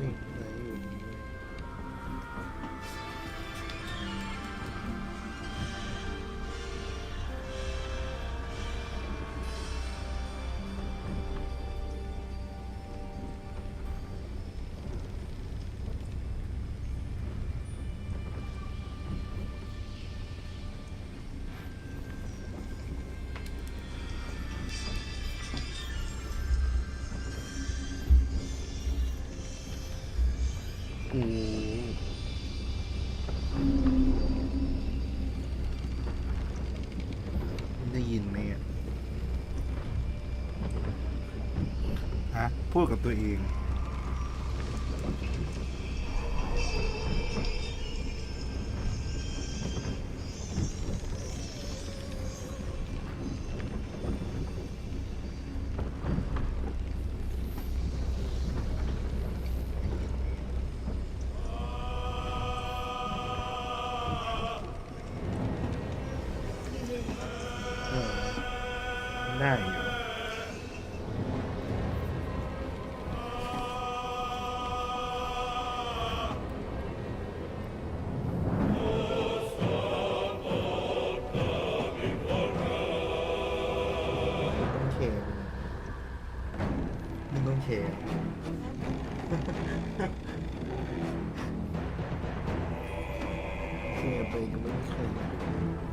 นี่ไหนอยู่อืมได้ยินไหมอ่ะฮะพูดกับตัวเองเออได้อยู่ต้องแชร์มึงต้องแชร์แชร์ไปก็ไม่มีใครอยากขึ้น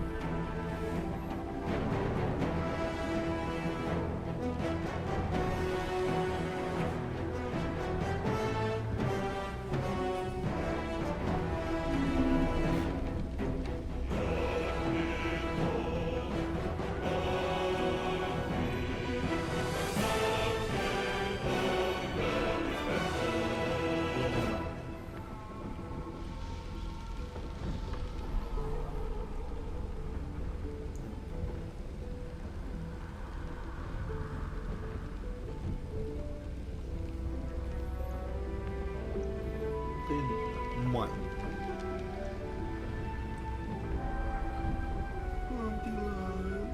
หมดความที่รัก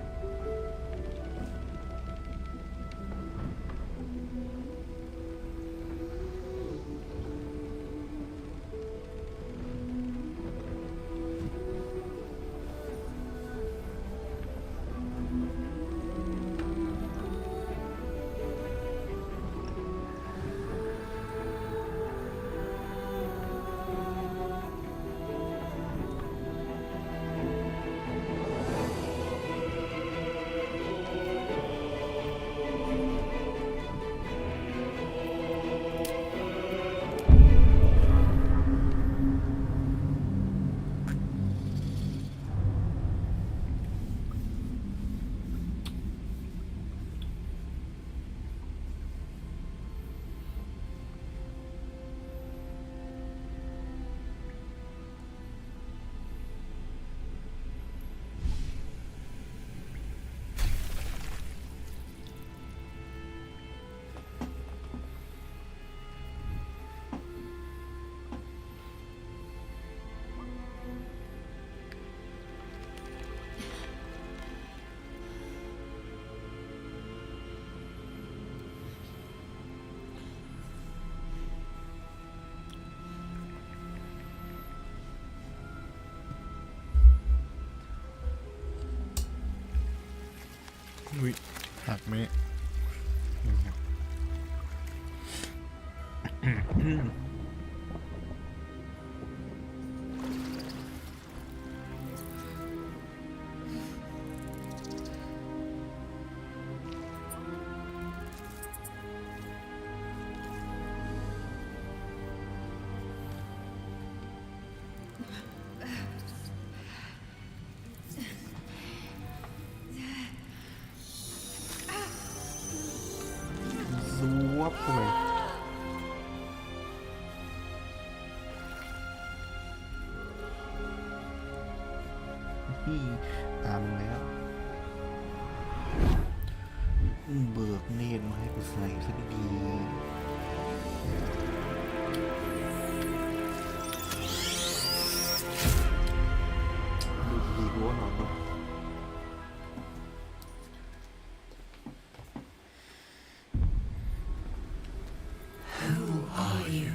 อุ้ยหักไหมซูวับทำไมพี่ตามมันแล้วเบิกเนตรมาให้กูใส่สักดีดูดีกูว่านอนก่อน Who are you?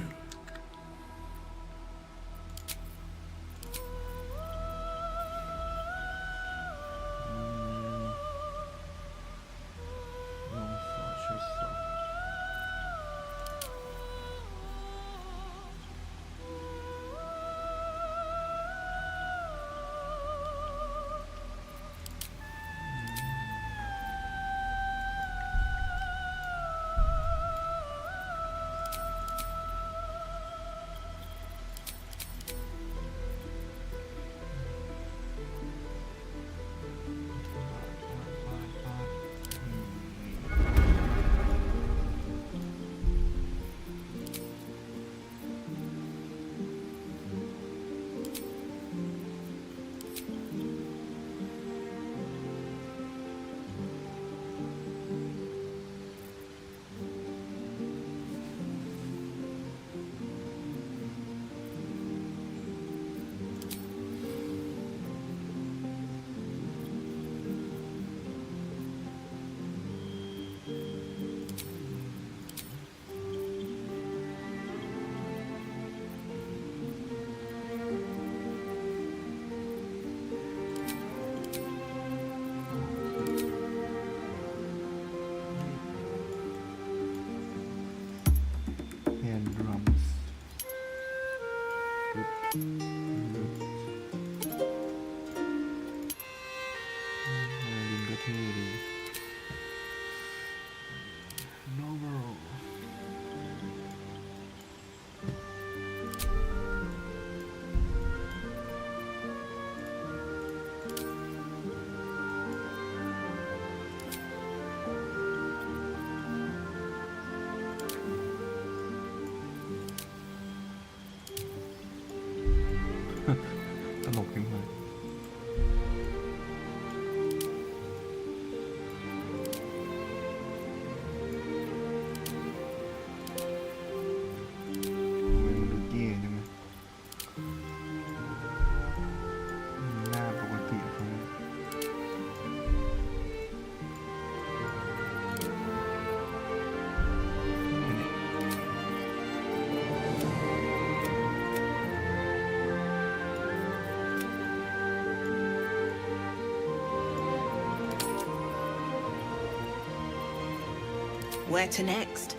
Where to next?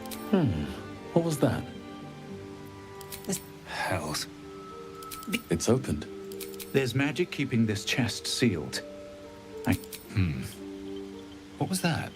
What was that? Hells. It's opened. There's magic keeping this chest sealed. What was that?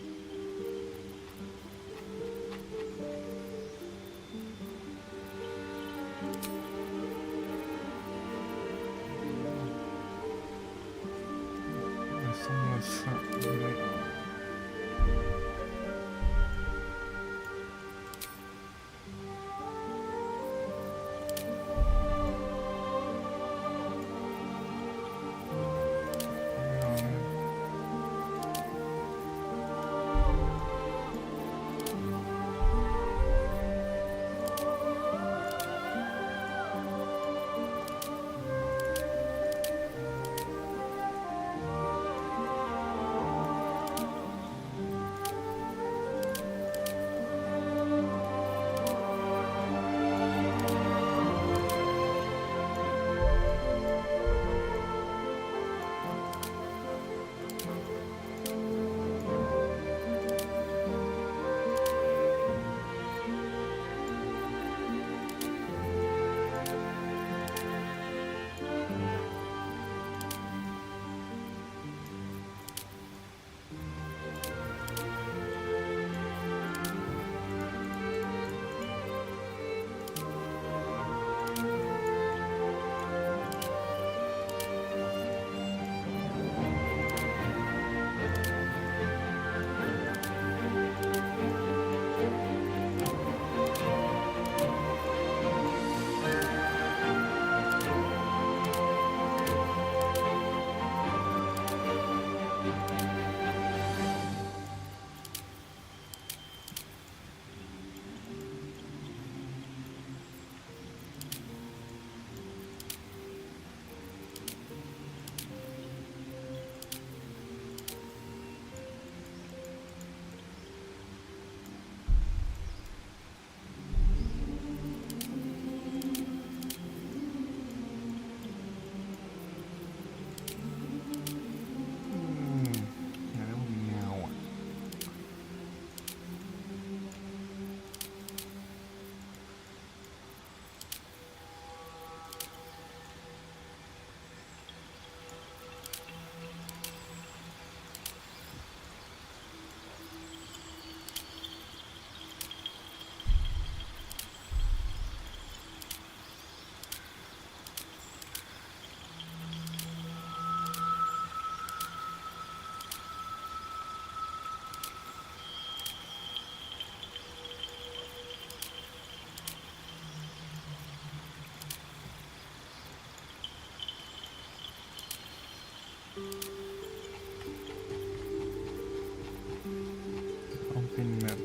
ต้องเป็นแบบ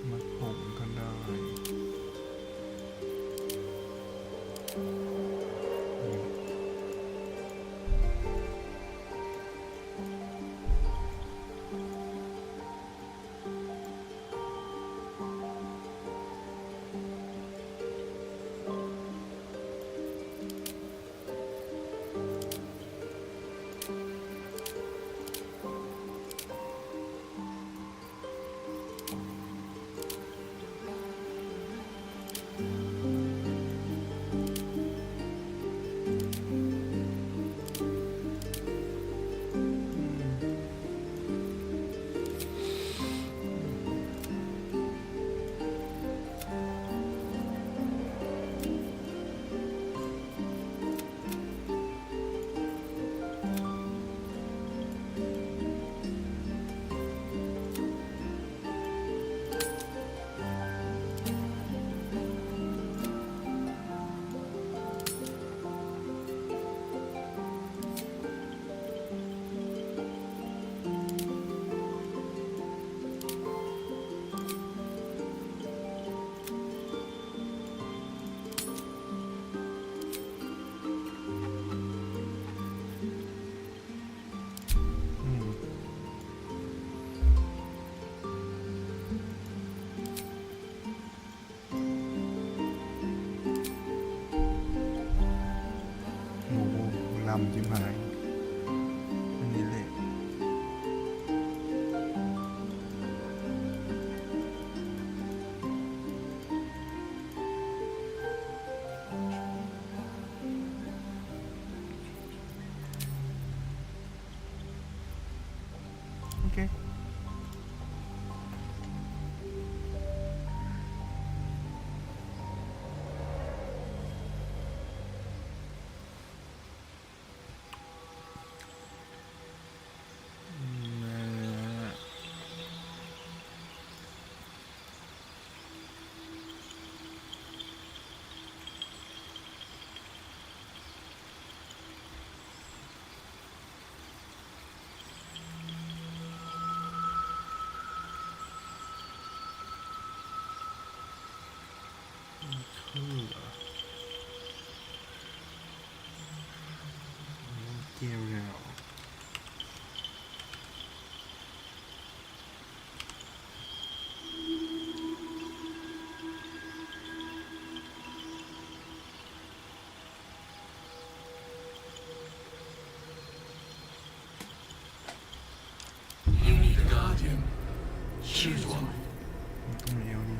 มัดผมก็ได้ ลำจิ้มหายอันนี้แหละ คือเหรอเกี่ยวแล้วต้องเลี้ยวนี่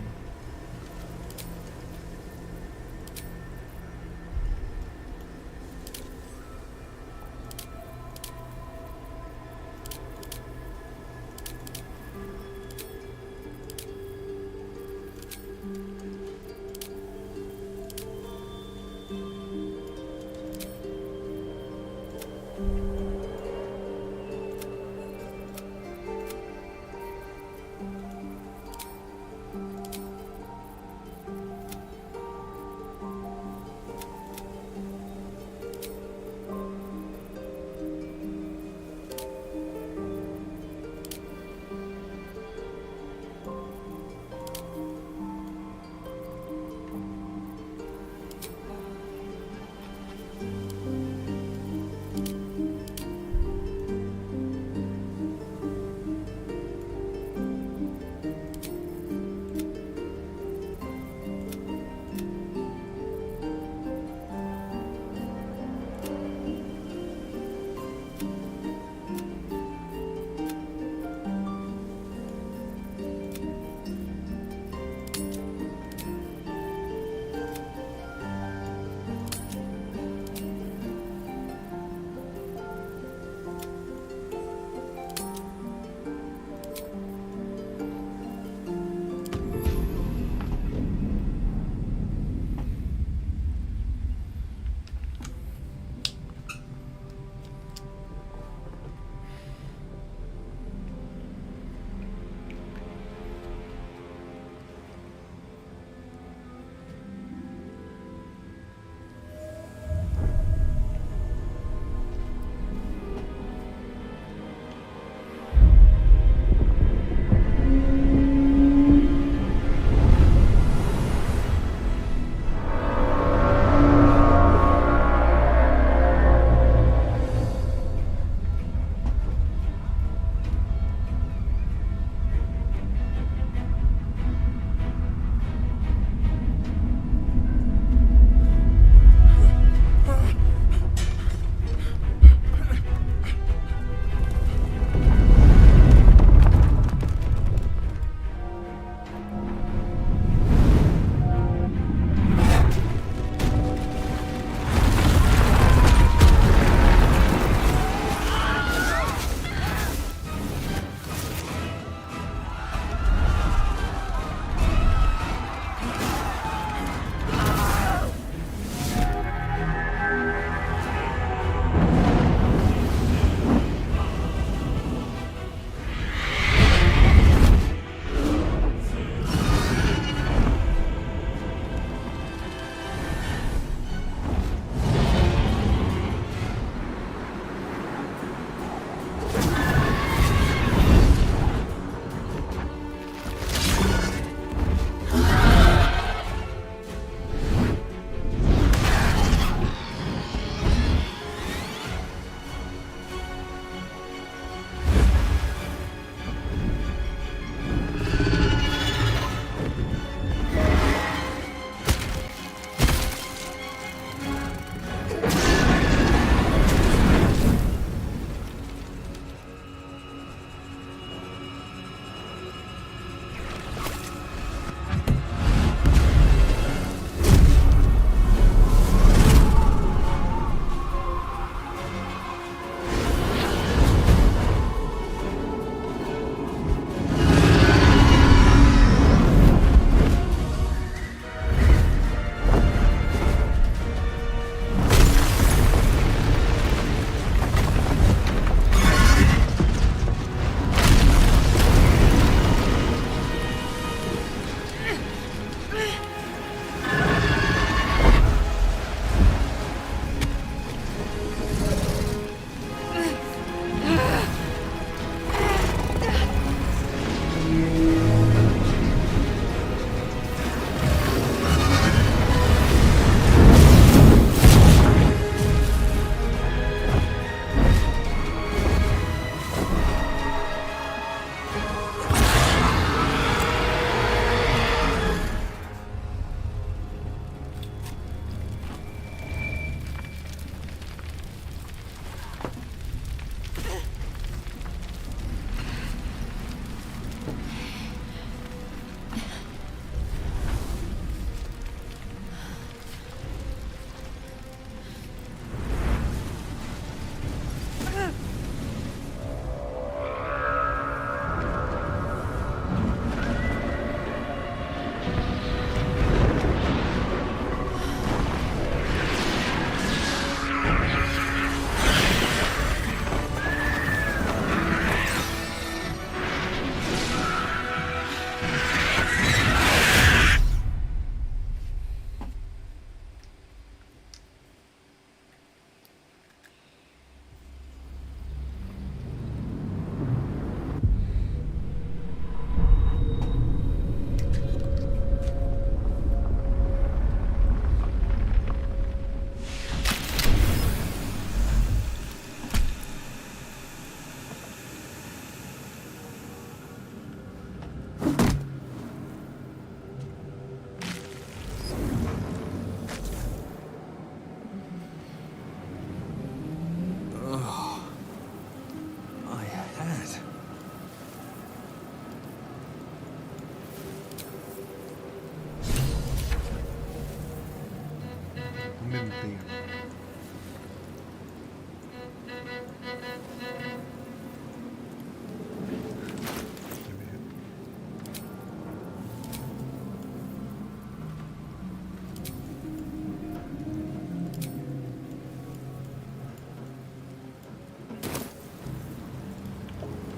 เล่นเตียง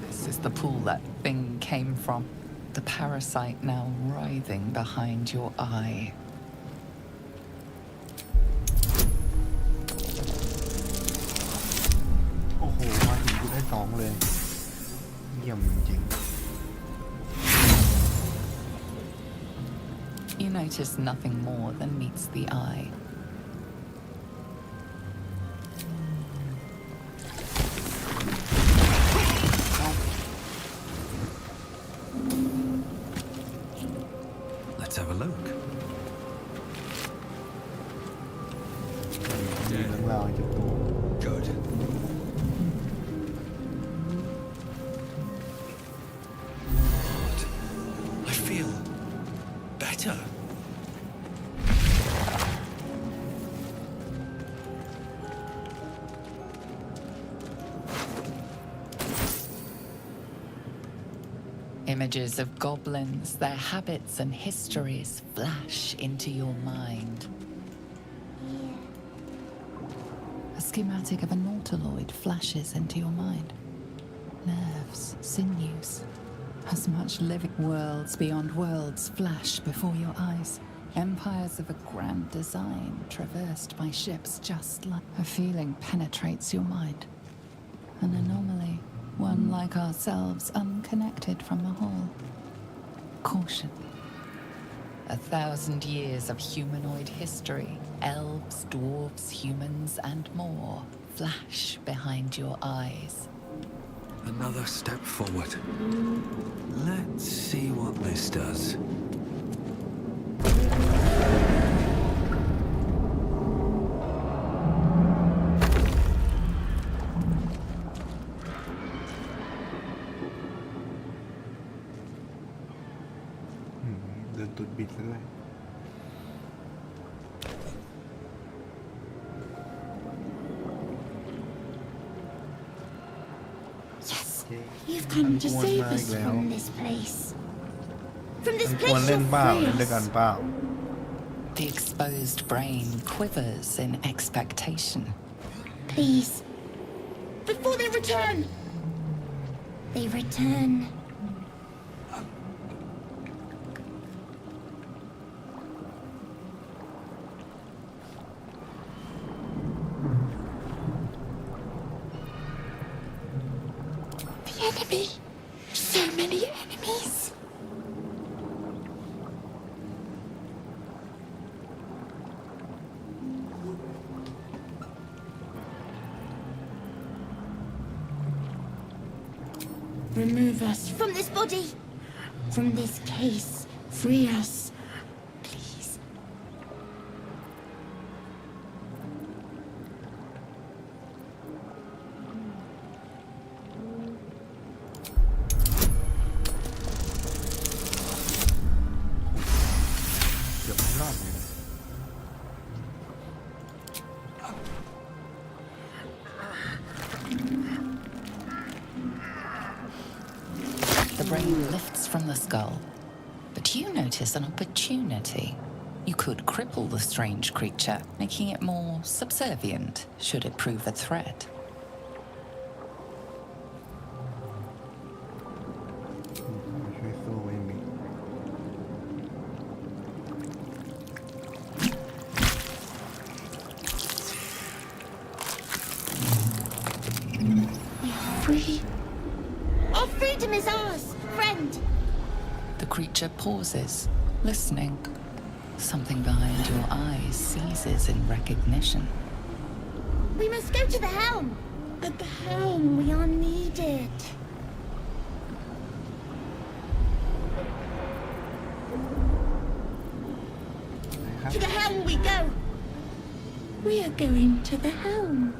This is the pool that thing came from. The parasite now writhing behind your eye. โอ้โหมาถึงกูได้สองเลยเยี่ยมจริง You notice nothing more than meets the eye. Let's have a look. มีเรื่องราวจากตัว Good. I feel better. Images of goblins, their habits and histories flash into your mind. A schematic of a nautiloid flashes into your mind. Nerves, sinews, as much living worlds beyond worlds flash before your eyes. Empires of a grand design traversed by ships just like... A feeling penetrates your mind. An anomaly. One like ourselves, unconnected from the whole. Caution. 1,000 years of humanoid history, elves, dwarves, humans, and more, flash behind your eyes. Another step forward. Let's see what this does. Yes, you've come to save us from this place. From this ควร place เล่น you'll เปล่า free เล่นด้วยกัน us. เปล่า The exposed brain quivers in expectation. Please. Before they return. They return. The enemy. So many enemies. Remove us from this body, from this case. Free us, please. The brain lifts from the skull, but you notice an opportunity. You could cripple the strange creature, making it more subservient should it prove a threat. We are free. Our freedom is ours, friend. The creature pauses, listening. Something behind your eyes seizes in recognition. We must go to the helm. At the helm, we are needed. To the helm we go. We are going to the helm.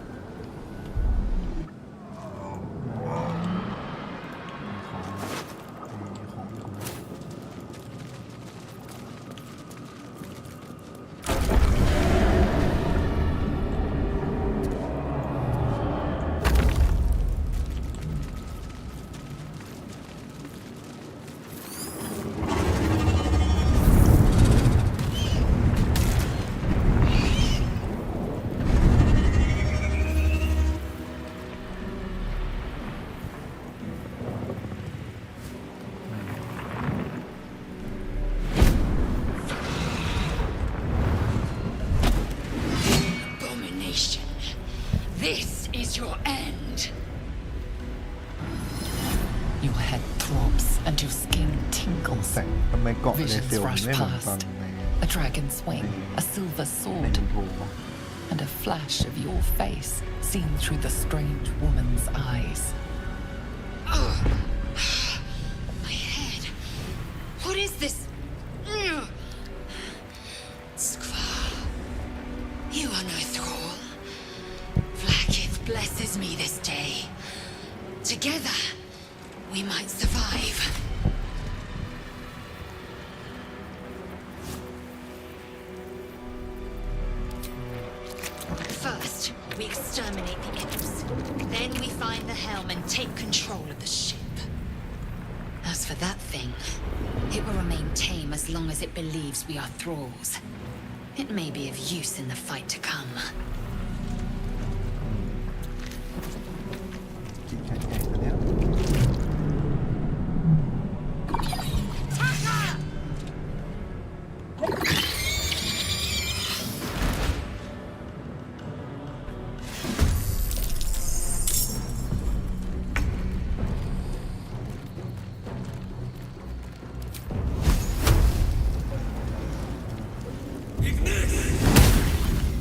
your end. Your head throbs and your skin tingles. แต่ทำไมเกาะใน Visions เซลล์ rush ไม่เหมือนตอน past. ใน A dragon's wing, a silver ใน sword, อินโทรวะ and a flash of your face seen through the strange woman's eyes. My head. What is this? Squall. You are no thrall. Vlaakith blesses me this day. Together, we might survive. First, we exterminate the imps. Then we find the helm and take control of the ship. As for that thing, it will remain tame as long as it believes we are thralls. It may be of use in the fight to come. กินแข็งๆแล้ว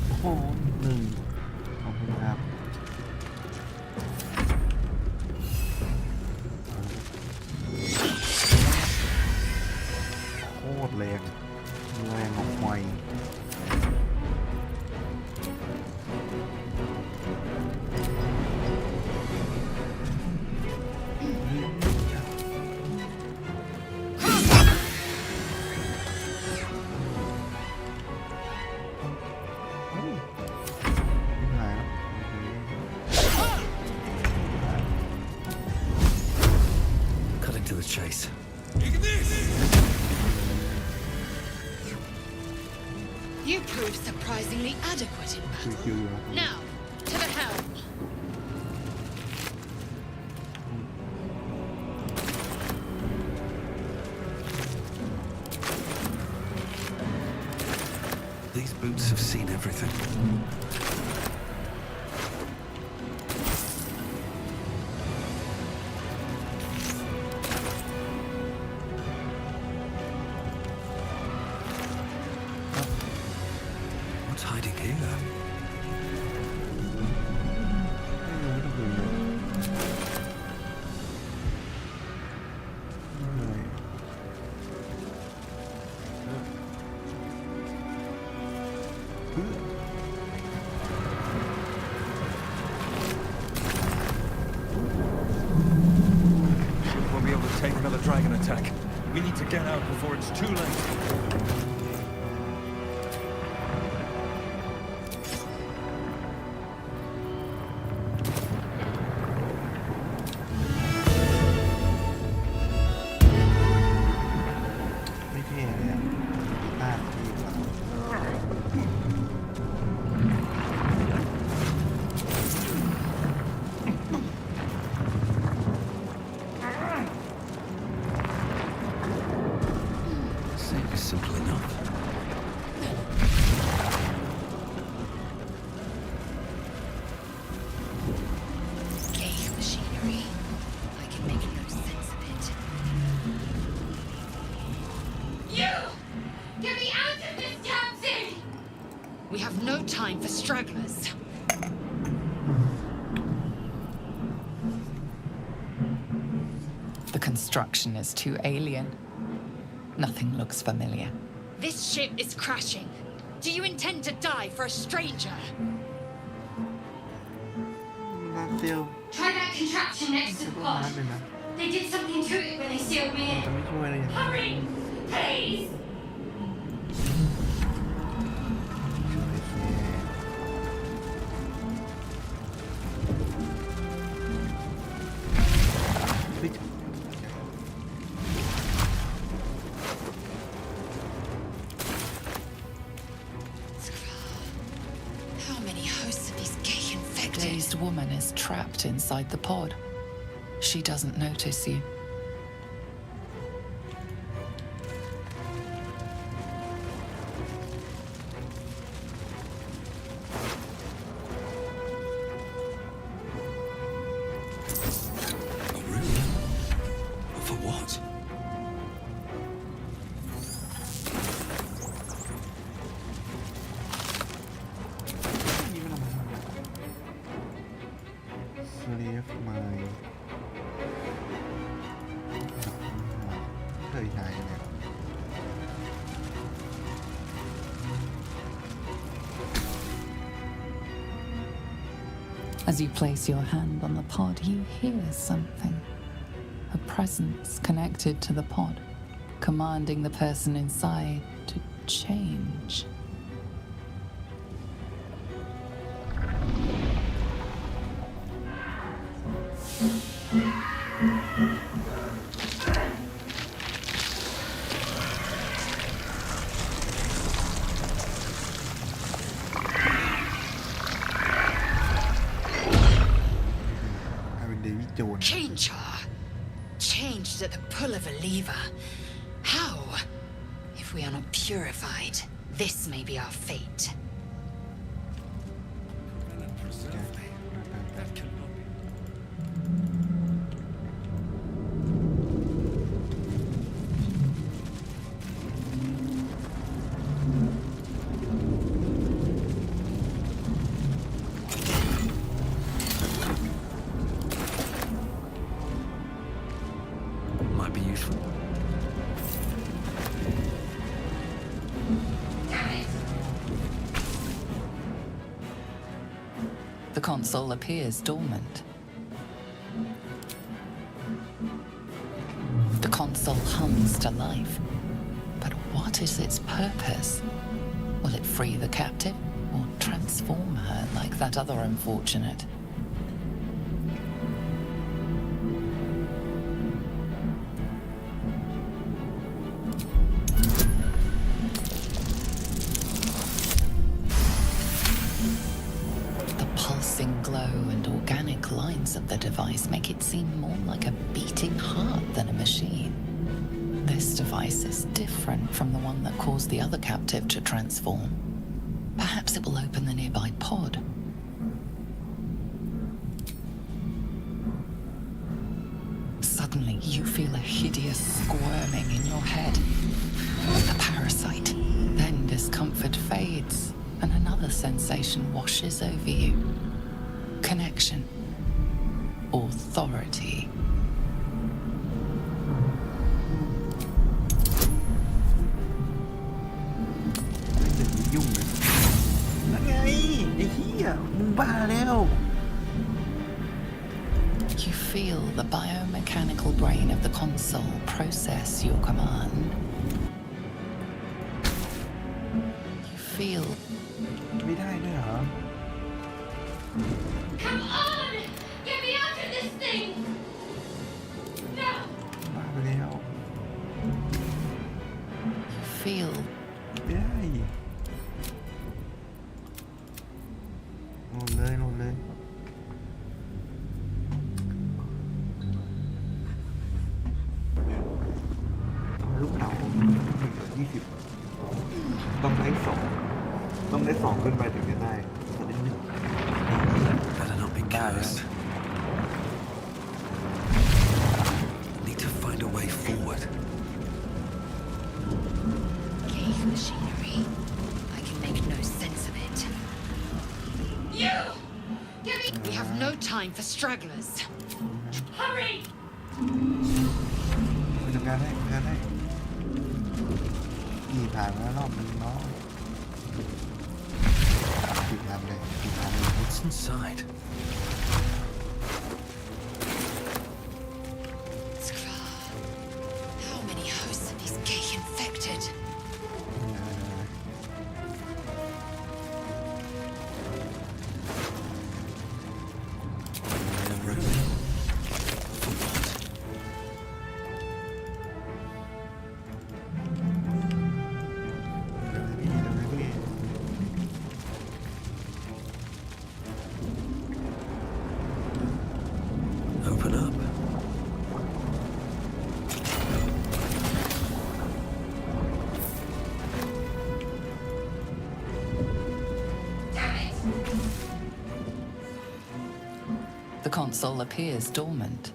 โอ้โหหนึ่งขอบคุณครับโคตรแรงแรงของไฟหายแล้ว Cutting to the chase. You proved surprisingly adequate in คือ battle. คิวอยู่นะ Now, to the helm. These boots have seen everything. What's hiding here? ไม่รู้ไม่ต้องดูเลยเหนื่อย We'll be able to take another dragon attack. We need to get out before it's too late.ไม่เท่เลยอ่ะต้านทีกว่า Seems simple enough. Gauge machinery. I can make no sense of it. You! Get me out of this damn thing! We have no time for stragglers. The construction is too alien. Nothing looks familiar. This ship is crashing. Do you intend to die for a stranger? น่าเซล Try that contraption next to จะ the ก็ฮาร์ด pod. เลยนะ They did something to it when they sealed me จะ in. ไม่ช่วยเลยอย่างนี้ Hurry! Please! ช่วยแซ่เฮ้ย How many hosts of these gay The infected? dazed woman is trapped inside the pod. She doesn't notice you. As you place your hand on the pod, you hear something. A presence connected to the pod, commanding the person inside to change. Change her. Changed at the pull of a lever. How? If we are not purified, this may be our fate. Preserve me. That cannot be. 'Might be useful. The console appears dormant. The console hums to life. But what is its purpose? Will it free the captive or transform her like that other unfortunate? The pulsing glow and organic lines of the device make it seem more like a beating heart than a machine. This device is different from the one that caused the other captive to transform. Perhaps it will open the nearby pod. Suddenly, you feel a hideous squirming in your head. The parasite. Then discomfort fades, and another sensation washes over you. Connection. Authority. ยุ่งเลยนั่นไงไอ้เหี้ยมึงบ้าแล้ว You feel the biomechanical brain of the console process your command. You feel ไม่ได้ด้วยเหรอ Come on! Get me out of this thing! No! บ้าไปแล้ว you feel ไม่ได้ลงเลยลงเลยลูกเต๋า20ต้องได้2ต้องได้2ขึ้นไปถึงจะได้ตอนนี้1 Better not be cursed. Need to find a way forward. Cave machinery. I can make no sense of it. You! Get me! We have no time for stragglers. Hurry! จัดการให้นี่ผ่านมาแล้วรอบนึงเนาะปิดทางเลย What's inside? Skrar. How many hosts are these gay infected? A room. For what? Open up. the console appears dormant.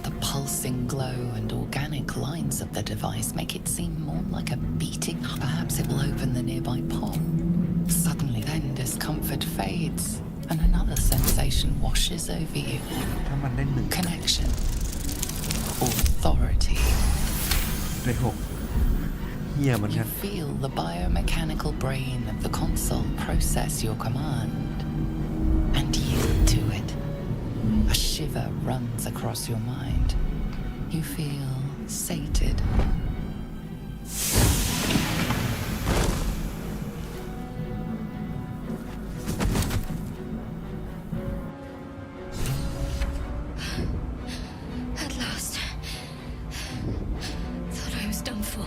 The pulsing glow and organic lines of the device make it seem more like a beating. Perhaps it will open the nearby pod. Suddenly, then discomfort fades, and another sensation washes over you. ถ้ามันได้1 Connection. Authority. ได้6เฮียเหมือนกั You น feel the biomechanical brain of the console process your command and yield to it. A shiver runs across your mind. You feel sated. At last. Thought I was done for.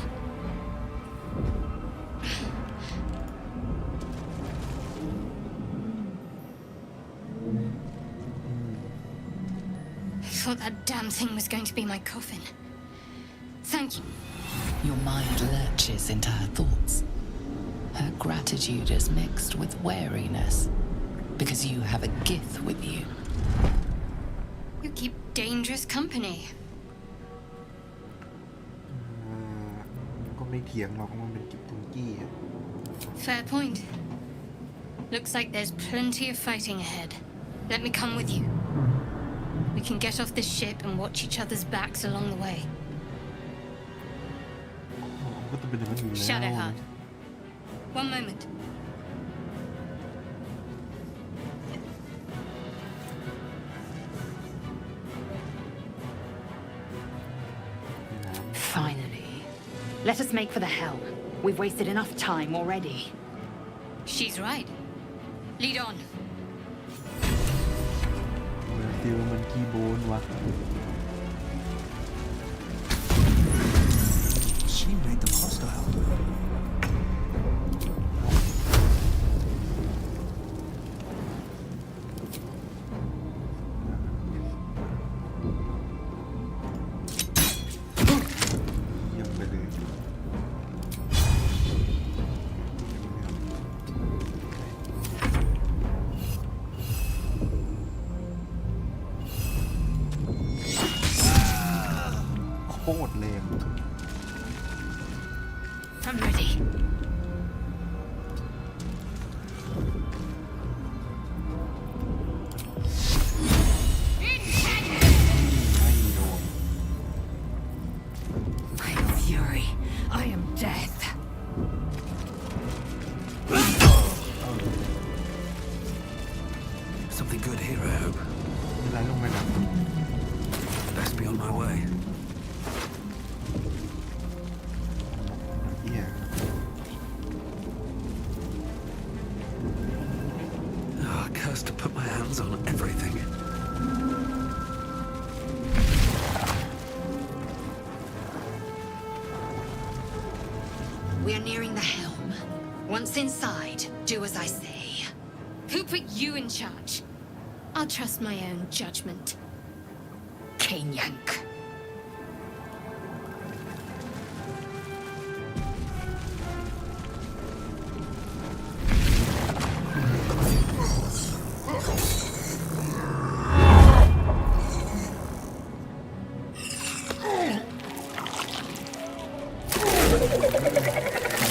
I thought that damn thing was going to be my coffin. Thank you. Your mind lurches into her thoughts. Her gratitude is mixed with wariness because you have a Gith with you. You keep dangerous company. ก็ไม่เถียงหรอกว่ามันเป็นกิบตุงกี้อะ Fair point. Looks like there's plenty of fighting ahead. Let me come with you. We can get off this ship and watch each other's backs along the way. ก็ต้องเป็นอย่างนั้นอยู่แล้ว Shadowheart. One moment. Finally. Let us make for the helm. We've wasted enough time already. She's right. Lead on. เหมือนฟิลมันคีย์โบนวะ She made them hostile. Dầm về lưới. โคตรแรง I'm ready. ไม่โดน My fury. I am death. Something good here, I hope. เวลาลงไปหนัก Best be on my way. เฮีย Oh, cursed to put my hands on everything. We are nearing the helm. Once inside, do as I say. Who put you in charge? I'll trust my own judgment. Kanyank.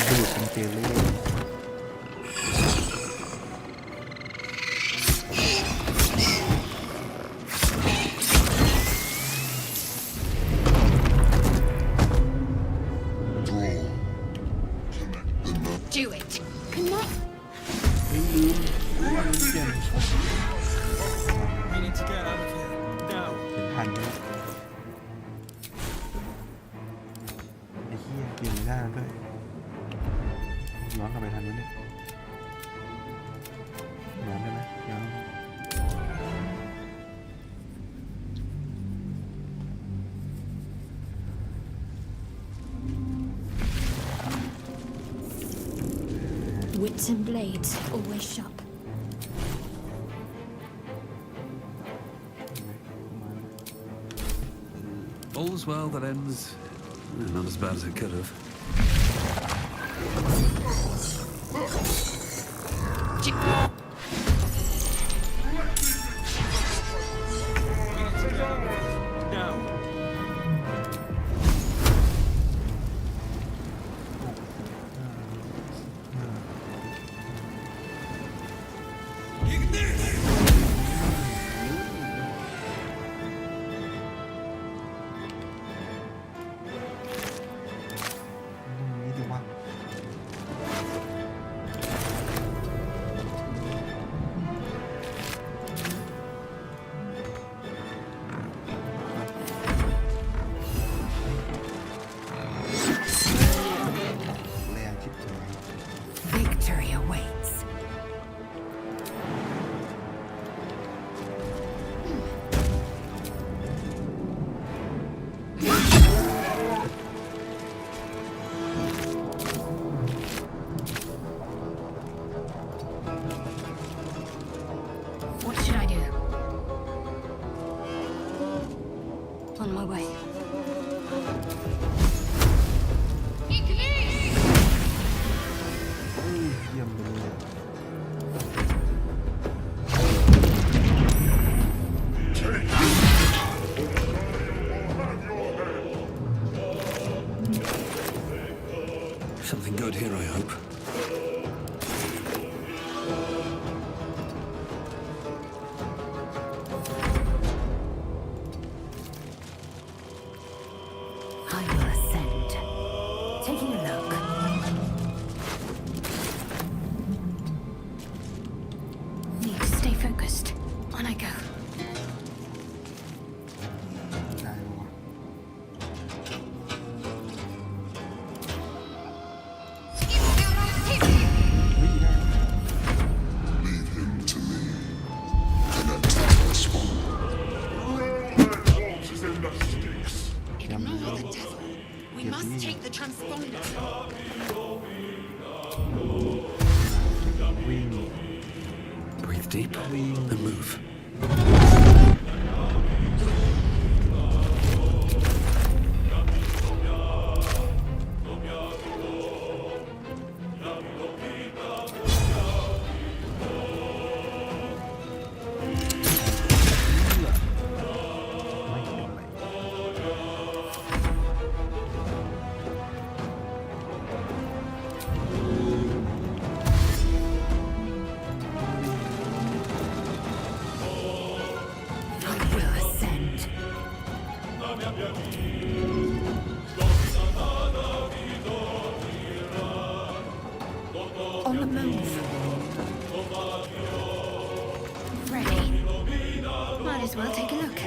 ดูดเป็นเจลลี่ Do it.เ Connect. ฮ้ยลืมเปลี่ยน We need to get out of here. Now. เป็นทันไปแล้วไอ้เหี้ยเปลี่ยนไม่ได้ด้วยย้อนกลับไปทันไหมเนี่ยย้อนได้ไหมย้อน Wits and blades always sharp. ได้ไหมประมาณนั้น All's well that ends. Not as bad as it could have. Now. On my way. เฮ้ยเยี่ยมเลย Something good here, I hope. I will ascend. Taking a look. Need to stay focused. On I go. ได้ปะวะ Ignore the devil. We must take the transponder. วิ่ง Breathe deep and move. I will ascend. On the move. Ready? Might as well take a look.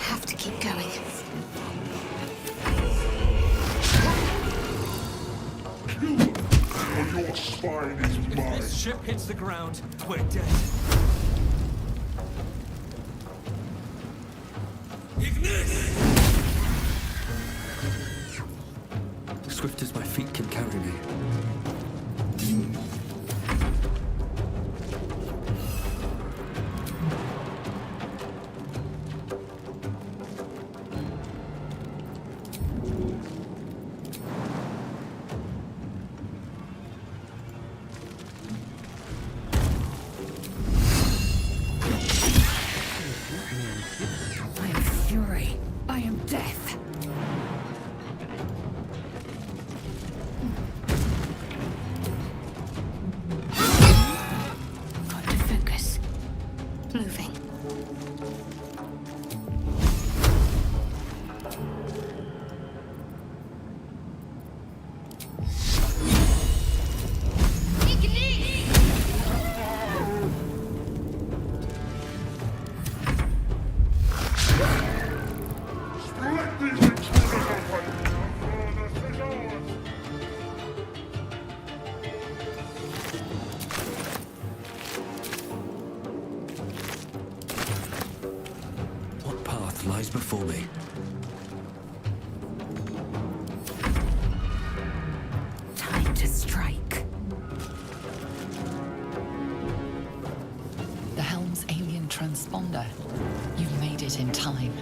Have to keep going. Your spine is mine. This ship hits the ground, we're dead. Swift as my feet can carry me. I am fury. I am death. Got to focus. Moving. Let these intruders open. Furthest is ours. What path lies before me? Time to strike. The helm's alien transponder. You've made it in time.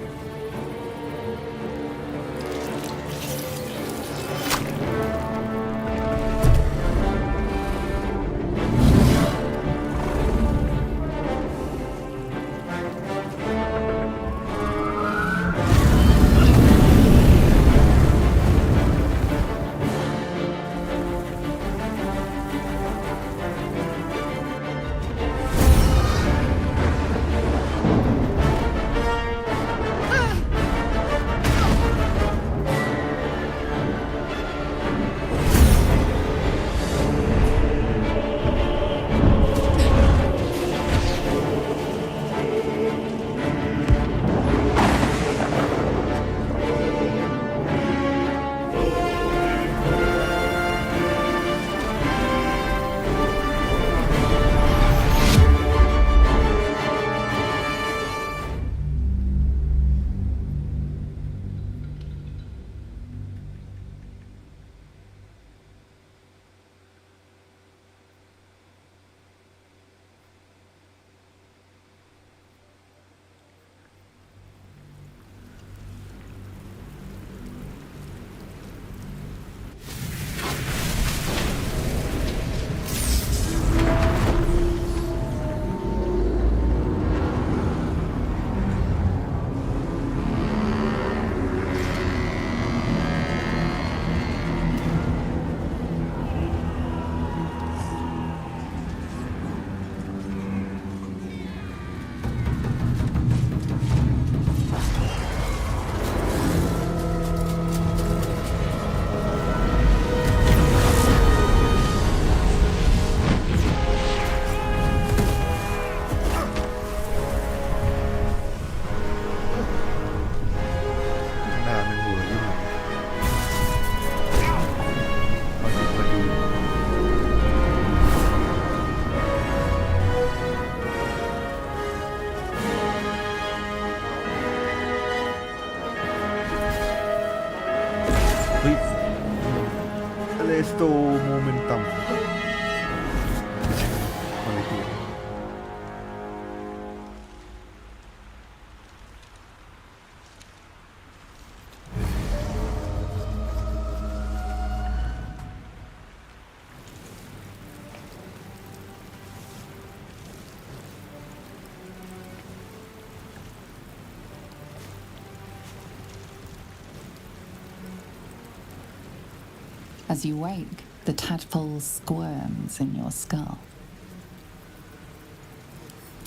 As you wake, the tadpole squirms in your skull.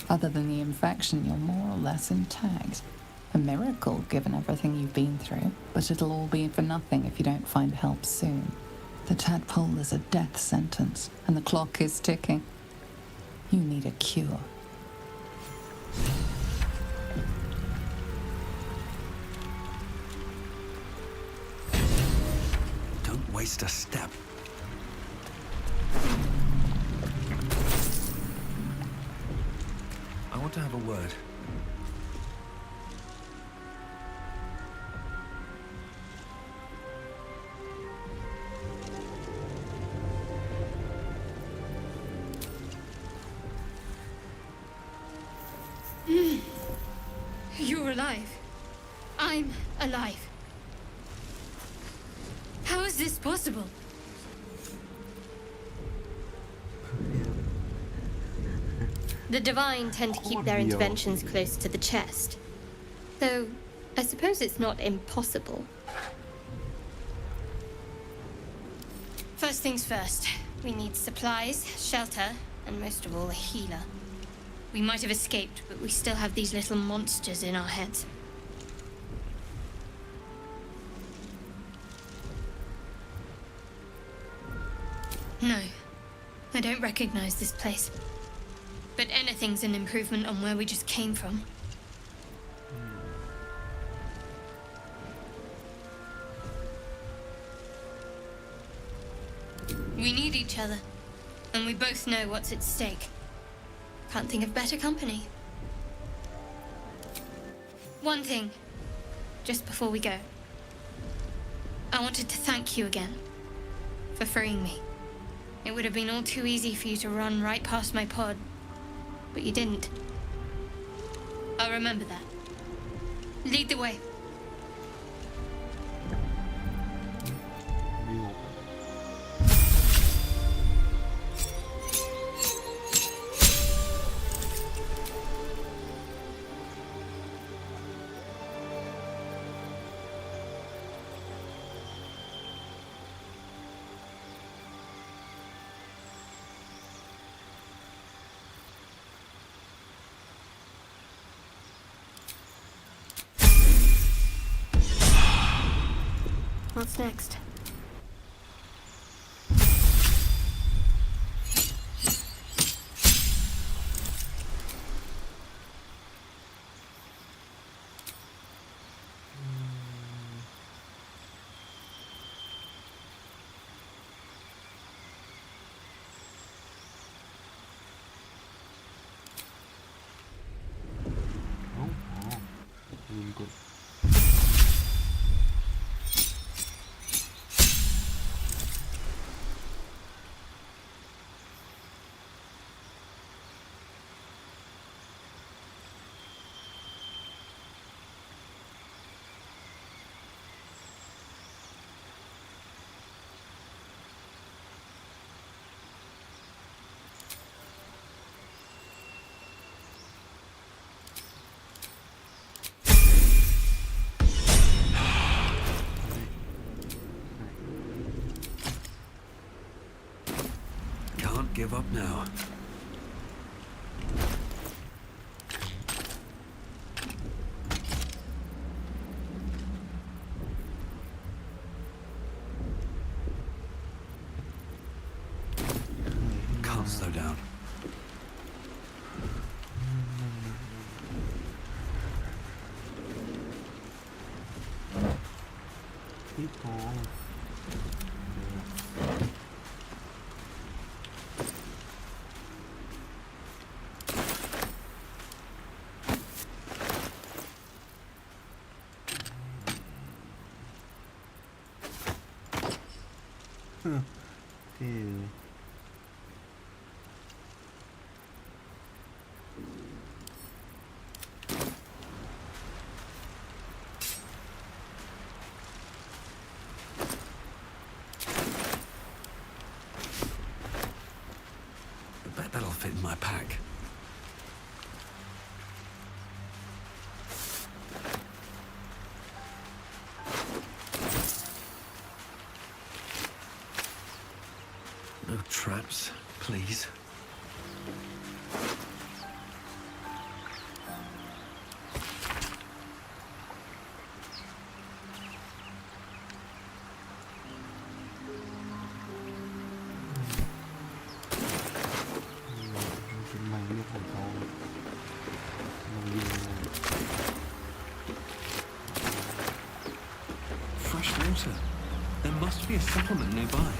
Other than the infection, you're more or less intact. A miracle, given everything you've been through, but it'll all be for nothing if you don't find help soon. The tadpole is a death sentence, and the clock is ticking. You need a cure. Don't waste a step. I want to have a word. You're alive. I'm alive. How is this possible? The Divine tend to keep their interventions close to the chest. Though, I suppose it's not impossible. First things first, we need supplies, shelter, and most of all, a healer. We might have escaped, but we still have these little monsters in our heads. No, I don't recognize this place. But anything's an improvement on where we just came from. We need each other, and we both know what's at stake. Can't think of better company. One thing, just before we go. I wanted to thank you again for freeing me. It would have been all too easy for you to run right past my pod, but you didn't. I'll remember that. Lead the way. What's next? Really good. Can't give up now. Can't slow down. Keep on. Okay. I bet that'll fit in my pack. No traps, please. Fresh water. There must be a settlement nearby.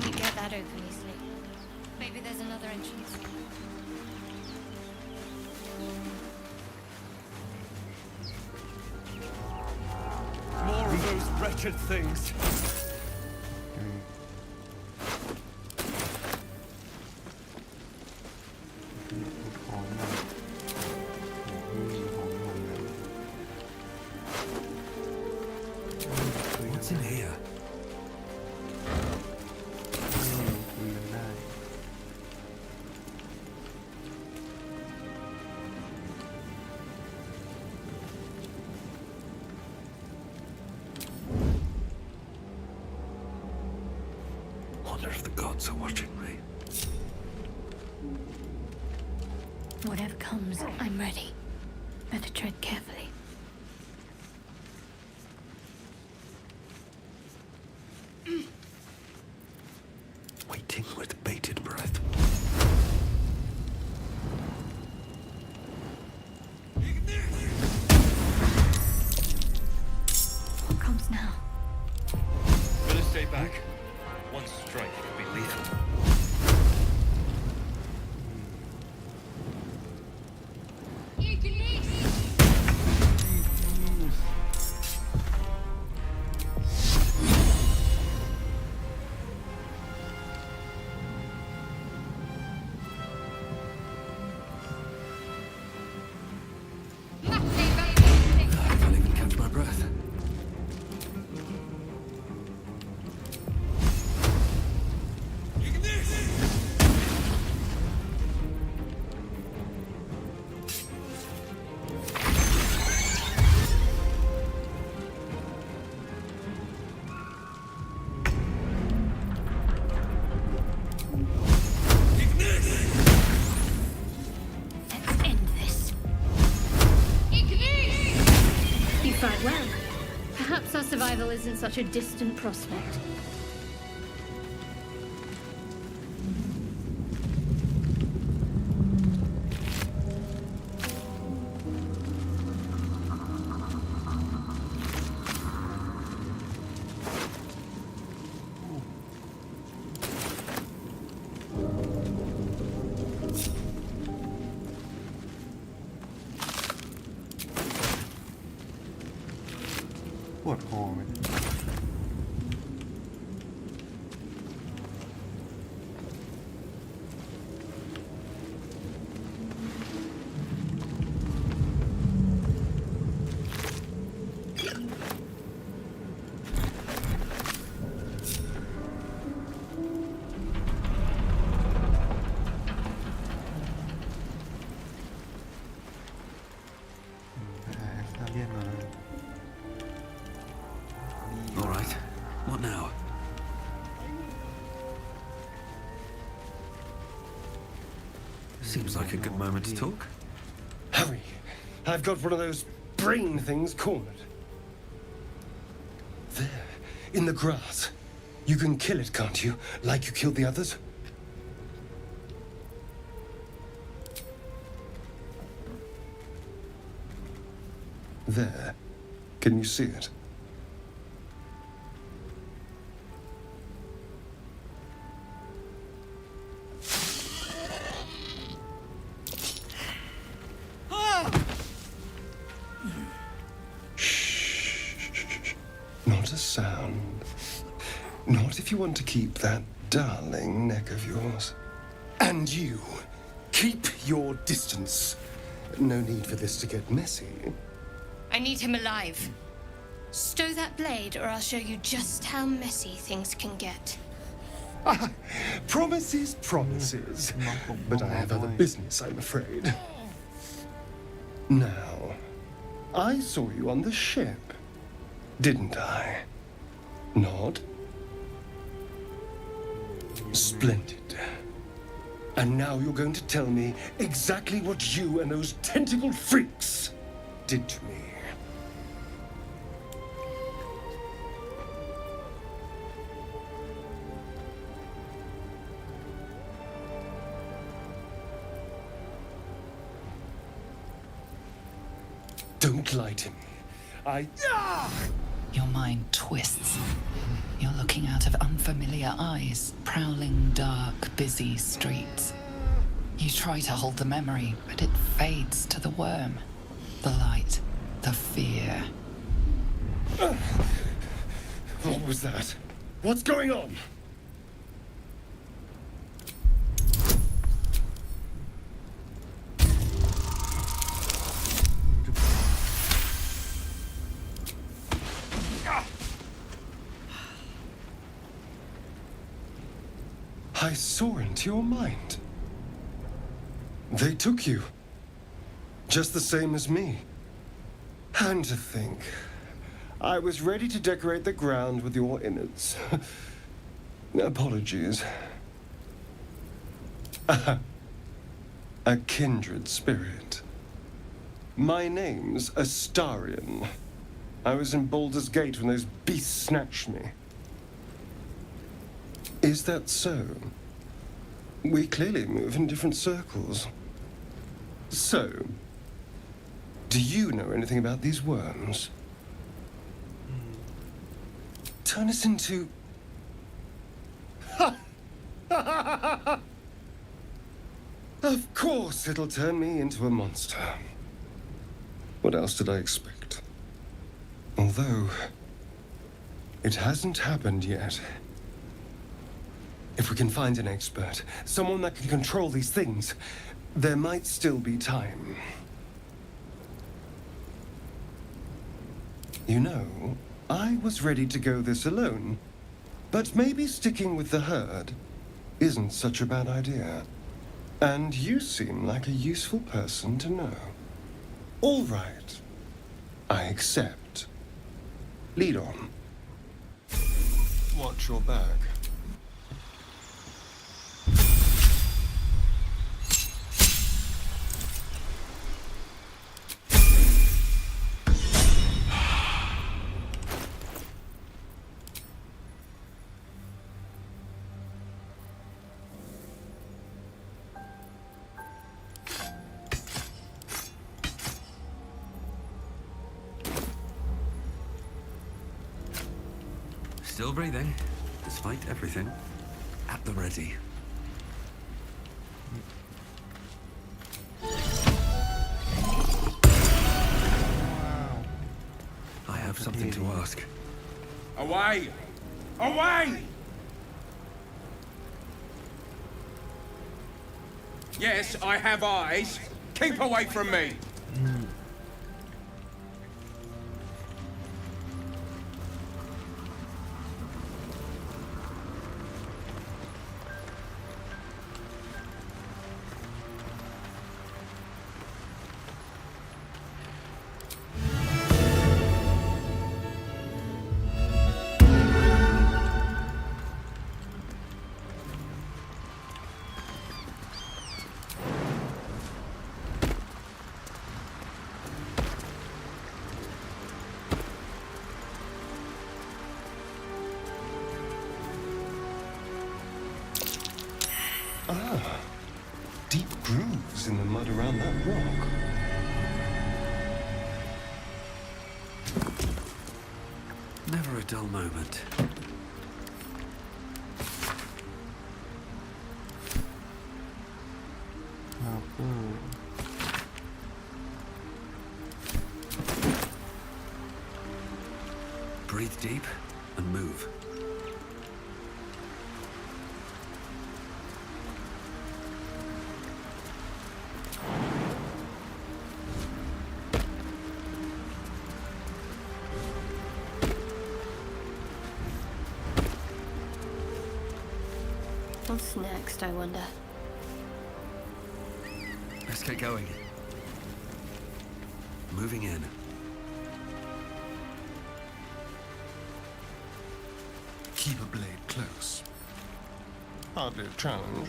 You get that open easily. Maybe there's another entrance. More of those wretched things. What's in here? Wonder if the gods are watching me. Whatever comes, I'm ready. Better tread carefully. Waiting with bated breath. What comes now? Better stay back. One strike could be lethal. I can't even catch my breath. Let's end this. You fight well. Perhaps our survival isn't such a distant prospect. What hole? All right. What now? Seems like a good moment to talk. Hurry! I've got one of those brain things cornered. There, in the grass. You can kill it, can't you? Like you killed the others? There. Can you see it? a sound. Not if you want to keep that darling neck of yours. And you, keep your distance. No need for this to get messy. I need him alive. Stow that blade, or I'll show you just how messy things can get. Promises, promises. But I have other business, I'm afraid. Now, I saw you on the ship, didn't I? Nod? Splendid. And now you're going to tell me exactly what you and those tentacled freaks did to me. Don't lie to me. Your mind twists. You're looking out of unfamiliar eyes, prowling dark, busy streets. You try to hold the memory, but it fades to the worm. The light, the fear. What was that? What's going on? I saw into your mind. They took you. Just the same as me. And to think, I was ready to decorate the ground with your innards. Apologies. A kindred spirit. My name's Astarion. I was in Baldur's Gate when those beasts snatched me. Is that so? We clearly move in different circles. So, do you know anything about these worms? Turn us into... Of course it'll turn me into a monster. What else did I expect? Although, it hasn't happened yet. If we can find an expert, someone that can control these things, there might still be time. You know, I was ready to go this alone, but maybe sticking with the herd isn't such a bad idea. And you seem like a useful person to know. All right. I accept. Lead on. Watch your back. Still breathing, despite everything. At the ready. I have something to ask. Away! Away! Yes, I have eyes. Keep away from me. Ah, deep grooves in the mud around that rock. Never a dull moment. Breathe deep. and move. What's next, I wonder? Let's get going. Moving in. Keep a blade close. Hardly a challenge.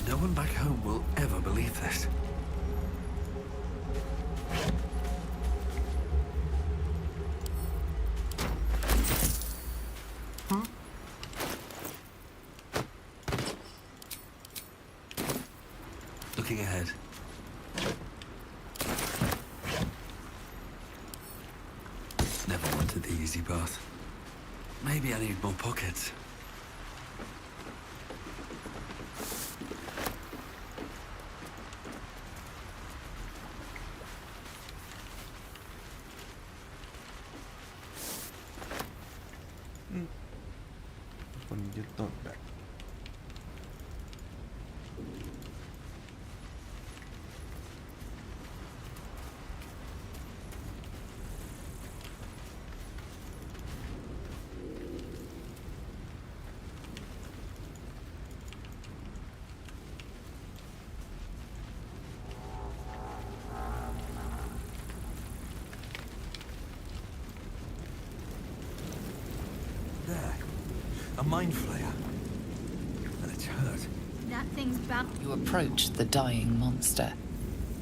No one back home will ever believe this. Looking ahead. Never wanted the easy path. Maybe I need more pockets.คนยึดต้นแบบ There. A mind flayer. And it's hurt. That thing's bound. You approach the dying monster.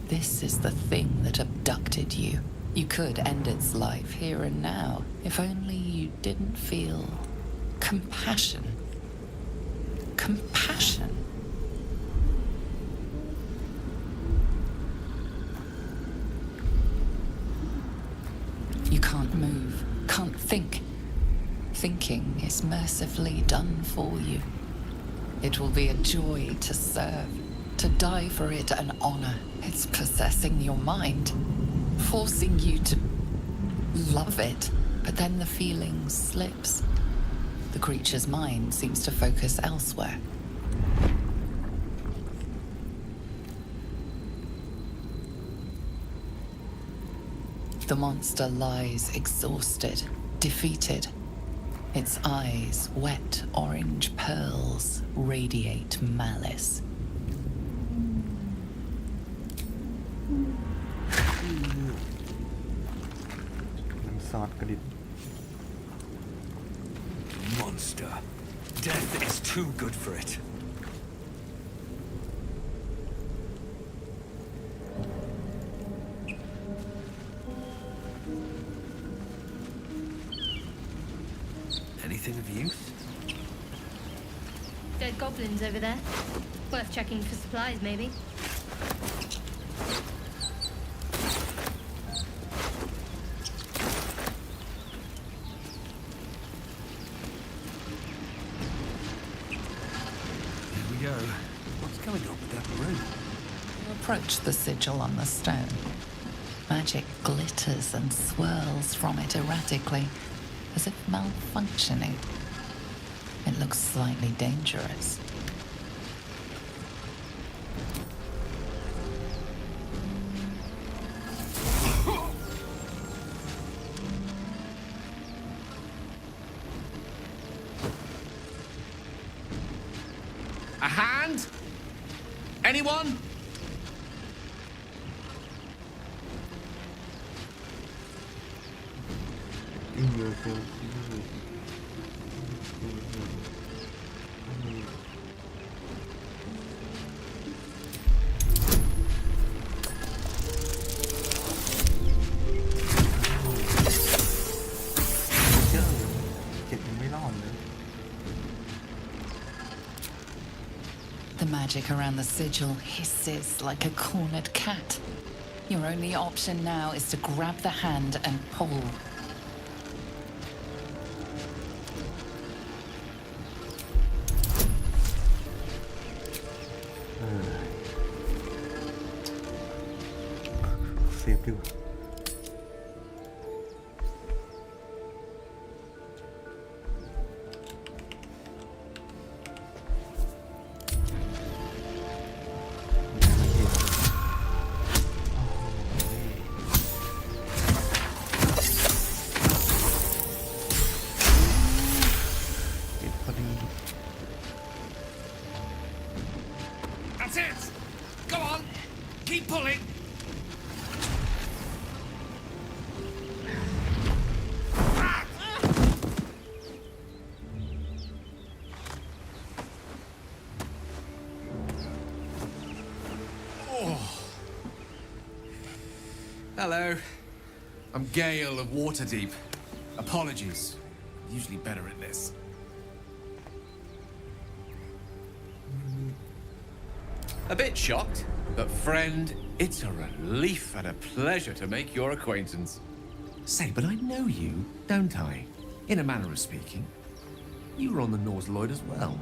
This is the thing that abducted you. You could end its life here and now, if only you didn't feel compassion. Compassion. You can't move, can't think. Thinking is mercifully done for you. It will be a joy to serve, to die for it an honor. It's possessing your mind, forcing you to love it, but then the feeling slips. The creature's mind seems to focus elsewhere. The monster lies exhausted, defeated. Its eyes, wet orange pearls, radiate malice.มันซอดกระดิษ Monster. Death is too good for it. Anything of use? Dead goblins over there. Worth checking for supplies, maybe. Here we go. What's going on with that room? You approach the sigil on the stone. Magic glitters and swirls from it erratically, as if malfunctioning. It looks slightly dangerous. A hand? Anyone? In yourself. The magic around the sigil hisses like a cornered cat. Your only option now is to grab the hand and pull. เซฟดีกว่าพอดี That's it! Go on! Keep pulling! Hello. I'm Gale of Waterdeep. Apologies. I'm usually better at this. A bit shocked, but friend, it's a relief and a pleasure to make your acquaintance. Say, but I know you, don't I? In a manner of speaking. You were on the Norse Lloyd as well.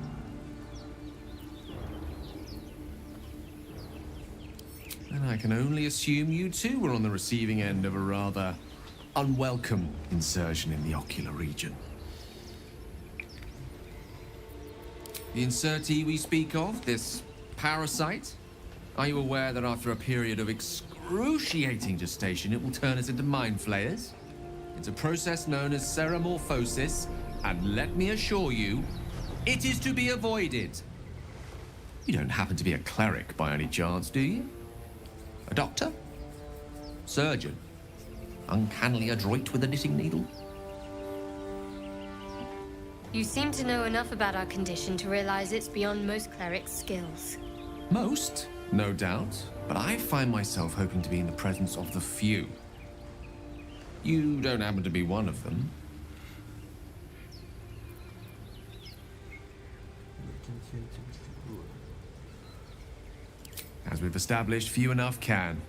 And I can only assume you too were on the receiving end of a rather unwelcome insertion in the ocular region. The insertee we speak of, this parasite, are you aware that after a period of excruciating gestation, it will turn us into mind flayers? It's a process known as ceremorphosis, and let me assure you, it is to be avoided. You don't happen to be a cleric by any chance, do you? A doctor? Surgeon? Uncannily adroit with a knitting needle? You seem to know enough about our condition to realize it's beyond most clerics' skills. Most, no doubt, but I find myself hoping to be in the presence of the few. You don't happen to be one of them. As we've established, few enough can.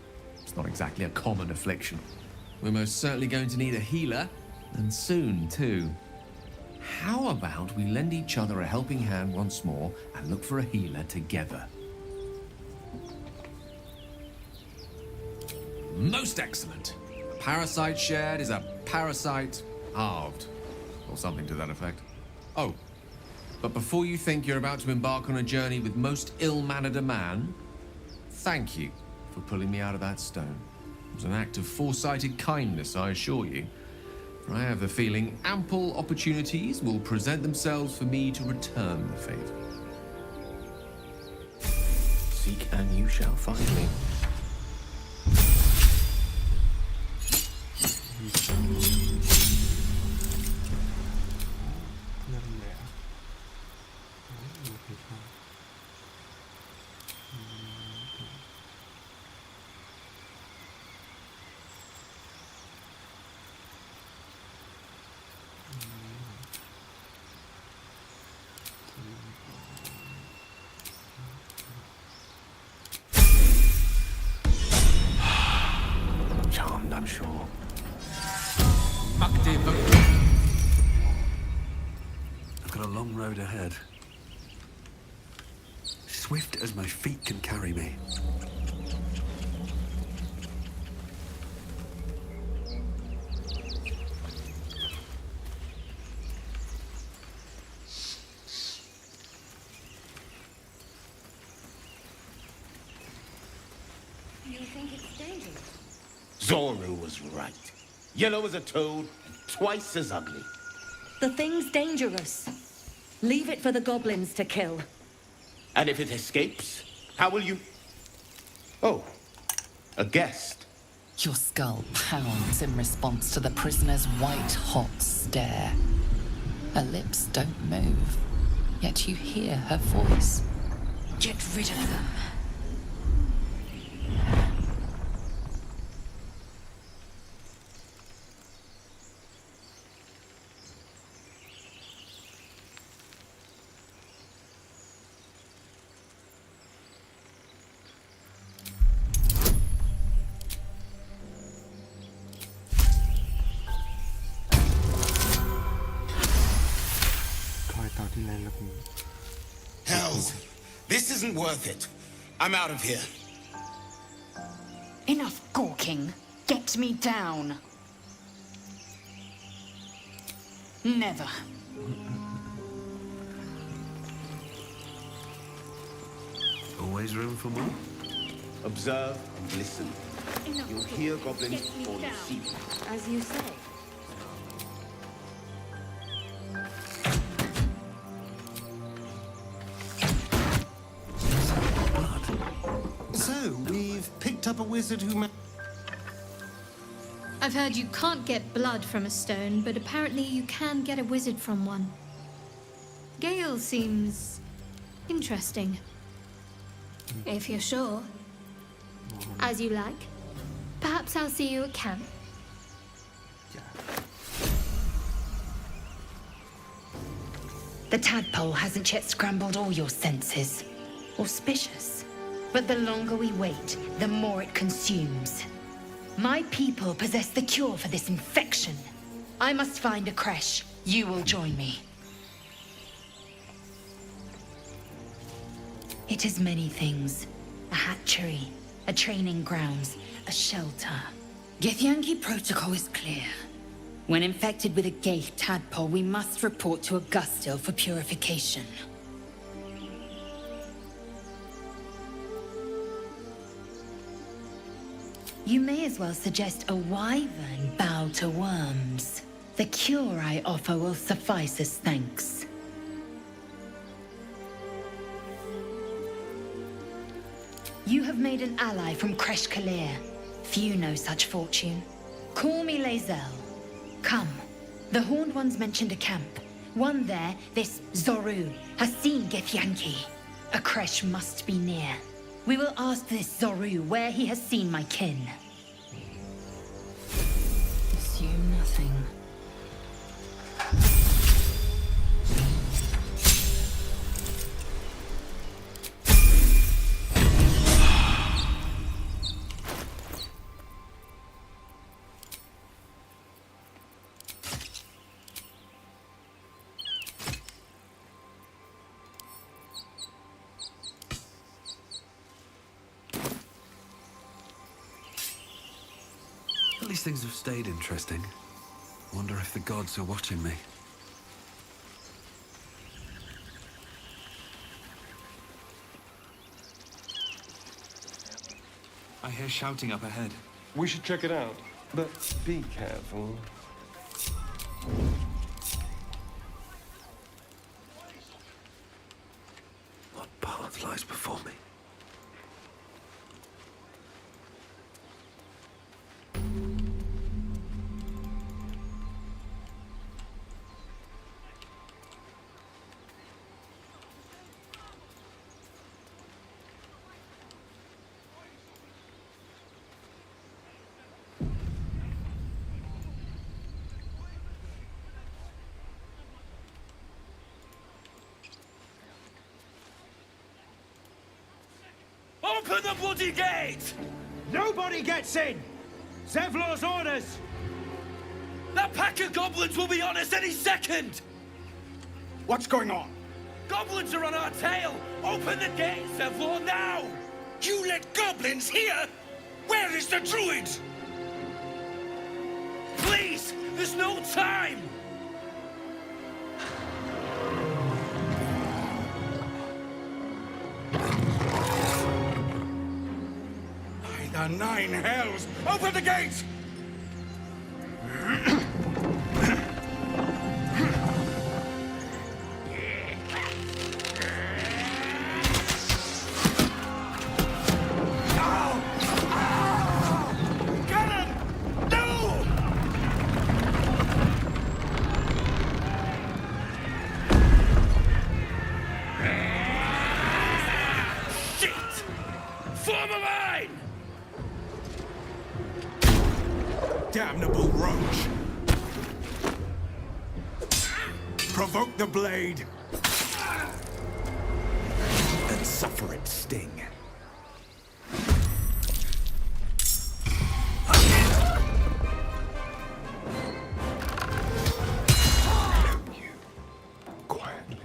It's not exactly a common affliction. We're most certainly going to need a healer, and soon, too. How about we lend each other a helping hand once more and look for a healer together? Most excellent. A parasite shared is a parasite halved, or something to that effect. Oh, but before you think you're about to embark on a journey with most ill-mannered a man, thank you for pulling me out of that stone. It was an act of foresighted kindness, I assure you. For I have the feeling ample opportunities will present themselves for me to return the favor. Seek and you shall find me. Charmed, I'm sure. I've got a long road ahead. Swift as my feet can carry me. You think it's dangerous? Zoru was right. Yellow as a toad, and twice as ugly. The thing's dangerous. Leave it for the goblins to kill. And if it escapes, how will you... Oh, a guest. Your skull pounds in response to the prisoner's white-hot stare. Her lips don't move, yet you hear her voice. Get rid of them. Hell, this isn't worth it. I'm out of here. Enough gawking. get me down. Never. Always room for more? Observe and listen. You'll hear goblins or you'll see them. As you say. So, we've picked up a wizard who I've heard you can't get blood from a stone, but apparently you can get a wizard from one. Gale seems interesting. If you're sure. As you like. Perhaps I'll see you at camp. The tadpole hasn't yet scrambled all your senses. Auspicious. But the longer we wait, the more it consumes. My people possess the cure for this infection. I must find a creche. You will join me. It is many things. A hatchery, a training grounds, a shelter. Githyanki protocol is clear. When infected with a Gaith tadpole, we must report to Augustil for purification. You may as well suggest a wyvern bow to worms. The cure I offer will suffice as thanks. You have made an ally from Kresh Kalir. Few know such fortune. Call me Lae'zel. Come. The Horned Ones mentioned a camp. One there, this Zoru, has seen Githyanki. A Kresh must be near. We will ask this Zoru where he has seen my kin. Assume nothing. At least things have stayed interesting. Wonder if the gods are watching me. I hear shouting up ahead. We should check it out, but be careful. What path lies before me? Open the bloody gate! Nobody gets in! Zevlor's orders! That pack of goblins will be on us any second! What's going on? Goblins are on our tail! Open the gate, Zevlor, now! You let goblins here? Where is the druid? Please! There's no time! By the nine hells! Open the gate! Damnable roach! Provoke the blade! And suffer its sting. Quietly.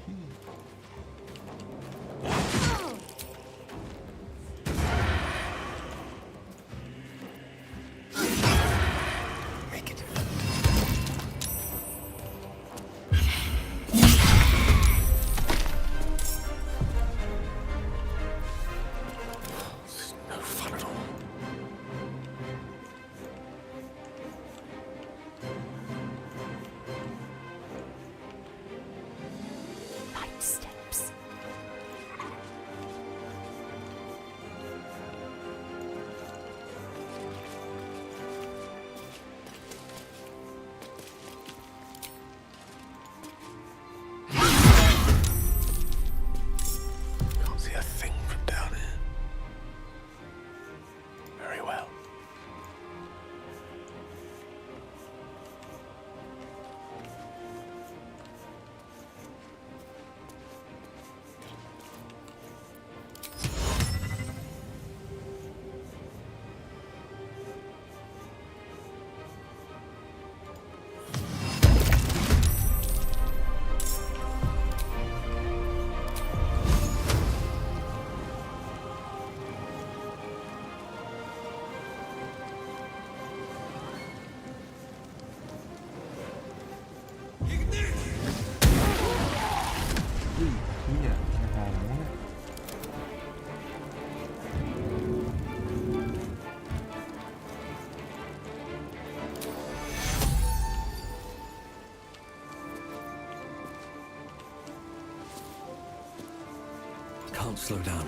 can't slow down.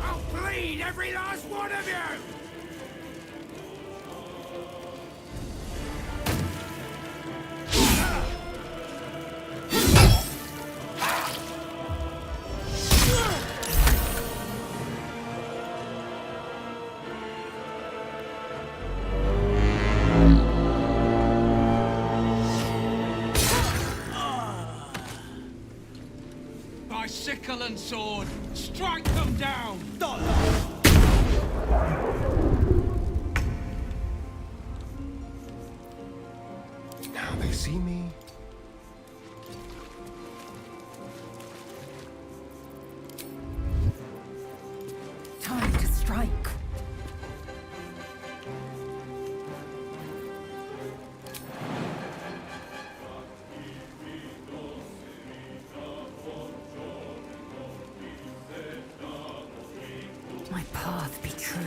I'll bleed every last one of you! By sickle and sword, strike them down! Now they see me. Time to strike. My path be true.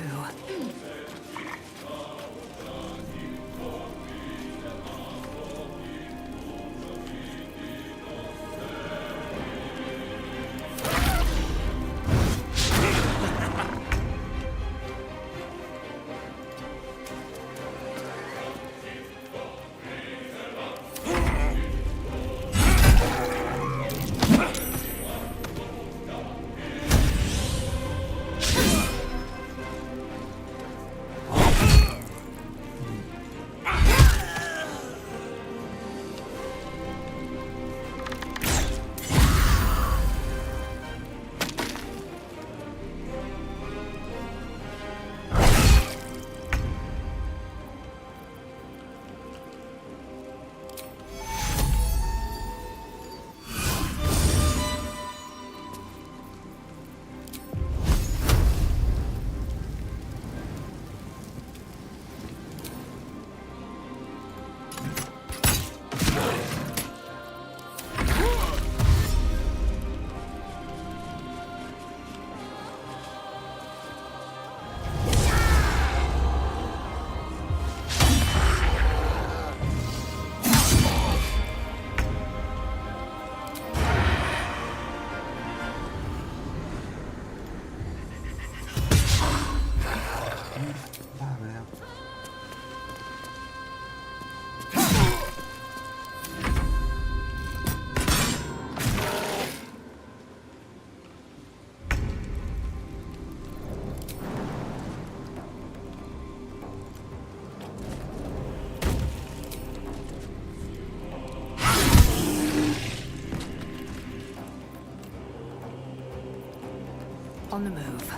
On the move.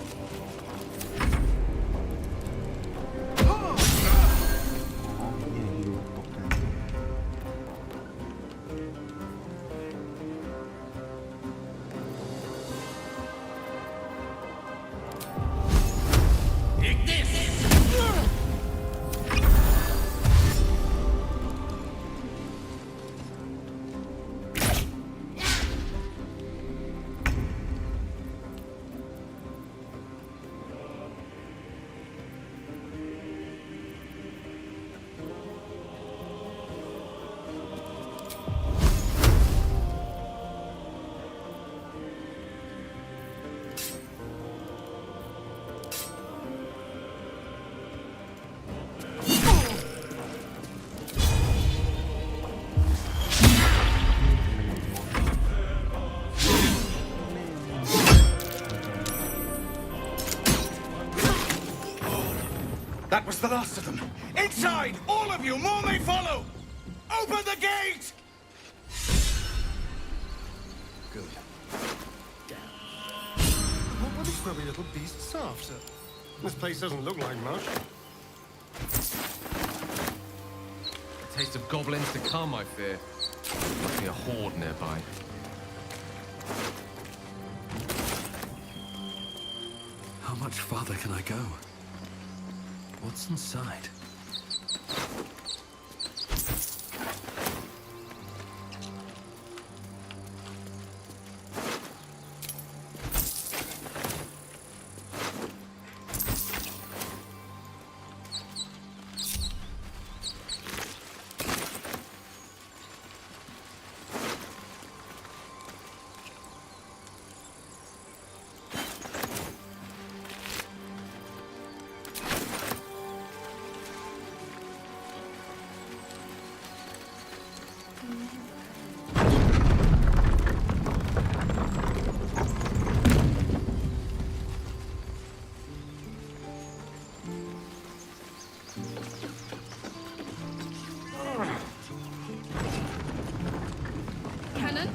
That was the last of them. Inside! All of you! More may follow! Open the gate! Good. What are these grubby little beasts after? This place doesn't look like much. A taste of goblins to come, I fear. Must be a horde nearby. How much farther can I go? What's inside? Lieutenant?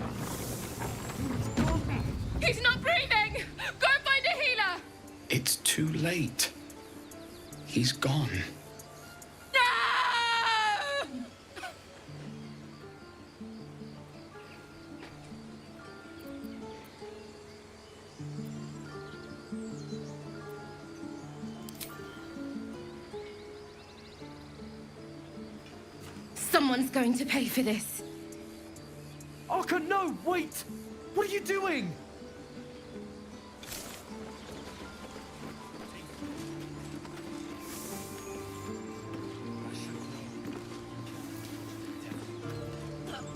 He's not breathing! Go find a healer! It's too late. He's gone. No! Someone's going to pay for this. Arca, no! Wait! What are you doing?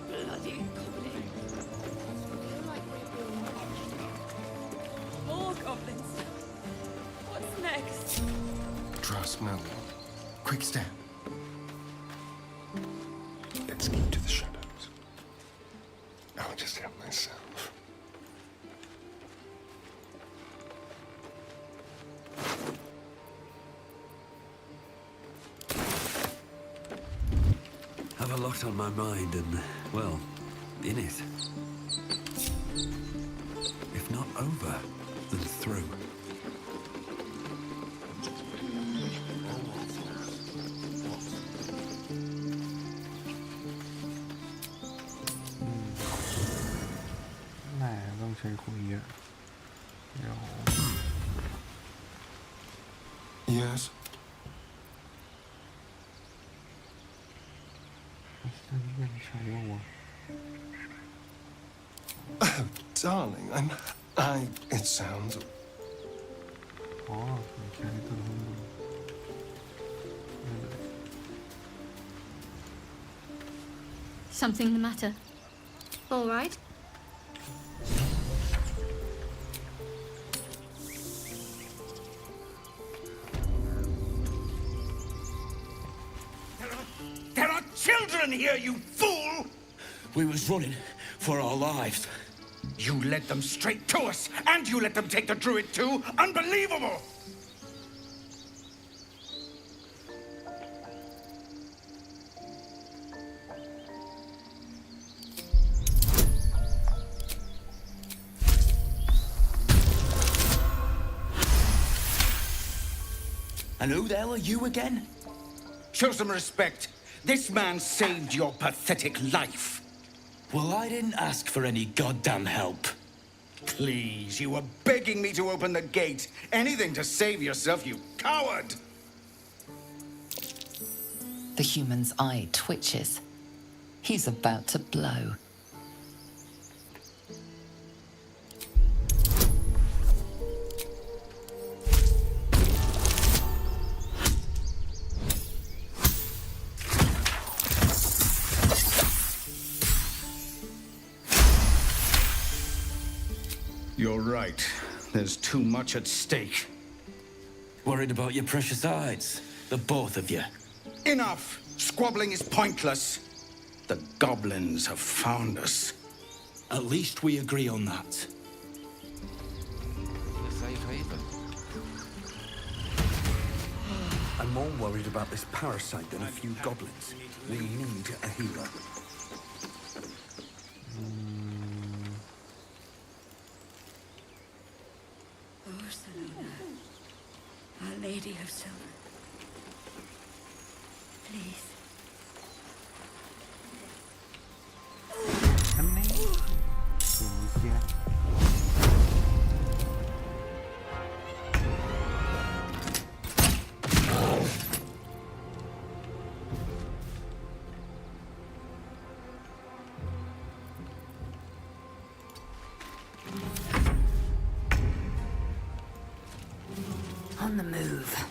Bloody goblin. More goblins. What's next? Trust no one. Quick step. Let's keep to the shadows. I'll just help myself. Have a lot on my mind and, well, in it. If not over, then through. Yes? Oh, darling, it sounds... Something the matter? All right. There are children here, you fool! We was running for our lives. You led them straight to us, and you let them take the druid too? Unbelievable! And who the hell are you again? Show some respect. This man saved your pathetic life. Well, I didn't ask for any goddamn help. Please, you were begging me to open the gate. Anything to save yourself, you coward! The human's eye twitches. He's about to blow. You're right. There's too much at stake. Worried about your precious hides, the both of you. Enough! Squabbling is pointless. The goblins have found us. At least we agree on that. A safe haven. I'm more worried about this parasite than a few goblins. We need a healer. Oh, Selena, Our Lady of Silver. Please. On the move.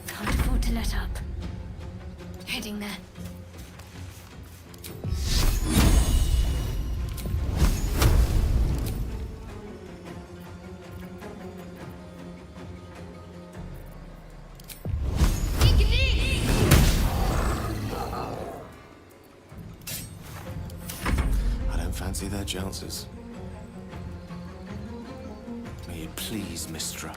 Can't afford to let up. Heading there. Fancy their chances. May it please, Mistra.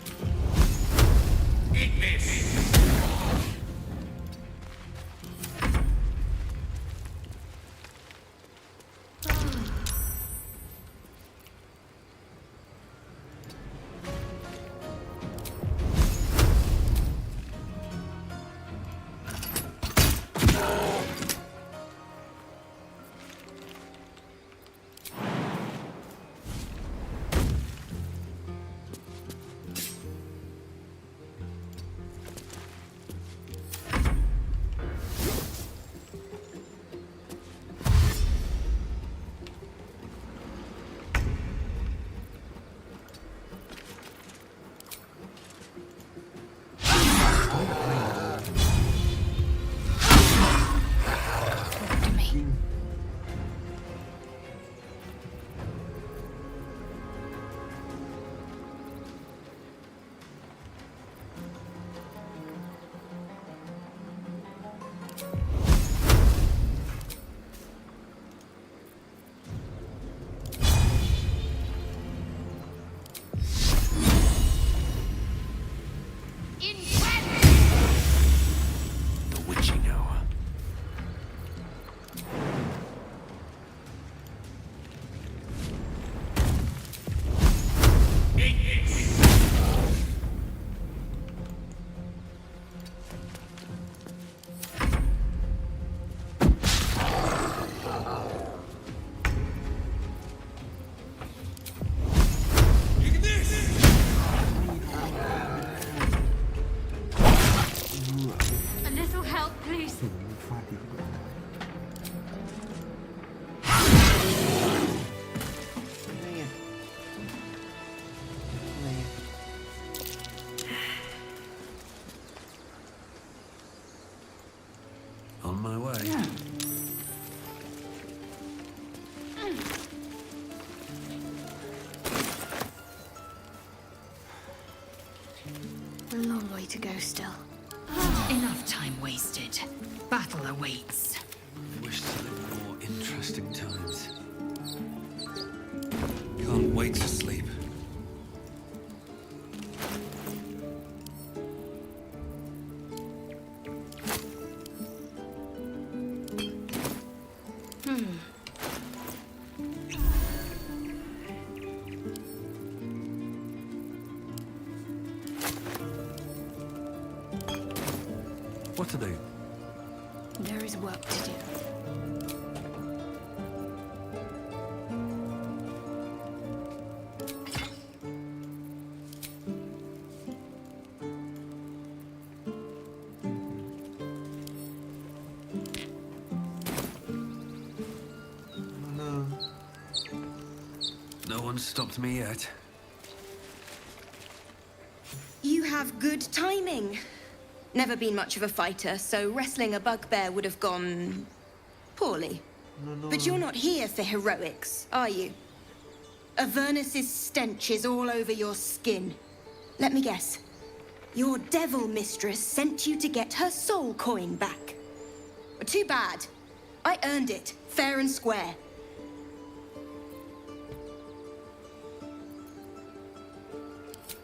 help, please. ถึงฟาดอีกนี่ไงอะไรอ่ะ On my way. A long way to go still. Enough time wasted. Battle awaits. Wish to live more interesting times. Can't wait to sleep. What to do? There is work to do. No. No one's stopped me yet. You have good timing. Never been much of a fighter, so wrestling a bugbear would have gone poorly. But you're not here for heroics, are you? Avernus's stench is all over your skin. Let me guess. Your devil mistress sent you to get her soul coin back. Too bad. I earned it, fair and square.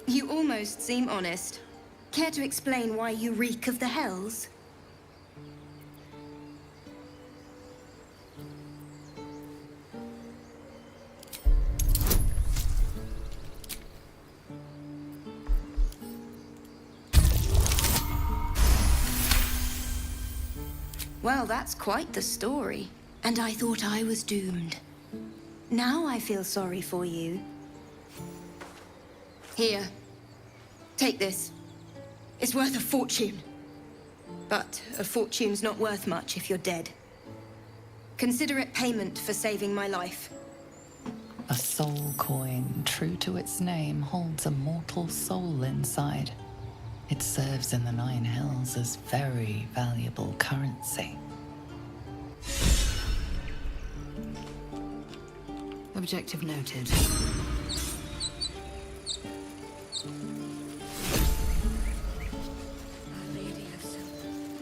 You almost seem honest. Care to explain why you reek of the hells? Well, that's quite the story. And I thought I was doomed. Now I feel sorry for you. Here. Take this. It's worth a fortune. But a fortune's not worth much if you're dead. Consider it payment for saving my life. A soul coin, true to its name, holds a mortal soul inside. It serves in the Nine Hells as very valuable currency. Objective noted.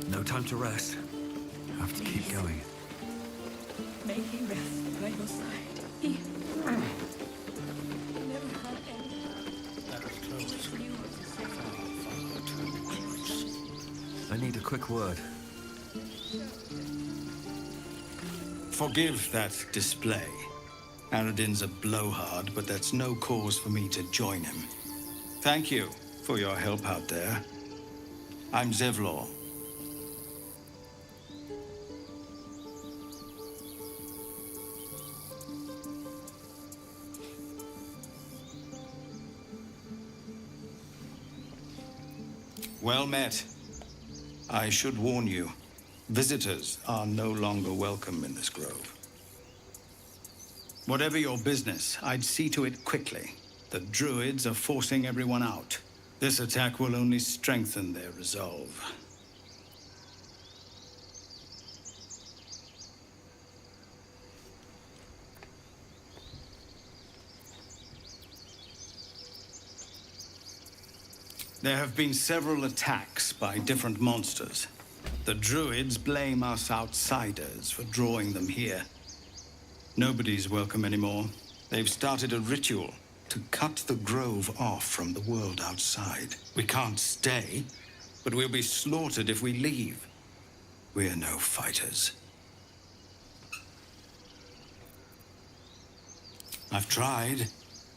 No time to rest. Have to keep going. May he rest by your side. He never had any. I need a quick word. Forgive that display. Aradin's a blowhard, but that's no cause for me to join him. Thank you for your help out there. I'm Zevlor. Well met. I should warn you, visitors are no longer welcome in this grove. Whatever your business, I'd see to it quickly. The druids are forcing everyone out. This attack will only strengthen their resolve. There have been several attacks by different monsters. The druids blame us outsiders for drawing them here. Nobody's welcome anymore. They've started a ritual to cut the grove off from the world outside. We can't stay, but we'll be slaughtered if we leave. We're no fighters. I've tried.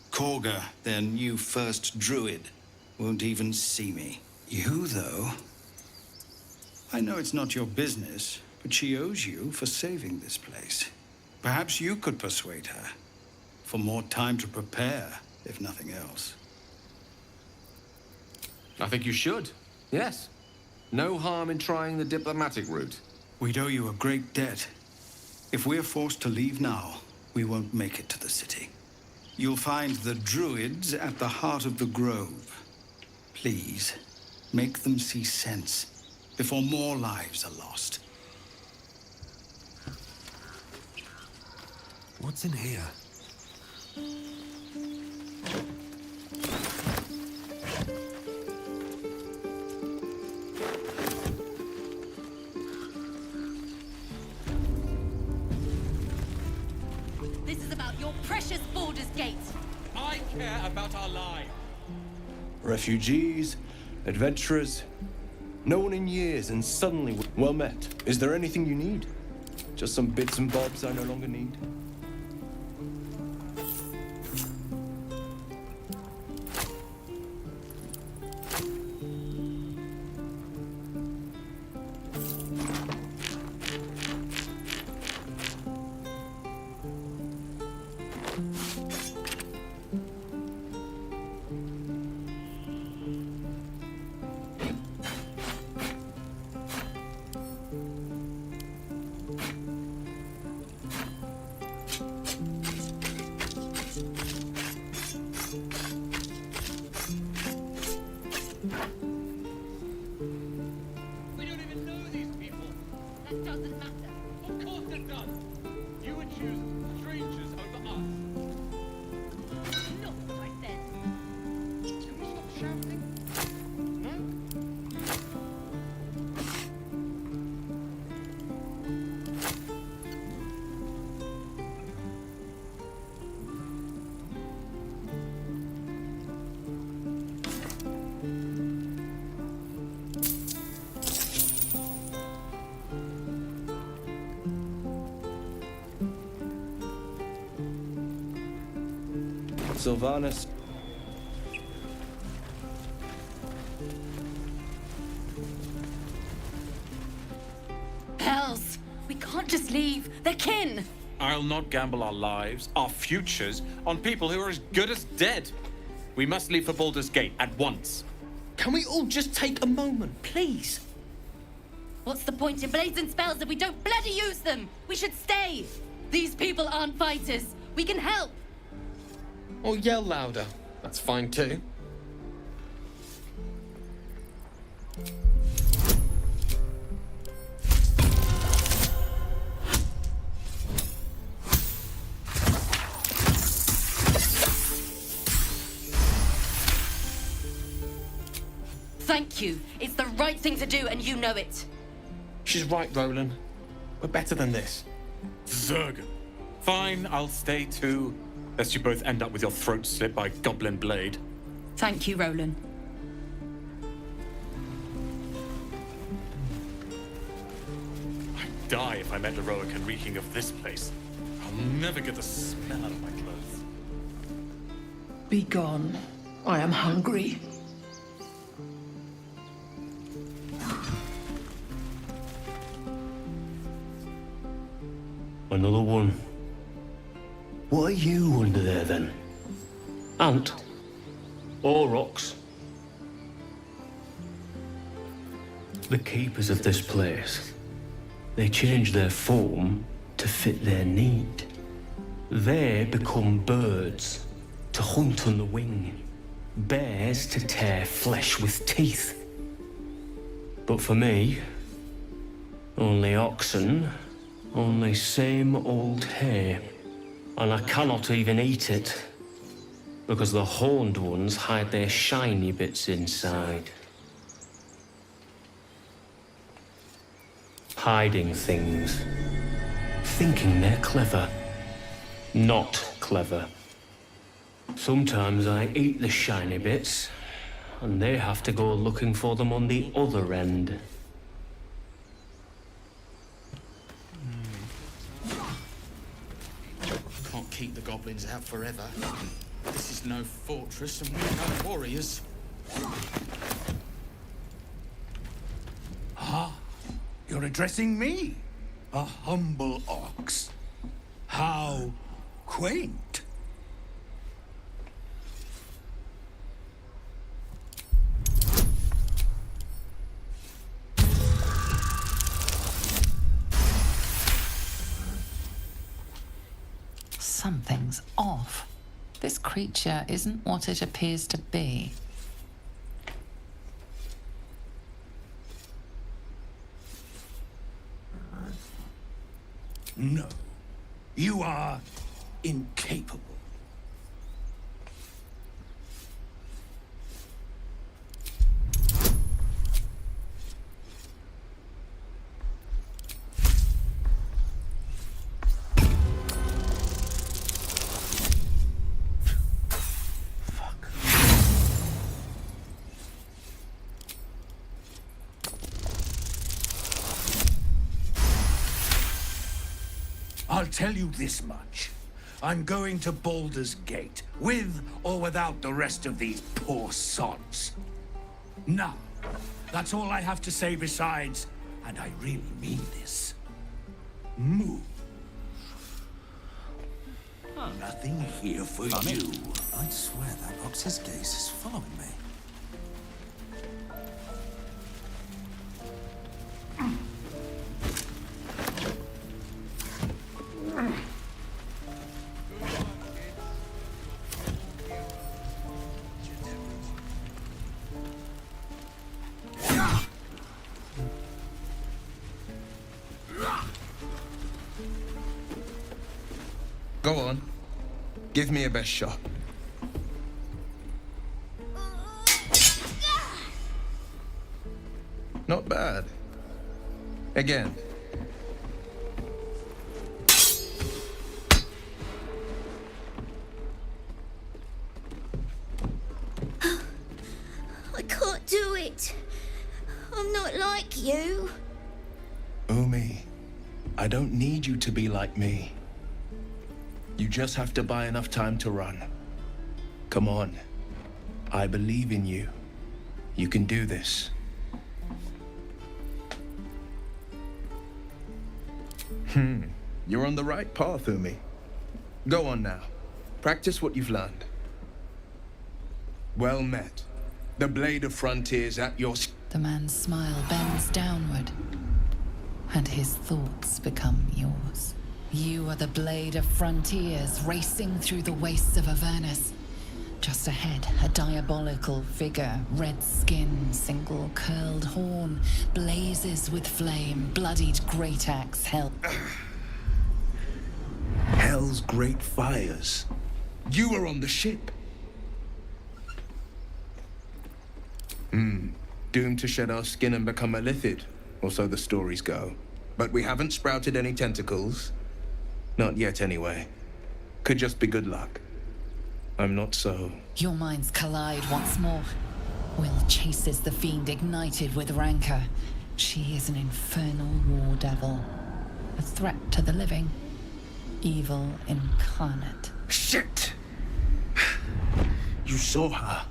Korga, their new first druid, won't even see me. You, though? I know it's not your business, but she owes you for saving this place. Perhaps you could persuade her. For more time to prepare, if nothing else. I think you should. Yes. No harm in trying the diplomatic route. We'd owe you a great debt. If we're forced to leave now, we won't make it to the city. You'll find the druids at the heart of the grove. Please, make them see sense before more lives are lost. What's in here? This is about your precious Baldur's Gate. I care about our lives. Refugees, adventurers, no one in years, and suddenly well met. Is there anything you need? Just some bits and bobs I no longer need? That doesn't matter. Of course it does. You would choose strangers over us. Not what I said. Can we stop shouting? No? Sylvanas. Hells! We can't just leave. They're kin! I'll not gamble our lives, our futures, on people who are as good as dead. We must leave for Baldur's Gate at once. Can we all just take a moment, please? What's the point in blazing spells if we don't bloody use them? We should stay! These people aren't fighters. We can help! Or yell louder. That's fine too. Thank you. It's the right thing to do, and you know it. She's right, Roland. We're better than this. Zerg. Fine, I'll stay too. Lest you both end up with your throat slit by Goblin Blade. Thank you, Roland. I'd die if I met Heroic and reeking of this place. I'll never get the smell out of my clothes. Be gone. I am hungry. Another one. What are you under there, then? Ant? Aurochs? The keepers of this place. They change their form to fit their need. They become birds to hunt on the wing. Bears to tear flesh with teeth. But for me, only oxen, only same old hay. And I cannot even eat it, because the horned ones hide their shiny bits inside. Hiding things. Thinking they're clever. Not clever. Sometimes I eat the shiny bits, and they have to go looking for them on the other end. Can't keep the goblins out forever. This is no fortress and we're no warriors. Ah, you're addressing me, a humble ox. How quaint. Something's off. This creature isn't what it appears to be. No. You are incapable. I'll tell you this much. I'm going to Baldur's Gate, with or without the rest of these poor sods. Now, that's all I have to say besides, and I really mean this. Move. Nothing here for you. I swear that Ox's gaze is following me. Go on. Give me your best shot. Not bad. Again. I can't do it. I'm not like you. Umi, I don't need you to be like me. You just have to buy enough time to run. Come on. I believe in you. You can do this. You're on the right path, Umi. Go on now. Practice what you've learned. Well met. The blade of frontiers at your... The man's smile bends downward, and his thoughts become yours. You are the blade of frontiers racing through the wastes of Avernus. Just ahead, a diabolical figure, red skin, single curled horn, blazes with flame, bloodied great axe held. Hell's great fires. You were on the ship. Doomed to shed our skin and become a lithid, or so the stories go. But we haven't sprouted any tentacles. Not yet, anyway. Could just be good luck. I'm not so... Your minds collide once more. Will chases the fiend ignited with rancor. She is an infernal war devil. A threat to the living. Evil incarnate. Shit! You saw her.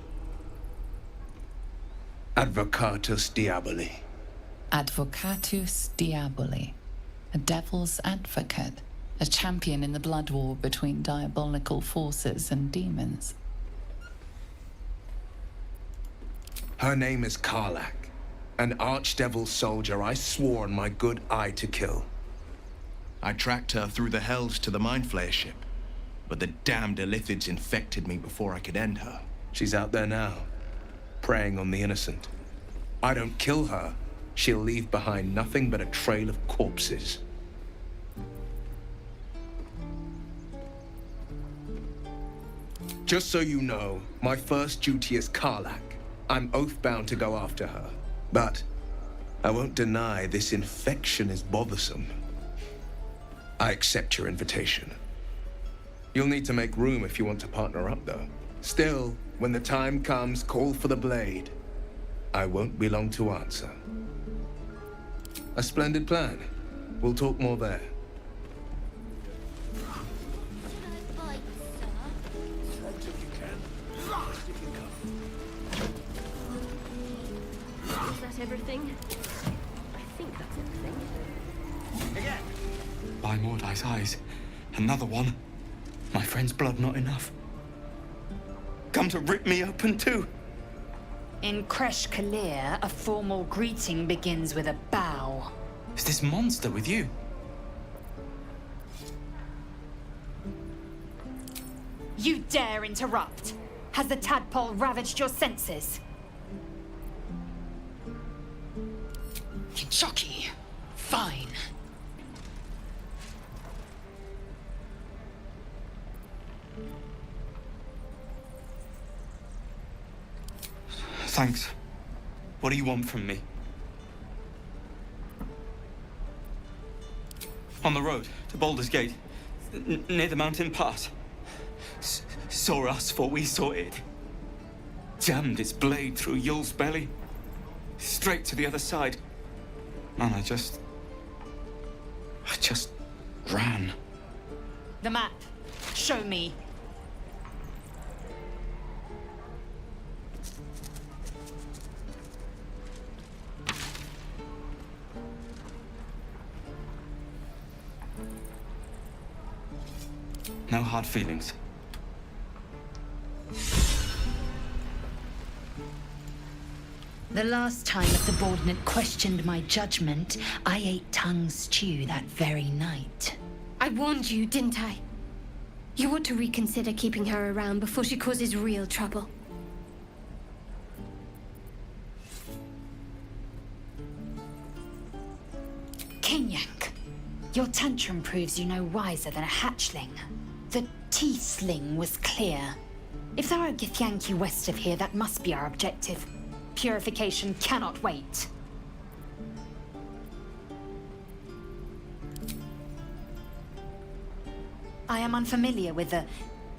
Advocatus Diaboli. Advocatus Diaboli. A devil's advocate. A champion in the blood war between diabolical forces and demons. Her name is Karlach, an archdevil soldier I swore on my good eye to kill. I tracked her through the hells to the Mindflayer ship, but the damned Illithids infected me before I could end her. She's out there now, preying on the innocent. I don't kill her, she'll leave behind nothing but a trail of corpses. Just so you know, my first duty is Karlach. I'm oath-bound to go after her. But I won't deny this infection is bothersome. I accept your invitation. You'll need to make room if you want to partner up, though. Still, when the time comes, call for the blade. I won't be long to answer. A splendid plan. We'll talk more there. Is that everything? I think that's everything. Again! By Mordai's eyes, another one. My friend's blood not enough. Come to rip me open too. In Kresh Kalir, a formal greeting begins with a bow. Is this monster with you? You dare interrupt? Has the tadpole ravaged your senses? Chucky. Fine. Thanks. What do you want from me? On the road to Baldur's Gate, near the mountain pass. Saw us, for we saw it. Jammed its blade through Yul's belly, straight to the other side. And I just ran. The map. Show me. No hard feelings. The last time a subordinate questioned my judgment, I ate tongue stew that very night. I warned you, didn't I? You ought to reconsider keeping her around before she causes real trouble. Kenyak, your tantrum proves you no wiser than a hatchling. The Tiefling was clear. If there are Githyanki west of here, that must be our objective. Purification cannot wait. I am unfamiliar with the...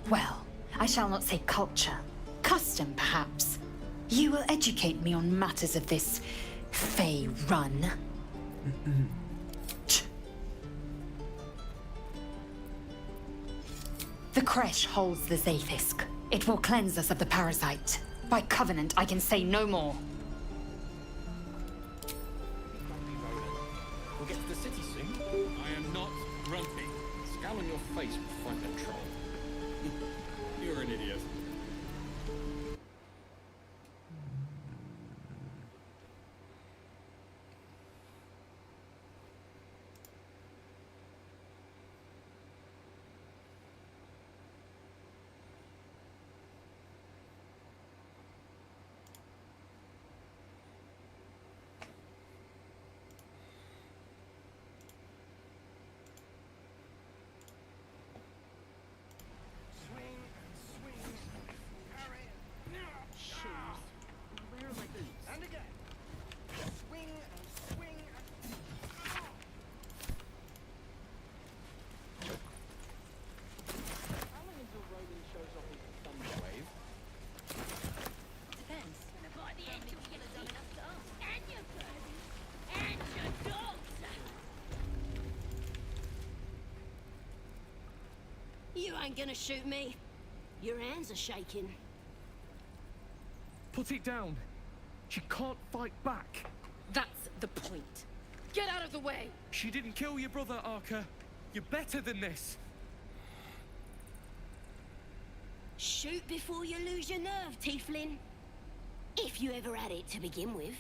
well, I shall not say culture. Custom, perhaps. You will educate me on matters of this... Fey run. The Kresh holds the Zafisk. It will cleanse us of the parasite. By covenant, I can say no more. We'll get to the city soon. I am not grumpy. Scowl on your face will find control. You're an idiot. You ain't gonna shoot me. Your hands are shaking. Put it down. She can't fight back. That's the point. Get out of the way! She didn't kill your brother, Arca. You're better than this. Shoot before you lose your nerve, Tiefling. If you ever had it to begin with.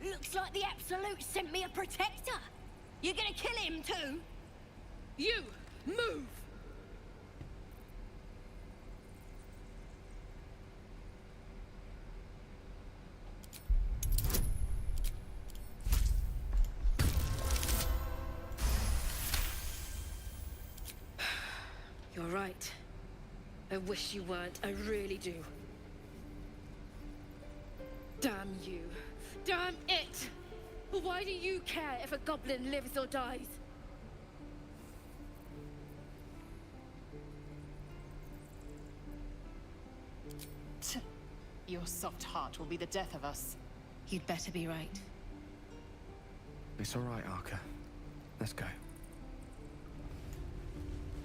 Looks like the Absolute sent me a protector. You're gonna kill him too? You! Move! You're right. I wish you weren't. I really do. Damn you. Damn it! Why do you care if a goblin lives or dies? Your soft heart will be the death of us. You'd better be right. It's all right, Arca. Let's go.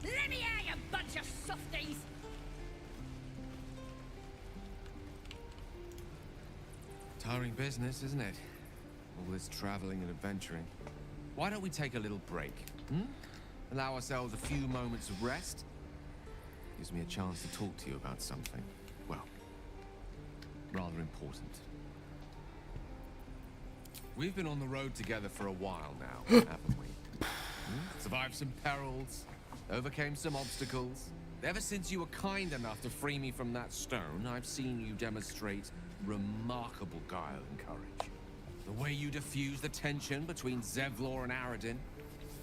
Let me out, you bunch of softies! Tiring business, isn't it? All this traveling and adventuring. Why don't we take a little break? Allow ourselves a few moments of rest? Gives me a chance to talk to you about something, well, rather important. We've been on the road together for a while now, haven't we? Survived some perils, overcame some obstacles. Ever since you were kind enough to free me from that stone, I've seen you demonstrate remarkable guile and courage. The way you diffused the tension between Zevlor and Aradin,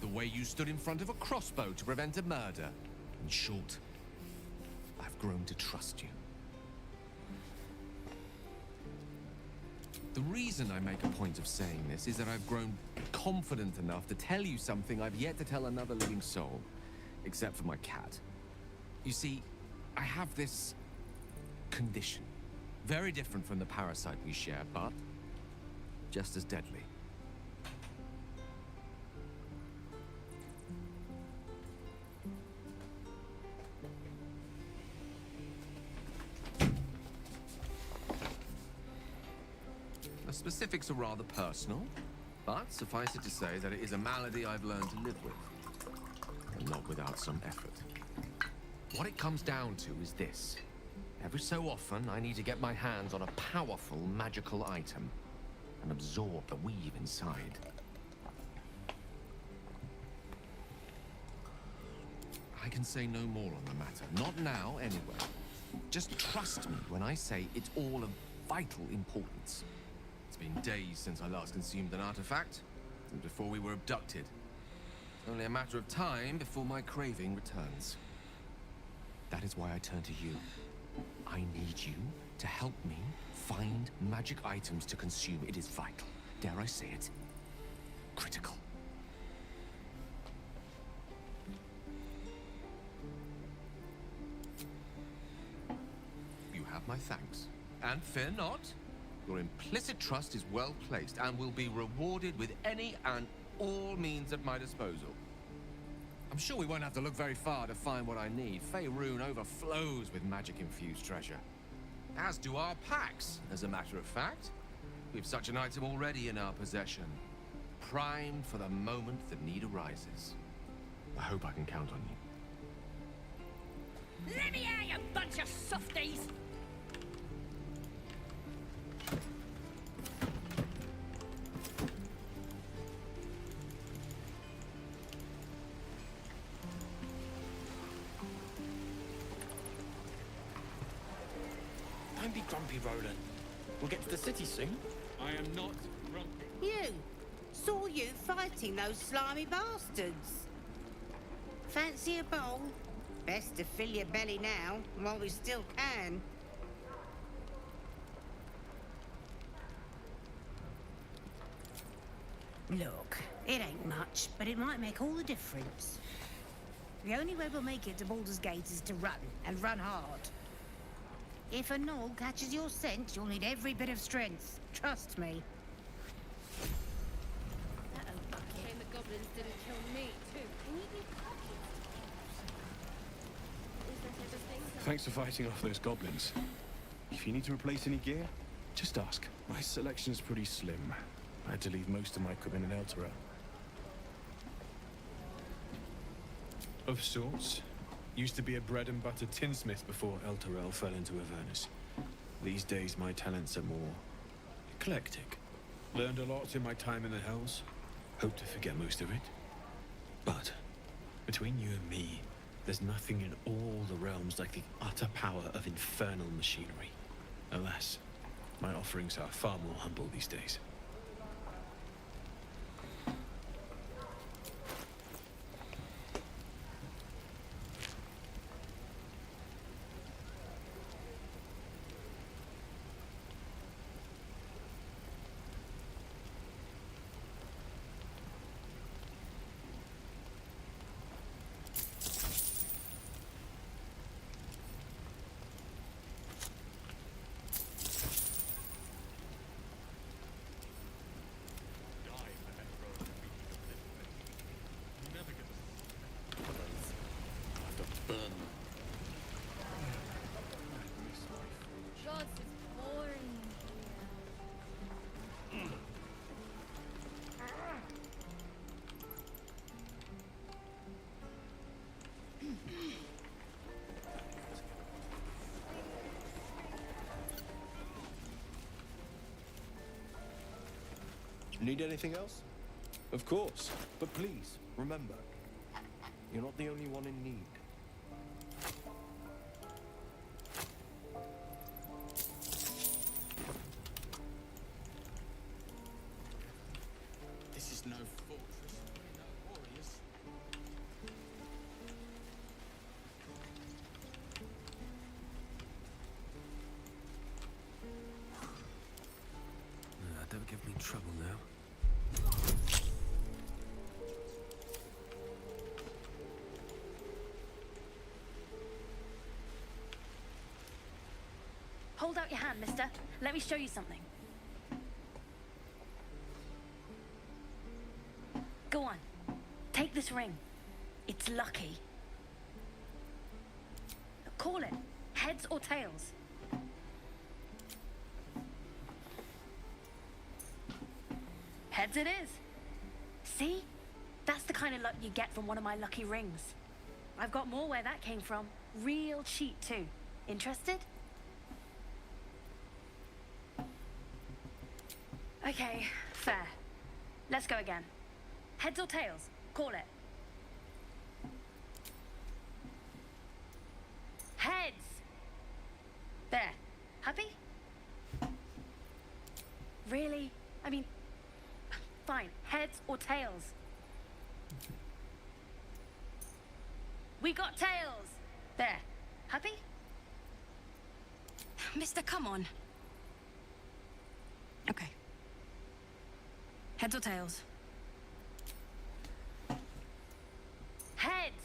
the way you stood in front of a crossbow to prevent a murder. In short, I've grown to trust you. The reason I make a point of saying this is that I've grown confident enough to tell you something I've yet to tell another living soul, except for my cat. You see, I have this condition. Very different from the parasite we share, but just as deadly. The specifics are rather personal, but suffice it to say that it is a malady I've learned to live with, and not without some effort. What it comes down to is this. Every so often, I need to get my hands on a powerful magical item and absorb the weave inside. I can say no more on the matter. Not now, anyway. Just trust me when I say it's all of vital importance. It's been days since I last consumed an artifact, and before we were abducted. It's only a matter of time before my craving returns. That is why I turn to you. I need you to help me find magic items to consume. It is vital. Dare I say it? Critical. You have my thanks. And fear not. Your implicit trust is well placed and will be rewarded with any and all means at my disposal. I'm sure we won't have to look very far to find what I need. Faerun overflows with magic-infused treasure. As do our packs, as a matter of fact. We've such an item already in our possession. Primed for the moment the need arises. I hope I can count on you. Let me out, you bunch of softies! Don't be grumpy, Roland. We'll get to the city soon. I am not grumpy. You! Saw you fighting those slimy bastards. Fancy a bowl? Best to fill your belly now, while we still can. Look, it ain't much, but it might make all the difference. The only way we'll make it to Baldur's Gate is to run, and run hard. If a gnoll catches your scent, you'll need every bit of strength. Trust me. Shame the goblins didn't kill me, too. Can you be Thanks for fighting off those goblins. If you need to replace any gear, just ask. My selection's pretty slim. I had to leave most of my equipment in Elturel. Of sorts. Used to be a bread and butter tinsmith before Elturel fell into Avernus. These days my talents are more eclectic. Learned a lot in my time in the Hells. Hope to forget most of it. But between you and me, there's nothing in all the realms like the utter power of infernal machinery. Alas, my offerings are far more humble these days. God, it's boring. Need anything else? Of course. But please, remember, you're not the only one in need. This is no fortress, no warriors. Don't give me trouble now. Hold out your hand, mister. Let me show you something. Go on. Take this ring. It's lucky. Call it. Heads or tails. Heads it is. See? That's the kind of luck you get from one of my lucky rings. I've got more where that came from. Real cheap, too. Interested? Okay, fair. Let's go again. Heads or tails? Call it. Heads! There. Happy? Really? I mean, fine. Heads or tails? We got tails! There. Happy? Mister, come on. Okay. Heads or tails? Heads!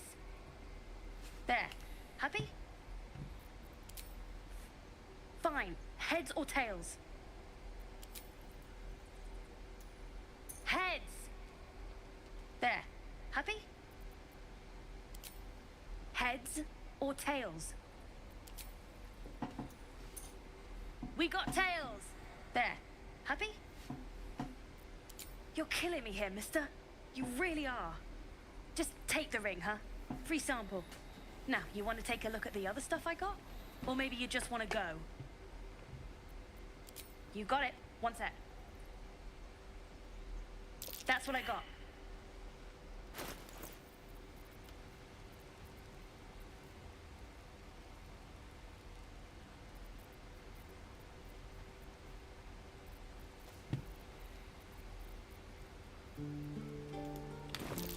There. Happy? Fine. Heads or tails? Heads! There. Happy? Heads or tails? We got tails! There. Happy? You're killing me here, mister. You really are. Just take the ring, huh? Free sample. Now, you want to take a look at the other stuff I got? Or maybe you just want to go? You got it. One sec. That's what I got.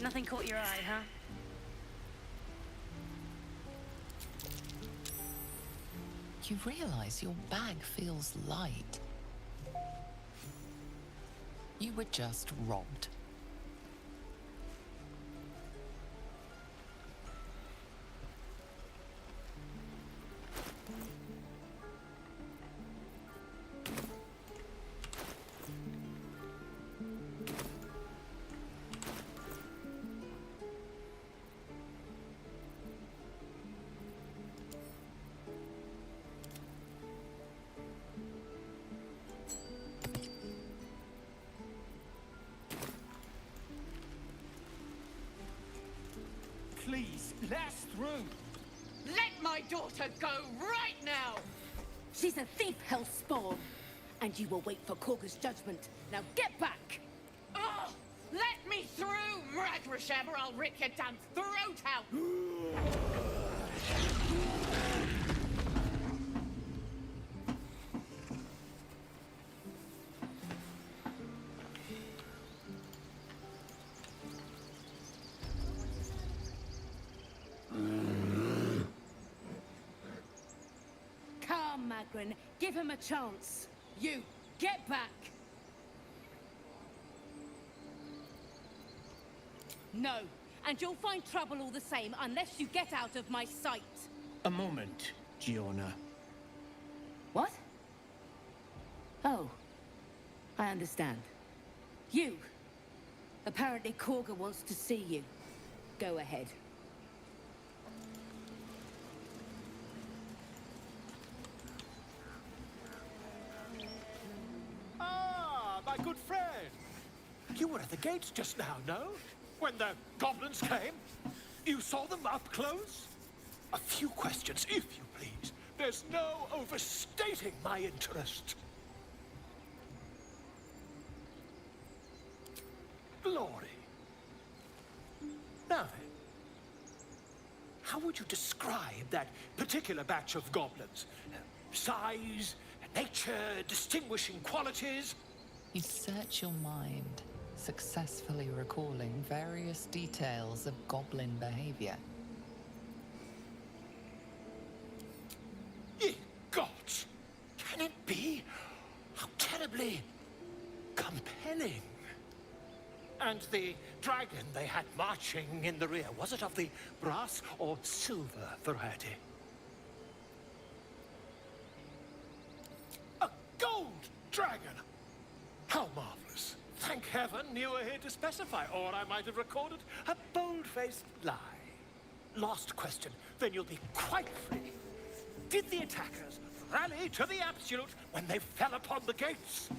Nothing caught your eye, huh? You realize your bag feels light. You were just robbed. Please, let us through. Let my daughter go right now! She's a thief, hellspawn. And you will wait for Korga's judgment. Now get back! Oh! Let me through, Mragrasheb, or I'll rip your damn throat out! Come, Magrin, give him a chance. You, get back! No, and you'll find trouble all the same unless you get out of my sight. A moment, Giona. What? Oh, I understand. You! Apparently Korga wants to see you. Go ahead. Ah, my good friend. You were at the gates just now, no? When the goblins came? You saw them up close? A few questions, if you please. There's no overstating my interest. glory. Now then, how would you describe that particular batch of goblins? Size, nature, distinguishing qualities? You search your mind, successfully recalling various details of goblin behavior. Ye gods! Can it be? How terribly compelling. And the dragon they had marching in the rear, was it of the brass or silver variety? A gold dragon! How marvelous. Thank heaven you were here to specify, or I might have recorded a bold-faced lie. Last question, then you'll be quite free. Did the attackers rally to the absolute when they fell upon the gates?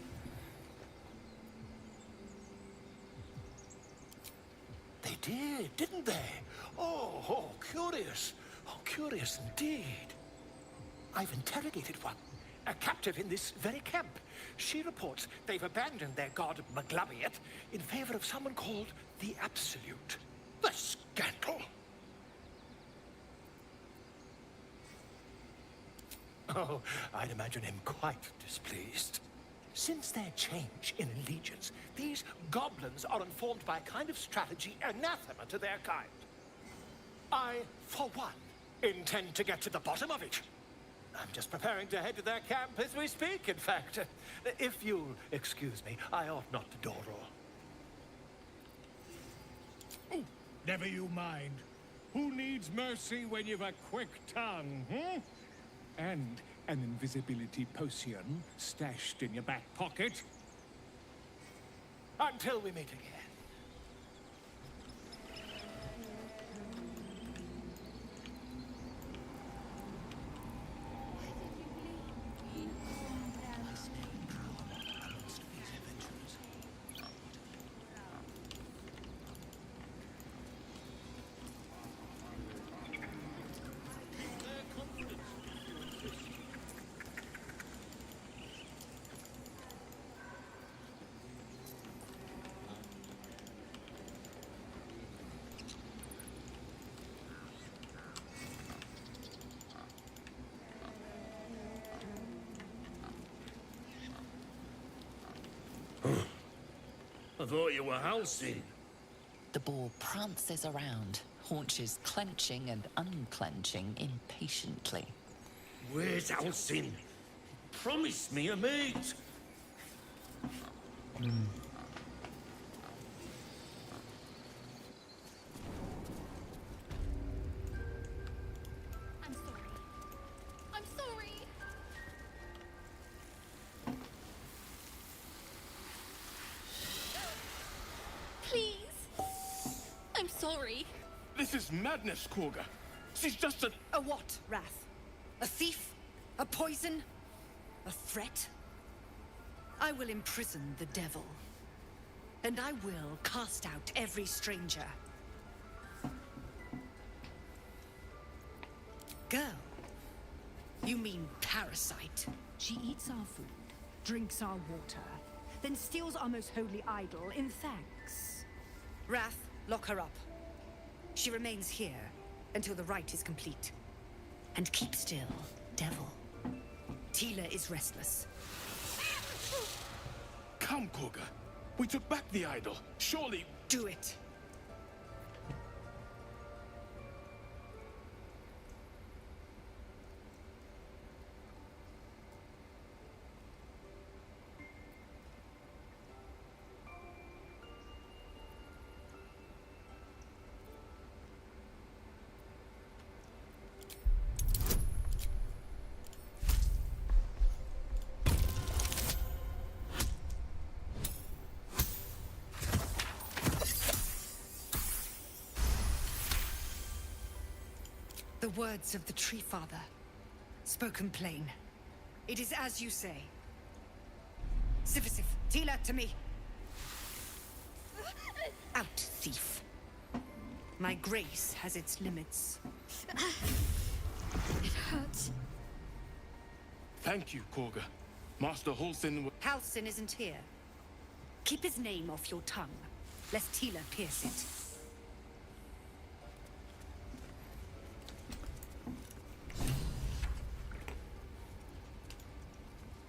They did, didn't they? Oh, curious. Oh, curious indeed. I've interrogated one, a captive in this very camp. She reports they've abandoned their god Maglabiet in favor of someone called the Absolute. The scandal! Oh, I'd imagine him quite displeased. Since their change in allegiance, these goblins are informed by a kind of strategy anathema to their kind. I, for one, intend to get to the bottom of it. I'm just preparing to head to their camp as we speak, in fact. If you'll excuse me, I ought not to dawdle. Oh, never you mind. Who needs mercy when you've a quick tongue, And an invisibility potion stashed in your back pocket? Until we meet again. I thought you were housing. The boar prances around, haunches clenching and unclenching impatiently. Where's Halsin? Promise me a mate. I'm sorry. I'm sorry. Please. I'm sorry. This is madness, Korga. She's just a... A what, Wrath? A thief? A poison? A threat? I will imprison the devil. And I will cast out every stranger. Girl, you mean parasite? She eats our food, drinks our water, then steals our most holy idol in thanks. Wrath, lock her up. She remains here until the rite is complete. And keep still, devil. Tila is restless. Come, Korga. We took back the idol. Surely... Do it. The words of the Tree Father, spoken plain. It is as you say. Sifisif, Tila, to me. Out, thief. My grace has its limits. It hurts. Thank you, Korga. Master Halsin... Halsin isn't here. Keep his name off your tongue. lest Tila pierce it.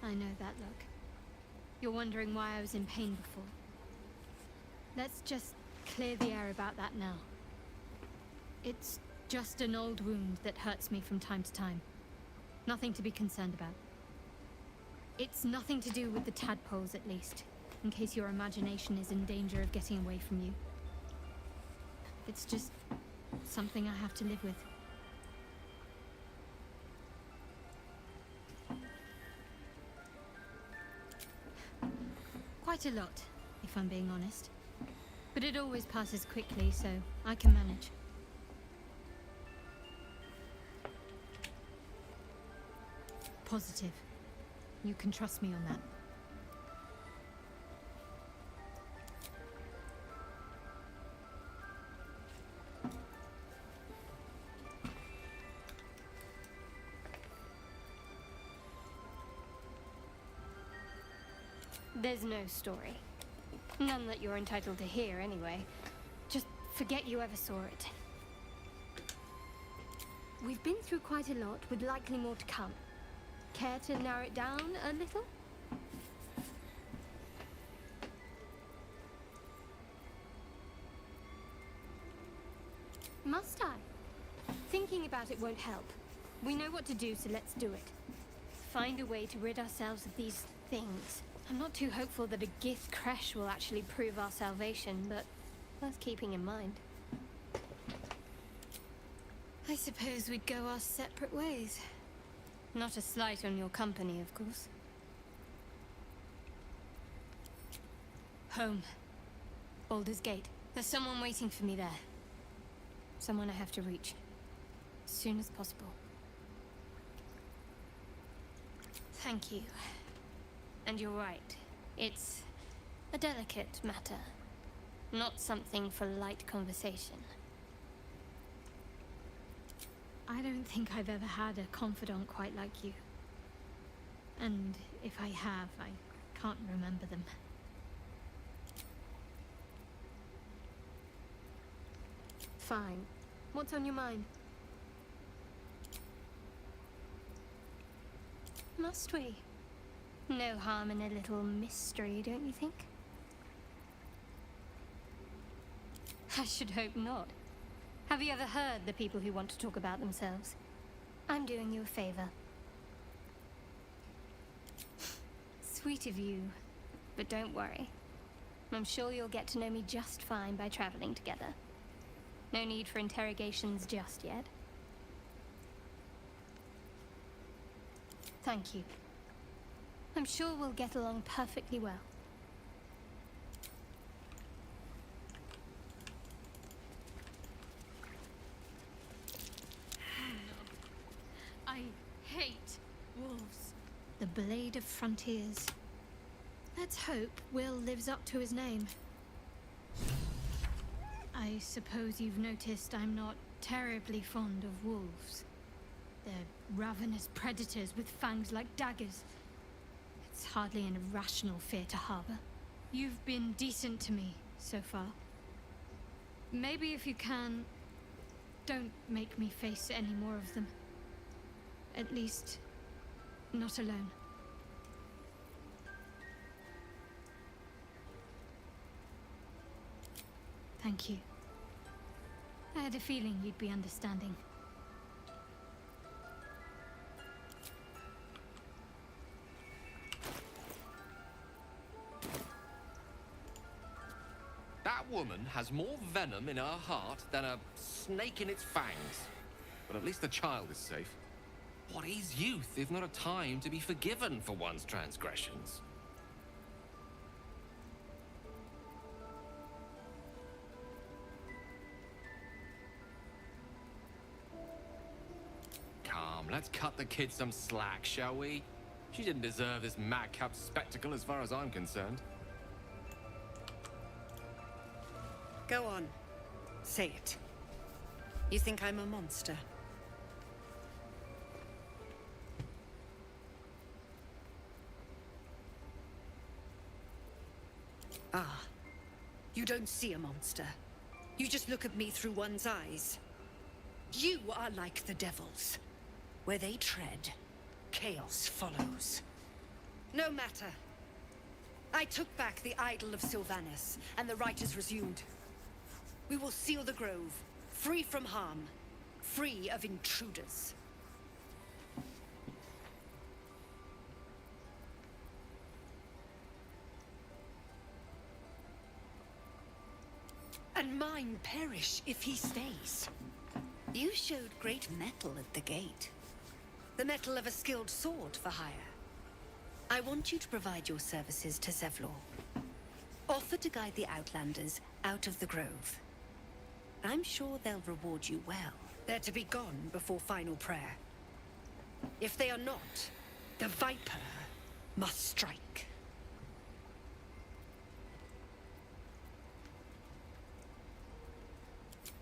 I know that look. You're wondering why I was in pain before. Let's just clear the air about that now. It's just an old wound that hurts me from time to time. Nothing to be concerned about. It's nothing to do with the tadpoles, at least, in case your imagination is in danger of getting away from you. It's just something I have to live with. Quite a lot, if I'm being honest. But it always passes quickly, so I can manage. Positive. You can trust me on that. There's no story. None that you're entitled to hear, anyway. Just forget you ever saw it. We've been through quite a lot, with likely more to come. Care to narrow it down a little? Must I? Thinking about it won't help. We know what to do, so let's do it. Find a way to rid ourselves of these things. I'm not too hopeful that a Gith crash will actually prove our salvation, but worth keeping in mind. I suppose we'd go our separate ways. Not a slight on your company, of course. Home. Baldur's Gate. There's someone waiting for me there. Someone I have to reach. As soon as possible. Thank you. And you're right. It's a delicate matter. Not something for light conversation. I don't think I've ever had a confidant quite like you. And if I have, I can't remember them. Fine. What's on your mind? Must we? No harm in a little mystery, don't you think? I should hope not. Have you ever heard the people who want to talk about themselves? I'm doing you a favor. Sweet of you, but don't worry. I'm sure you'll get to know me just fine by traveling together. No need for interrogations just yet. Thank you. I'm sure we'll get along perfectly well. I hate wolves. The Blade of Frontiers. Let's hope Will lives up to his name. I suppose you've noticed I'm not terribly fond of wolves. They're ravenous predators with fangs like daggers. It's hardly an irrational fear to harbor. You've been decent to me so far. Maybe if you can, don't make me face any more of them. At least, not alone. Thank you. I had a feeling you'd be understanding. That woman has more venom in her heart than a snake in its fangs. But at least the child is safe. What is youth if not a time to be forgiven for one's transgressions? Come, let's cut the kid some slack, shall we? She didn't deserve this madcap spectacle as far as I'm concerned. Go on. Say it. You think I'm a monster? Ah. You don't see a monster. You just look at me through one's eyes. You are like the devils. Where they tread, chaos follows. No matter. I took back the idol of Sylvanus, and the rite is resumed. We will seal the grove, free from harm, free of intruders. And mine perish if he stays. You showed great mettle at the gate. The mettle of a skilled sword for hire. I want you to provide your services to Zevlor. Offer to guide the Outlanders out of the grove. I'm sure they'll reward you well. They're to be gone before final prayer. If they are not, the Viper must strike.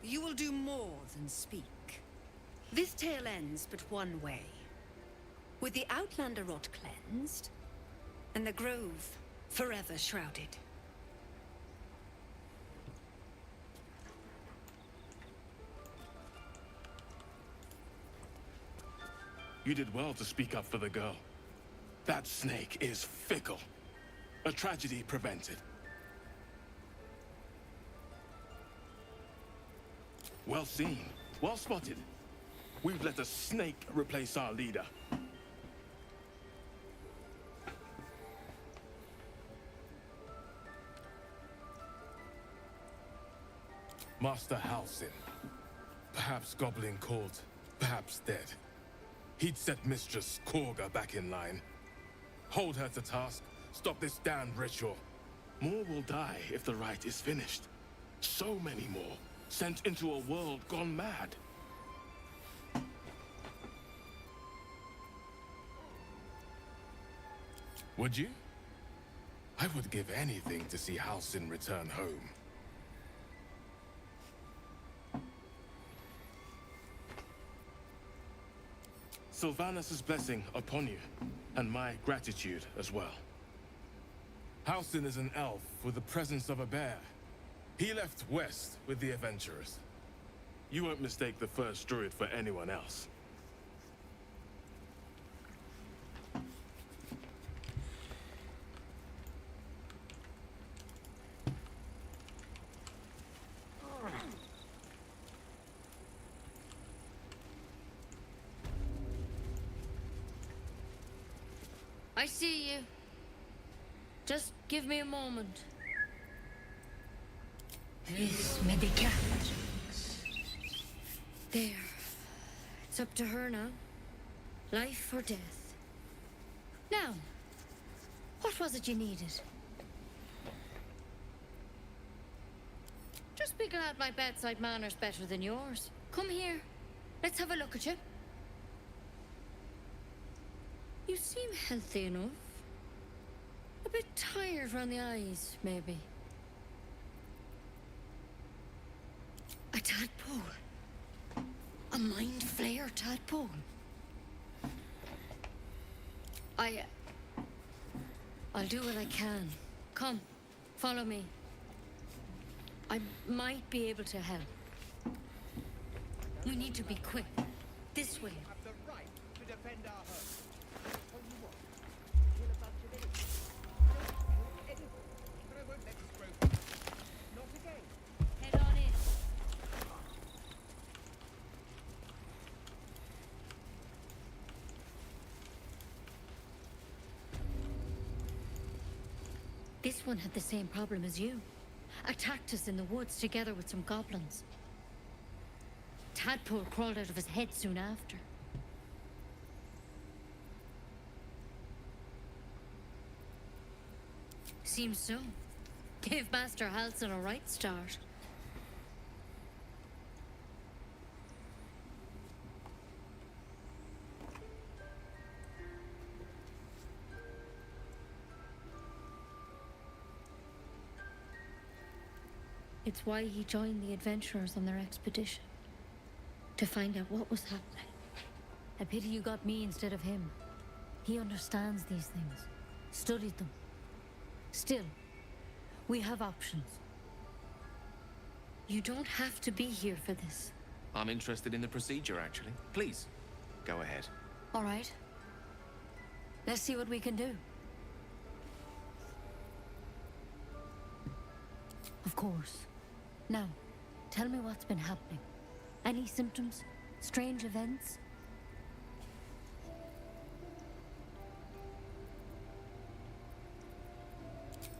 You will do more than speak. This tale ends but one way. With the Outlander rot cleansed, and the grove forever shrouded. You did well to speak up for the girl. That snake is fickle. A tragedy prevented. Well seen. Well spotted. We've let a snake replace our leader. Master Halsin. Perhaps goblin caught, perhaps dead. He'd set Mistress Korga back in line. Hold her to task, stop this damned ritual. More will die if the rite is finished. So many more, sent into a world gone mad. Would you? I would give anything to see Halsin return home. Sylvanus' blessing upon you, and my gratitude as well. Halsin is an elf with the presence of a bear. He left west with the adventurers. You won't mistake the first druid for anyone else. I see you. Just give me a moment. This medicat. There. It's up to her now. Life or death. Now, what was it you needed? Just be glad my bedside manner's better than yours. Come here. Let's have a look at you. You seem healthy enough. A bit tired round the eyes, maybe. A tadpole. A mind flayer tadpole. I'll do what I can. Come, follow me. I might be able to help. We need to be quick. This way. Have the right to defend our home. Head on in. This one had the same problem as you. Attacked us in the woods together with some goblins. Tadpole crawled out of his head soon after. Seems so. Gave Master Halsin a right start. It's why he joined the adventurers on their expedition. To find out what was happening. A pity you got me instead of him. He understands these things. Studied them. Still, we have options. You don't have to be here for this. I'm interested in the procedure, actually. Please, go ahead. All right. Let's see what we can do. Of course. Now, tell me what's been happening. Any symptoms? Strange events?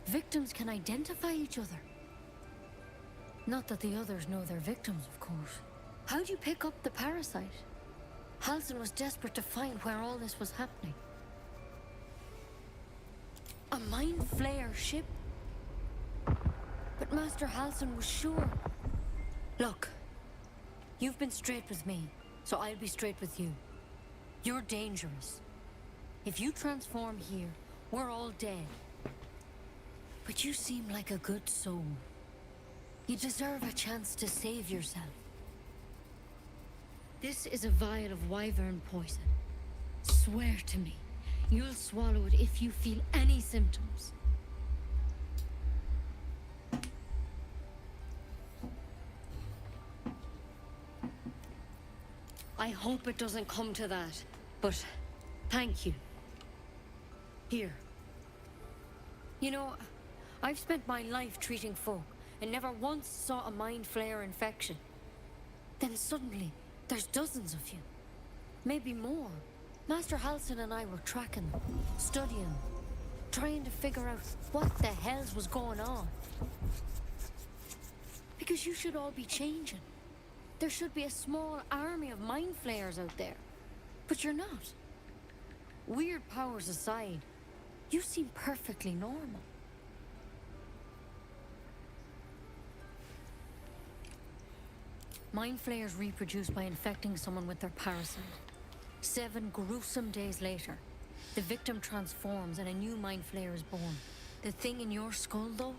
Victims can identify each other. Not that the others know they're victims, of course. How'd you pick up the parasite? Halsin was desperate to find where all this was happening. A mind flayer ship? But Master Halsin was sure. Look, you've been straight with me, so I'll be straight with you. You're dangerous. If you transform here, we're all dead. But you seem like a good soul. You deserve a chance to save yourself. This is a vial of wyvern poison. Swear to me, you'll swallow it if you feel any symptoms. I hope it doesn't come to that, but thank you. Here. You know, I've spent my life treating folk and never once saw a mind flayer infection. Then suddenly, there's dozens of you. Maybe more. Master Halsin and I were tracking them, studying them, trying to figure out what the hells was going on. Because you should all be changing. There should be a small army of mind flayers out there. But you're not. Weird powers aside, you seem perfectly normal. Mind flayers reproduce by infecting someone with their parasite. 7 gruesome days later, the victim transforms and a new mind flayer is born. The thing in your skull, though,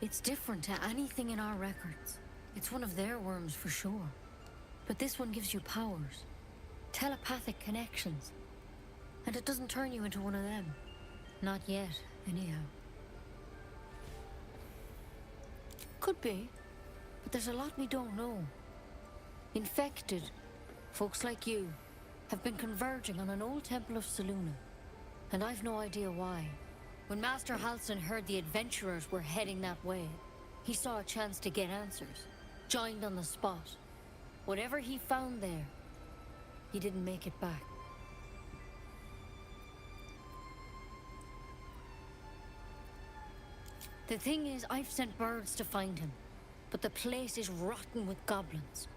it's different to anything in our records. It's one of their worms for sure. But this one gives you powers. Telepathic connections. And it doesn't turn you into one of them. Not yet, anyhow. Could be. But there's a lot we don't know. Infected, folks like you, have been converging on an old temple of Selûne. And I've no idea why. When Master Halsin heard the adventurers were heading that way, he saw a chance to get answers. Joined on the spot. Whatever he found there, he didn't make it back. The thing is, I've sent birds to find him, but the place is rotten with goblins.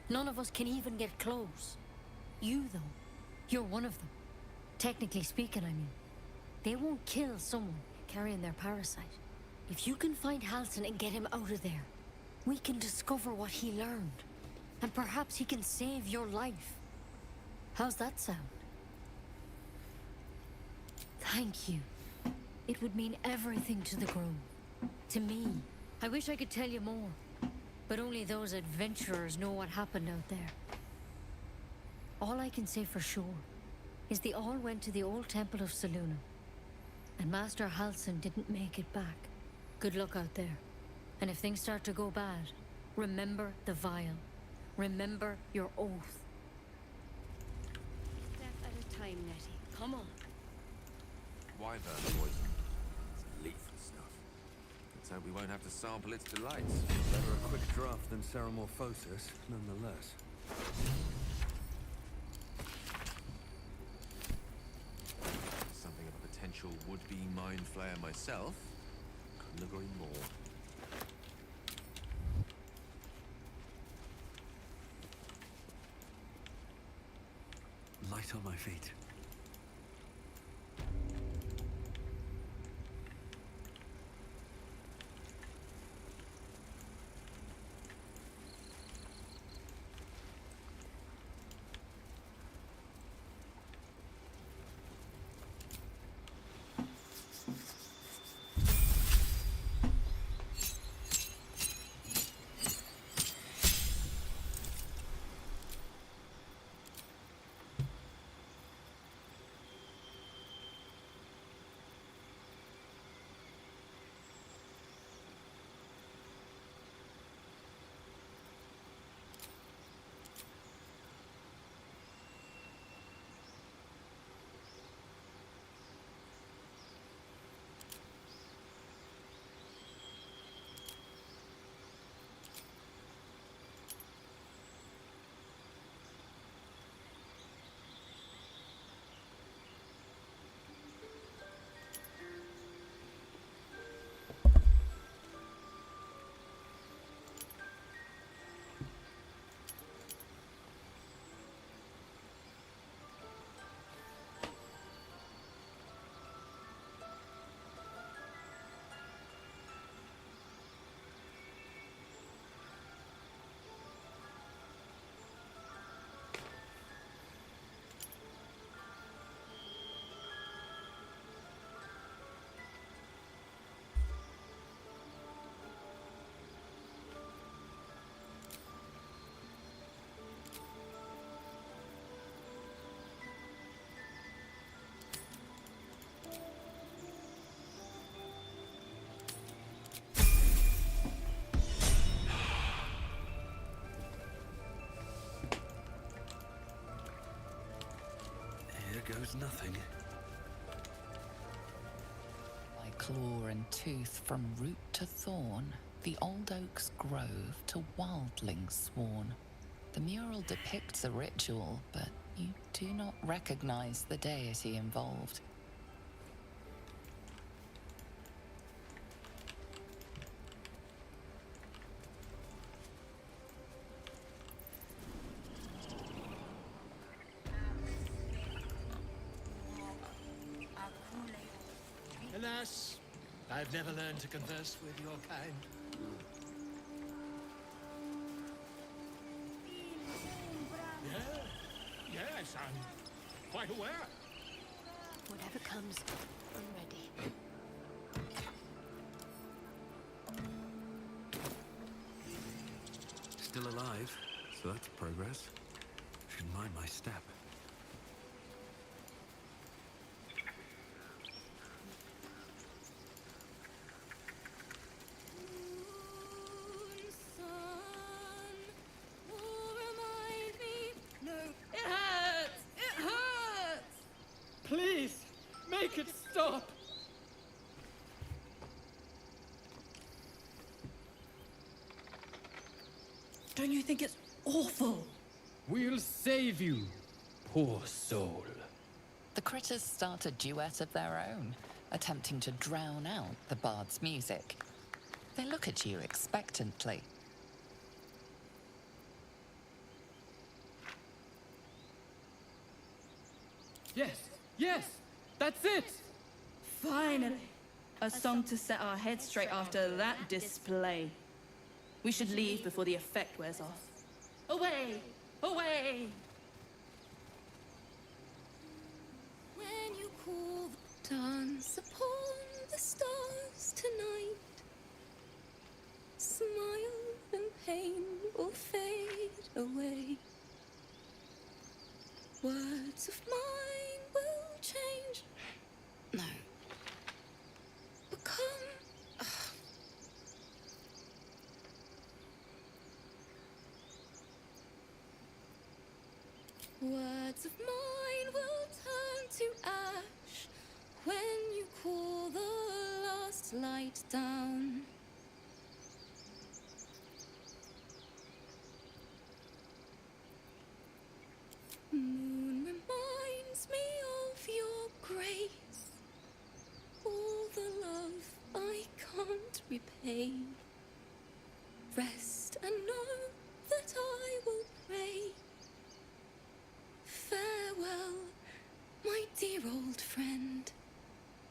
None of us can even get close. You, though, you're one of them. Technically speaking, I mean. They won't kill someone carrying their parasite. If you can find Halsin and get him out of there, we can discover what he learned. And perhaps he can save your life. How's that sound? Thank you. It would mean everything to the Grove. To me. I wish I could tell you more. But only those adventurers know what happened out there. All I can say for sure is they all went to the old temple of Selûne. And Master Halsin didn't make it back. Good luck out there. And if things start to go bad, remember the vial. Remember your oath. Step at a time, Nettie. Come on. Wyvern poison. It's lethal stuff. Let's hope we won't have to sample its delights. Better a quick draft than Ceramorphosis, nonetheless. Something of a potential would-be mind flayer myself. Couldn't agree more. Light on my feet. goes nothing. By claw and tooth from root to thorn, the old oak's grove to wildlings sworn. The mural depicts a ritual, but you do not recognize the deity involved. Alas, I've never learned to converse with your kind. Yes, I'm quite aware. Whatever comes, I'm ready. Still alive, so that's progress. Should mind my step. It hurts! It hurts! Please, make it stop! Don't you think it's awful? We'll save you, poor soul. The critters start a duet of their own, attempting to drown out the bard's music. They look at you expectantly. Yes, yes, that's it! Finally! A song to set our heads straight after that display. We should leave before the effect wears off. Away! Away! When you call, dance upon the stars tonight. Smile and pain will fade away. Words of mine will change. No. Become. Words of mine will turn to ash when you call the last light down. Moon reminds me of your grace, all the love I can't repay. Rest and know that I will pray. Farewell, my dear old friend.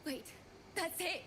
Wait, that's it!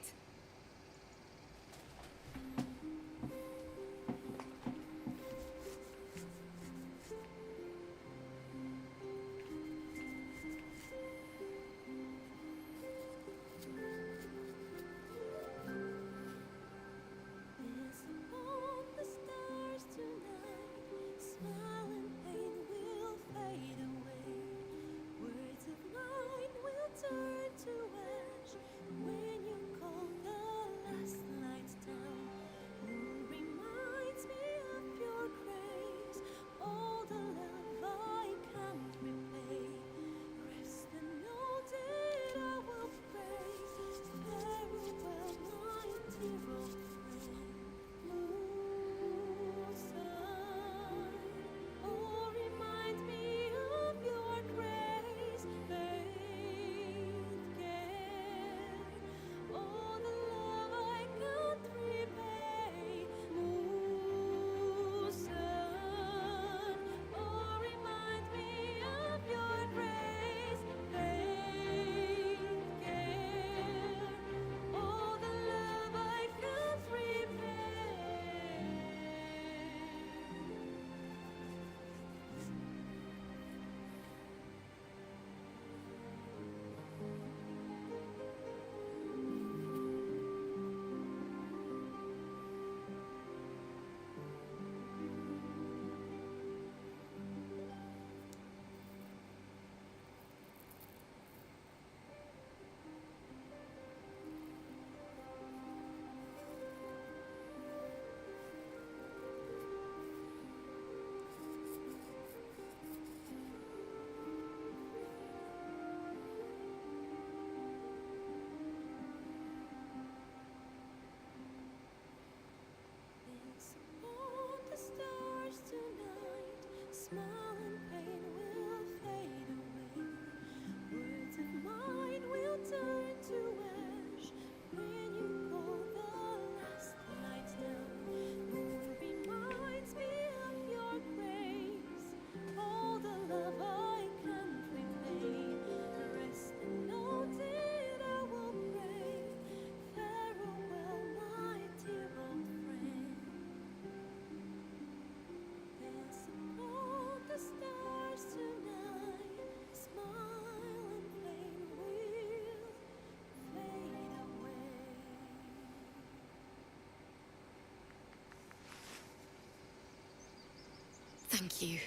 Thank you.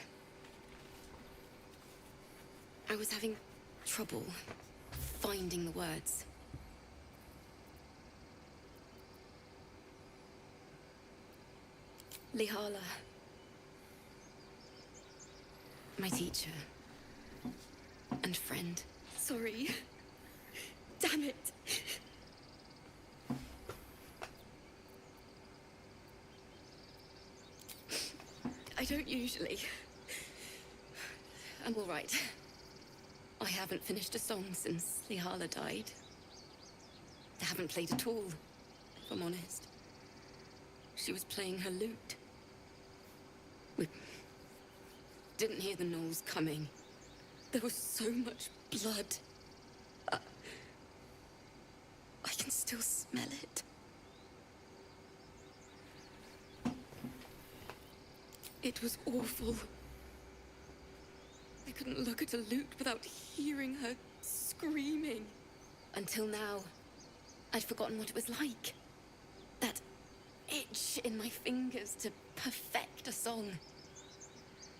I was having trouble finding the words. Lihala, my teacher and friend. Sorry. Damn it. I don't usually. I'm all right. I haven't finished a song since Lihala died. I haven't played at all, if I'm honest. She was playing her lute. We didn't hear the gnolls coming. There was so much blood. I can still smell it. It was awful. I couldn't look at a lute without hearing her screaming. Until now, I'd forgotten what it was like. That itch in my fingers to perfect a song.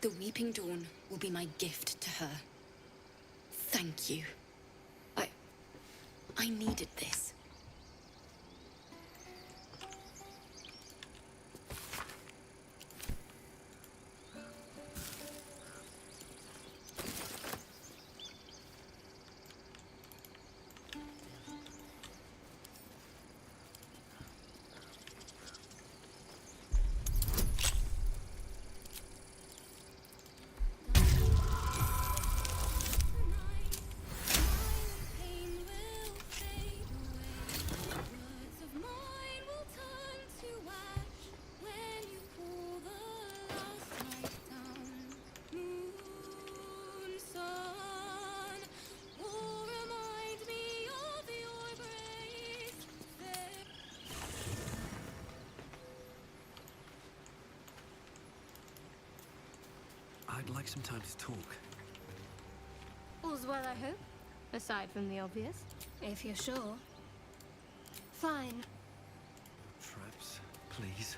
The Weeping Dawn will be my gift to her. Thank you. I needed this. I'd like some time to talk. All's well, I hope. Aside from the obvious. If you're sure. Fine. Traps, please.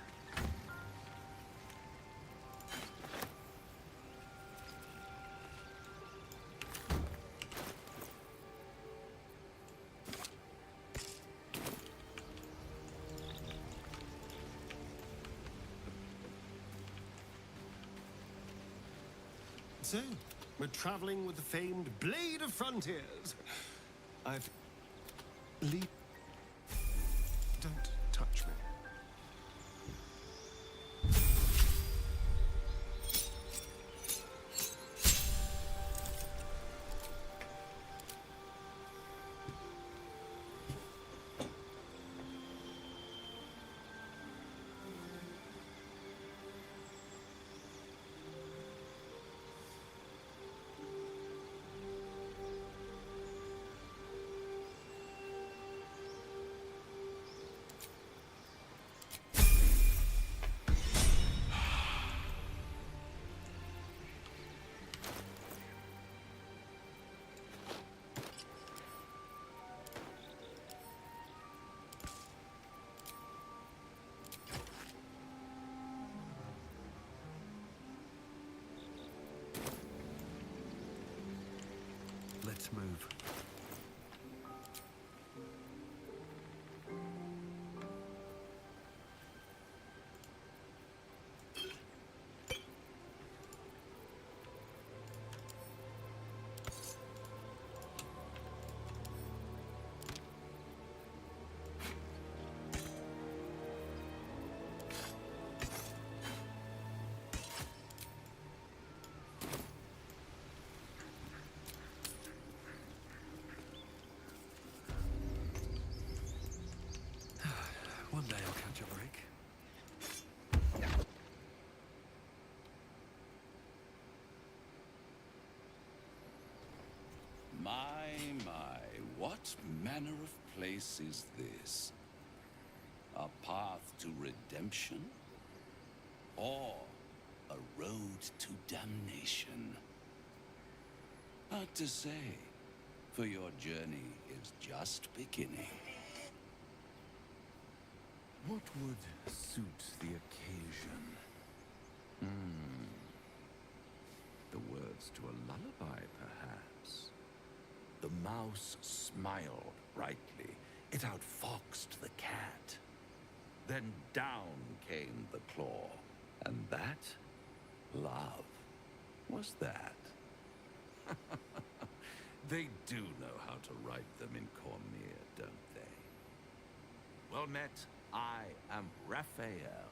So, we're traveling with the famed Blade of Frontiers. I've... Don't touch me. Let's move. One day I'll catch a break. My, what manner of place is this? A path to redemption? Or a road to damnation? Hard to say, for your journey is just beginning. What would suit the occasion? the words to a lullaby, perhaps. The mouse smiled brightly. It outfoxed the cat. Then down came the claw. And that, love, was that. They do know how to write them in Cormier, don't they? Well met, I am Raphael.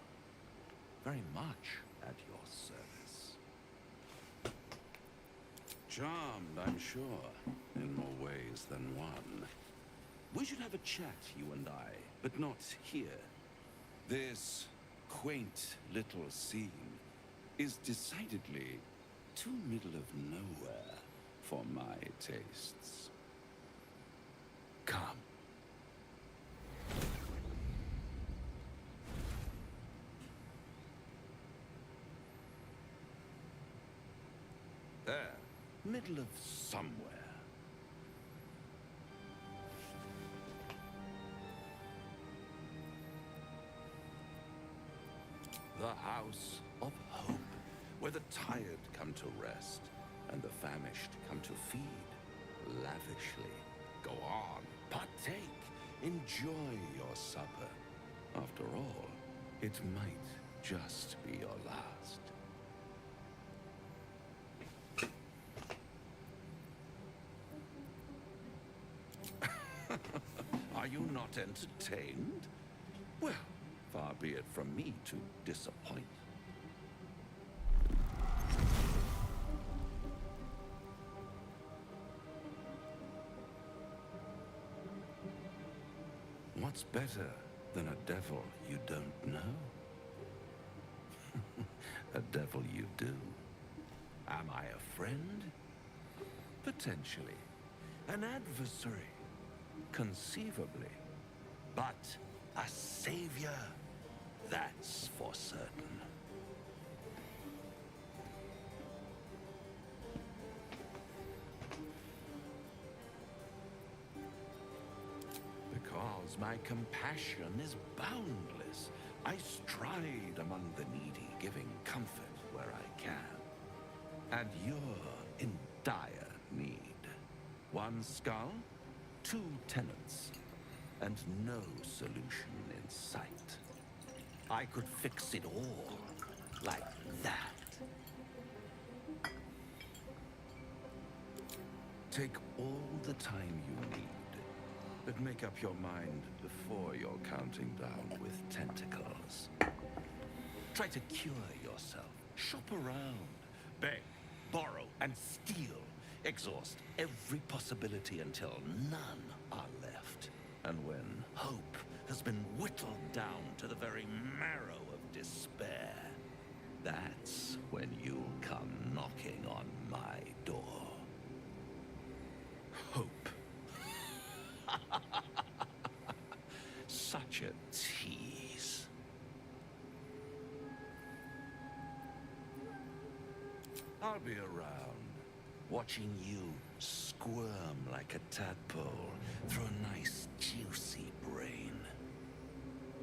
Very much at your service. Charmed, I'm sure, in more ways than one. We should have a chat, you and I, but not here. This quaint little scene is decidedly too middle of nowhere for my tastes. Come. There, middle of somewhere. The House of Hope, where the tired come to rest and the famished come to feed lavishly. Go on, partake, enjoy your supper. After all, it might just be your last. Are you not entertained? Well, far be it from me to disappoint. What's better than a devil you don't know? A devil you do. Am I a friend? Potentially. An adversary? Conceivably. But a savior? That's for certain. Because my compassion is boundless. I stride among the needy, giving comfort where I can. And you're in dire need. One skull, 2 tenants, and no solution in sight. I could fix it all, like that. Take all the time you need, but make up your mind before you're counting down with tentacles. Try to cure yourself. Shop around. Beg, borrow, and steal. Exhaust every possibility until none are left. And when hope has been whittled down to the very marrow of despair, that's when you'll come knocking on my door. Hope. Such a tease. I'll be around, watching you squirm like a tadpole through a nice, juicy brain.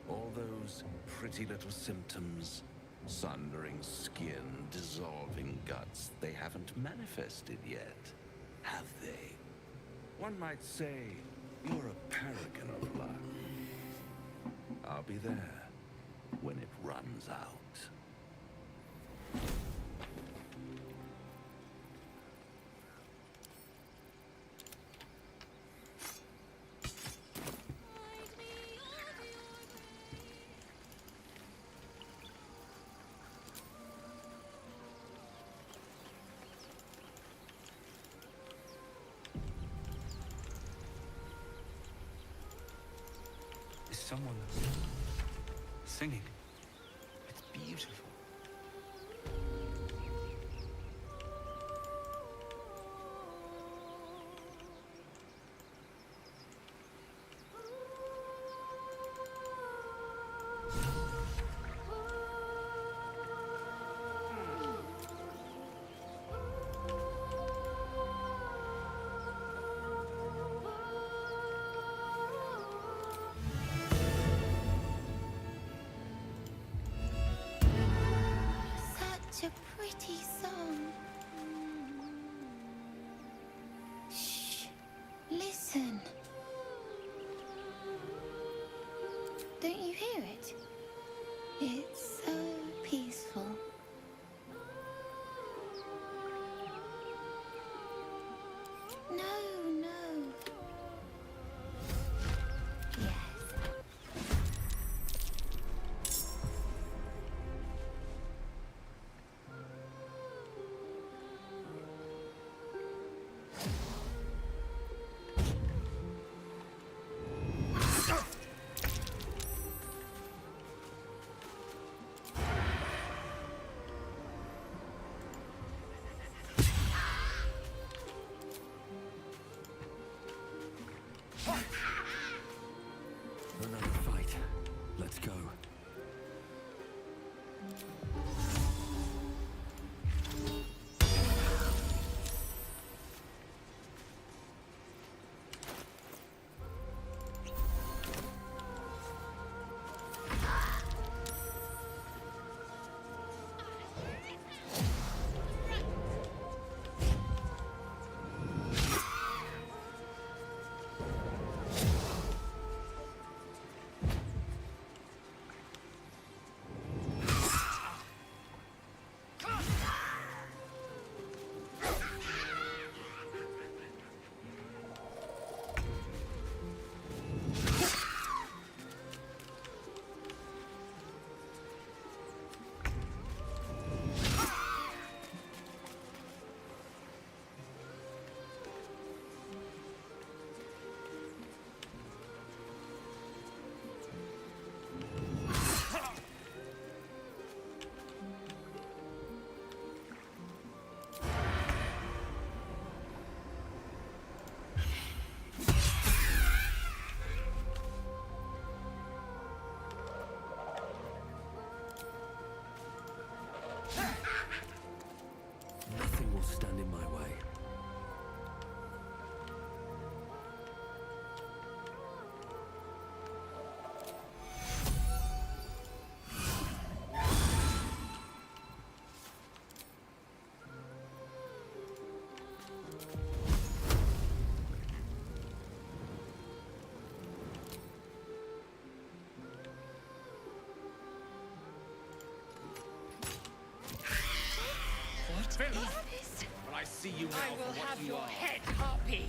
All those pretty little symptoms, sundering skin, dissolving guts, they haven't manifested yet, have they? One might say you're a paragon of luck. I'll be there when it runs out. Is someone singing? It's beautiful. Such a pretty song. No, no. Yes. Another fight. Let's go. Nothing will stand in my way. What is this? But I see you now I will for what have you your are. head, Harpy.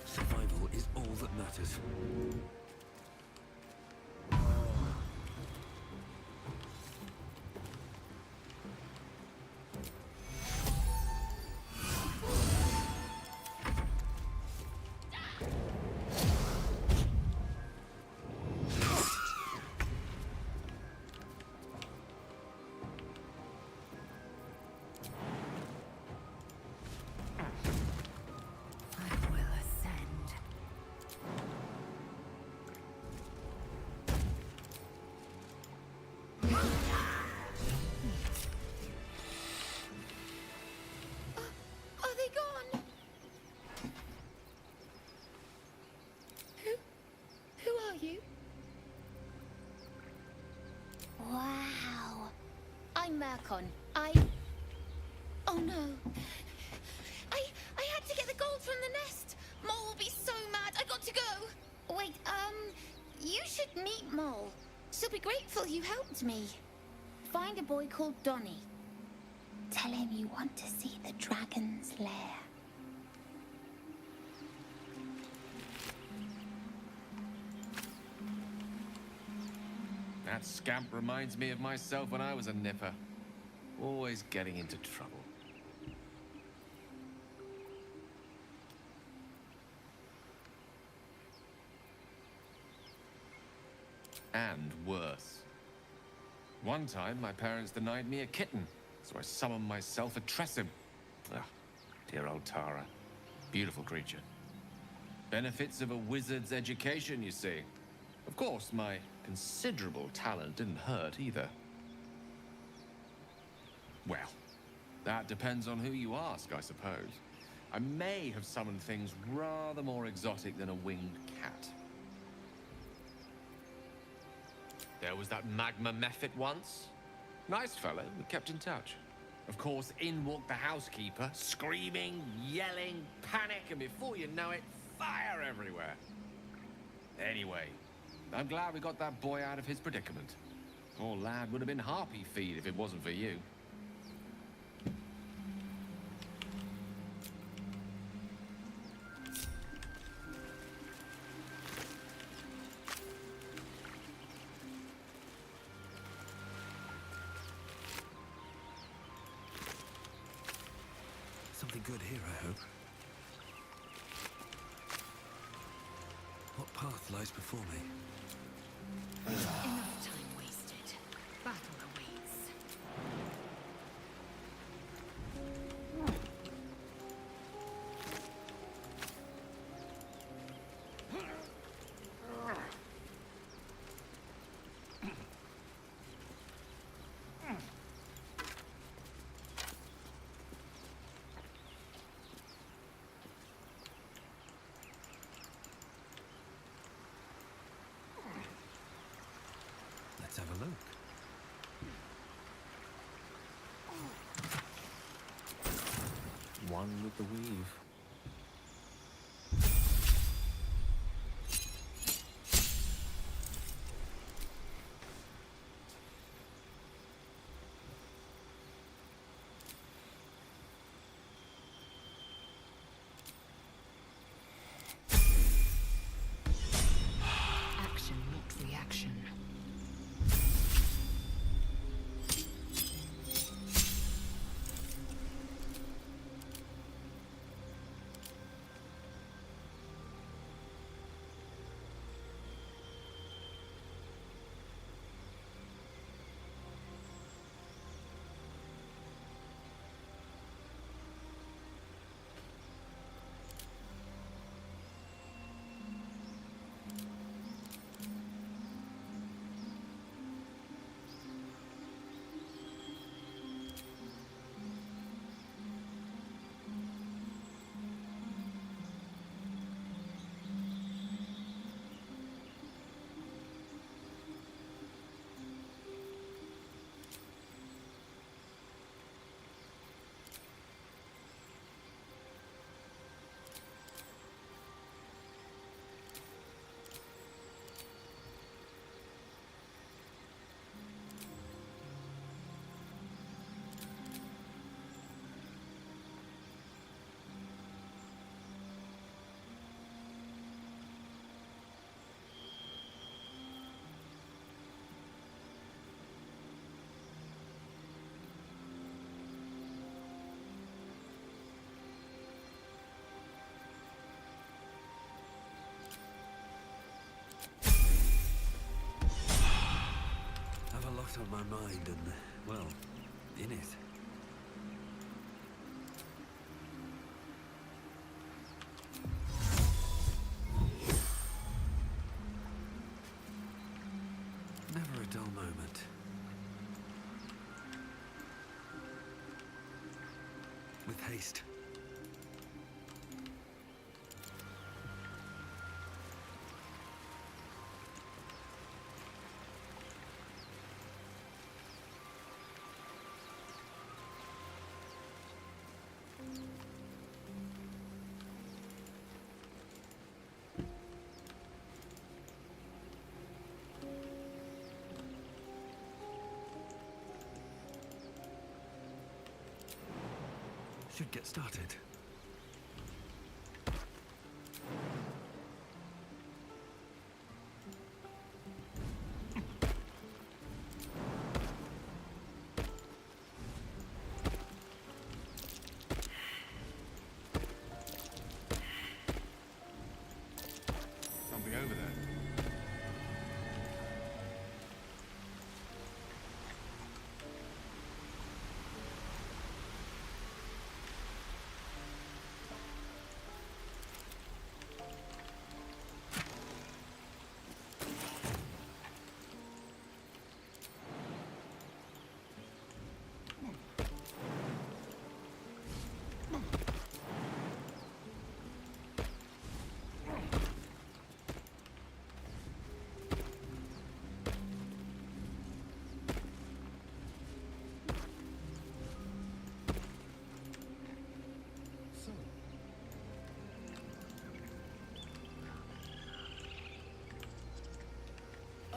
Survival is all that matters. I will ascend. Are they gone? Who are you? Wow. I'm Mercon. Oh no. I had to get the gold from the nest. Mole will be so mad. I got to go. Wait, you should meet Mole. She'll be grateful you helped me. Find a boy called Donny. Tell him you want to see the dragon's lair. That scamp reminds me of myself when I was a nipper. Always getting into trouble. And worse. One time, my parents denied me a kitten, so I summoned myself a Tressim. Ah, dear old Tara. Beautiful creature. Benefits of a wizard's education, you see. Of course, my considerable talent didn't hurt either. Well, that depends on who you ask, I suppose. I may have summoned things rather more exotic than a winged cat. There was that magma mephit once. Nice fellow, we kept in touch. Of course, in walked the housekeeper, screaming, yelling, panic, and before you know it, fire everywhere. Anyway, I'm glad we got that boy out of his predicament. Poor lad would have been harpy feed if it wasn't for you. Something good here, I hope. What path lies before me? Enough time wasted. Battle awaits. Let's have a look. One with the weave. Action, not reaction. I've a lot on my mind and, well, in it. Never a dull moment. With haste. Should get started.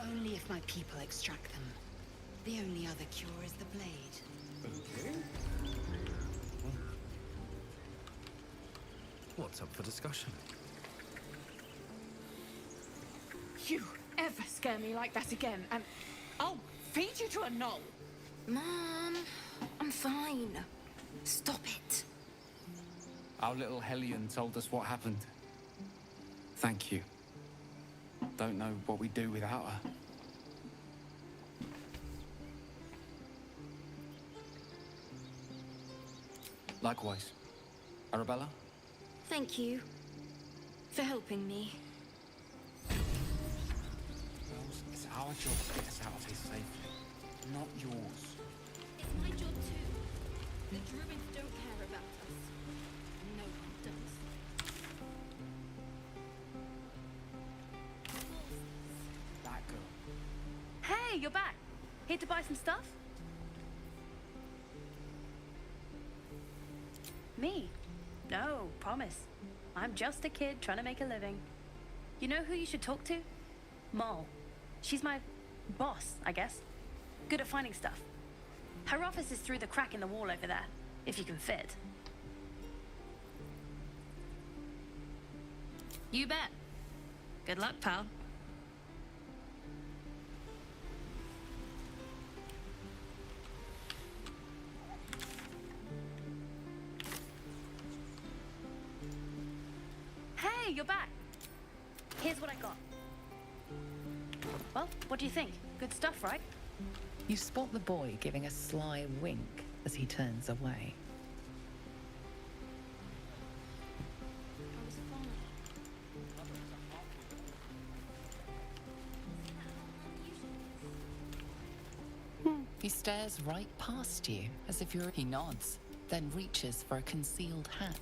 only if my people extract them. The only other cure is the blade. Okay. What's up for discussion? You ever scare me like that again, and I'll feed you to a knoll. Mom, I'm fine. Stop it. Our little Hellion told us what happened. Thank you. Don't know what we'd do without her. Likewise. Arabella? Thank you for helping me. It's our job to get us out of here safely, not yours. It's my job too. The druids don't care about us. No one does. That girl. Hey, you're back. Here to buy some stuff? Me? No, promise. I'm just a kid trying to make a living. You know who you should talk to? Moll. She's my boss, I guess. Good at finding stuff. Her office is through the crack in the wall over there, if you can fit. You bet. Good luck, pal. Hey, you're back. Here's what I got. Well, what do you think? Good stuff, right? You spot the boy giving a sly wink as he turns away. He stares right past you, as if you're... He nods, then reaches for a concealed hat.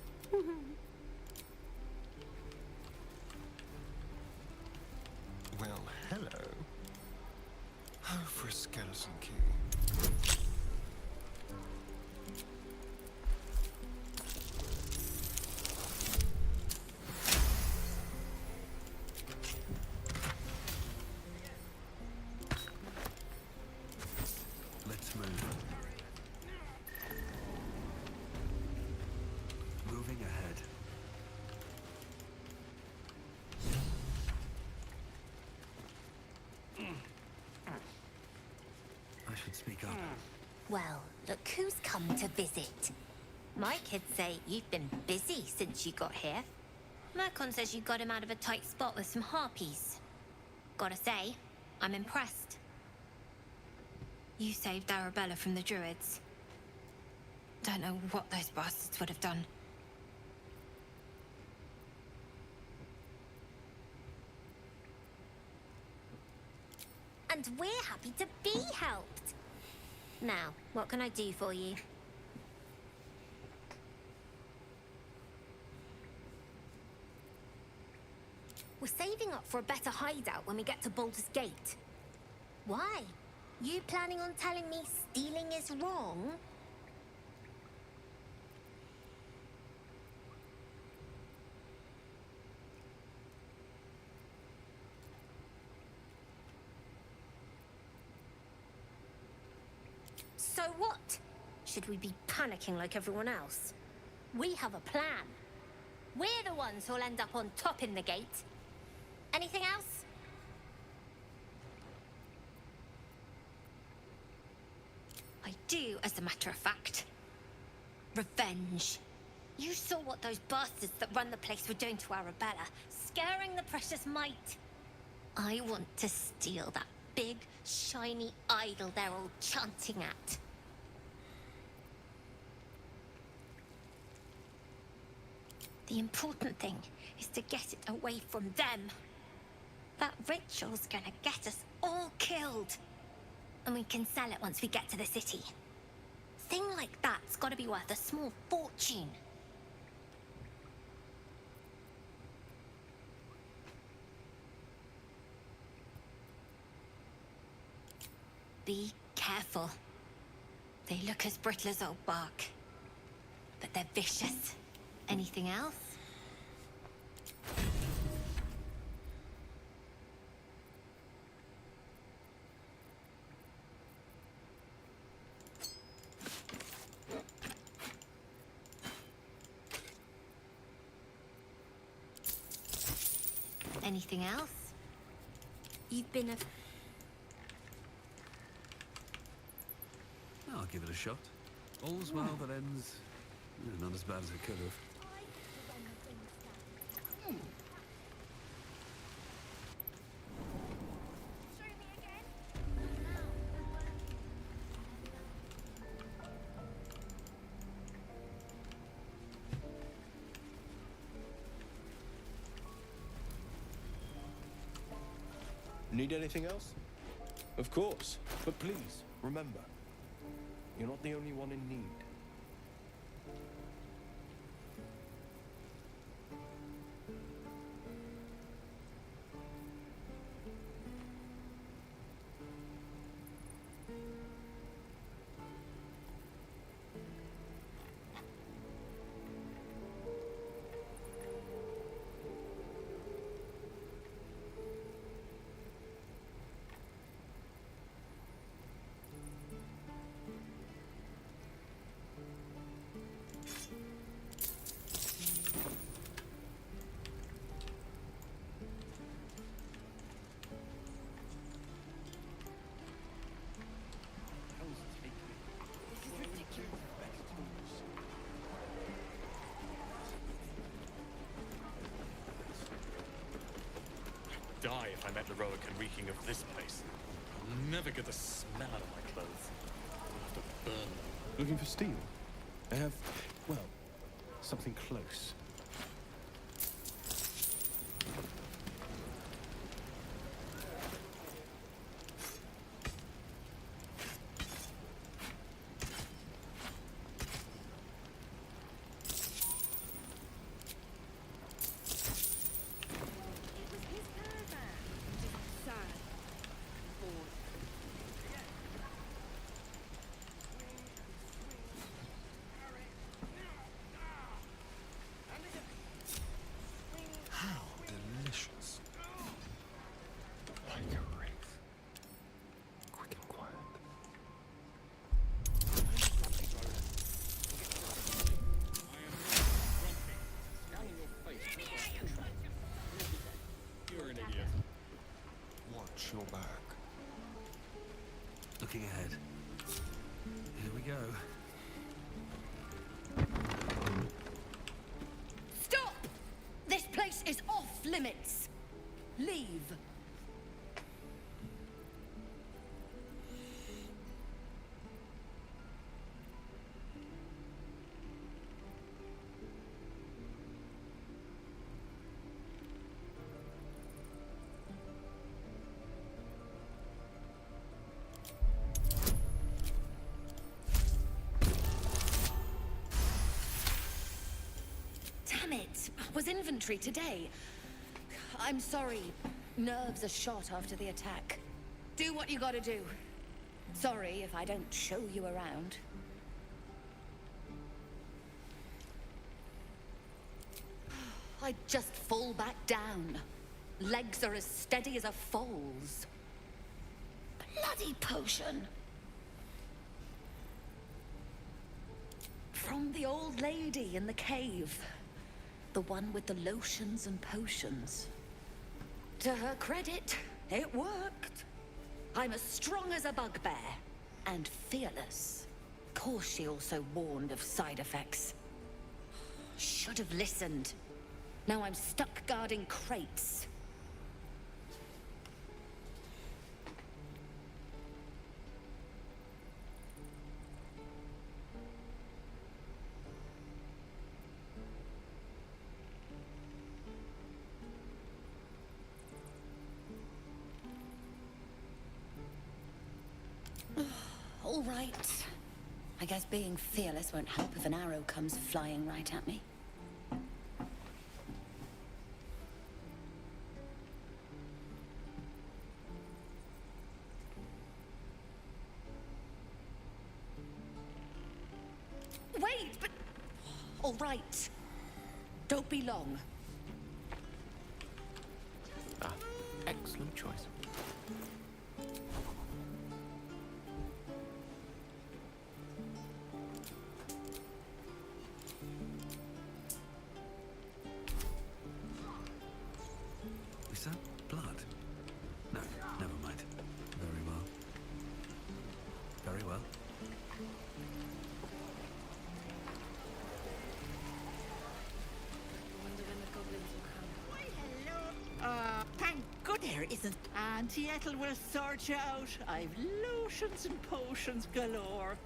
Well, hello. Oh, for a skeleton key. Let's move. Moving ahead. I should speak up. Well, look who's come to visit. My kids say you've been busy since you got here. Mercon says you got him out of a tight spot with some harpies. Gotta say, I'm impressed. You saved Arabella from the druids. Don't know what those bastards would have done. And we're happy to be helped. Now, what can I do for you? We're saving up for a better hideout when we get to Baldur's Gate. Why? You planning on telling me stealing is wrong? So what? Should we be panicking like everyone else? We have a plan. We're the ones who'll end up on top in the gate. Anything else? I do, as a matter of fact. Revenge. You saw what those bastards that run the place were doing to Arabella, scaring the precious mite. I want to steal that big, shiny idol they're all chanting at. The important thing is to get it away from them. That ritual's gonna get us all killed. And we can sell it once we get to the city. Thing like that's gotta be worth a small fortune. Be careful. They look as brittle as old bark. But they're vicious. Anything else? Anything else? You've been a... I'll give it a shot. All's well that ends... not as bad as it could have. Need anything else? Of course. But please, remember, you're not the only one in need. Die if I met Heroic and reeking of this place. I'll never get the smell out of my clothes. I'll have to burn them. Looking for steel? I have, well, something close. Your back. Looking ahead. Here we go. Stop! This place is off limits. Leave. Damn it! Was inventory today? I'm sorry. Nerves are shot after the attack. Do what you gotta do. Sorry if I don't show you around. I just fall back down. Legs are as steady as a foal's. Bloody potion! From the old lady in the cave. The one with the lotions and potions. To her credit, it worked. I'm as strong as a bugbear. And fearless. Of course she also warned of side effects. Should have listened. Now I'm stuck guarding crates. All right. I guess being fearless won't help if an arrow comes flying right at me. Wait, but... All right. Don't be long. Ah, excellent choice. Is that blood? No, never mind. Very well. Very well. Thank good there isn't. Auntie Ethel will sort you out. I've lotions and potions galore.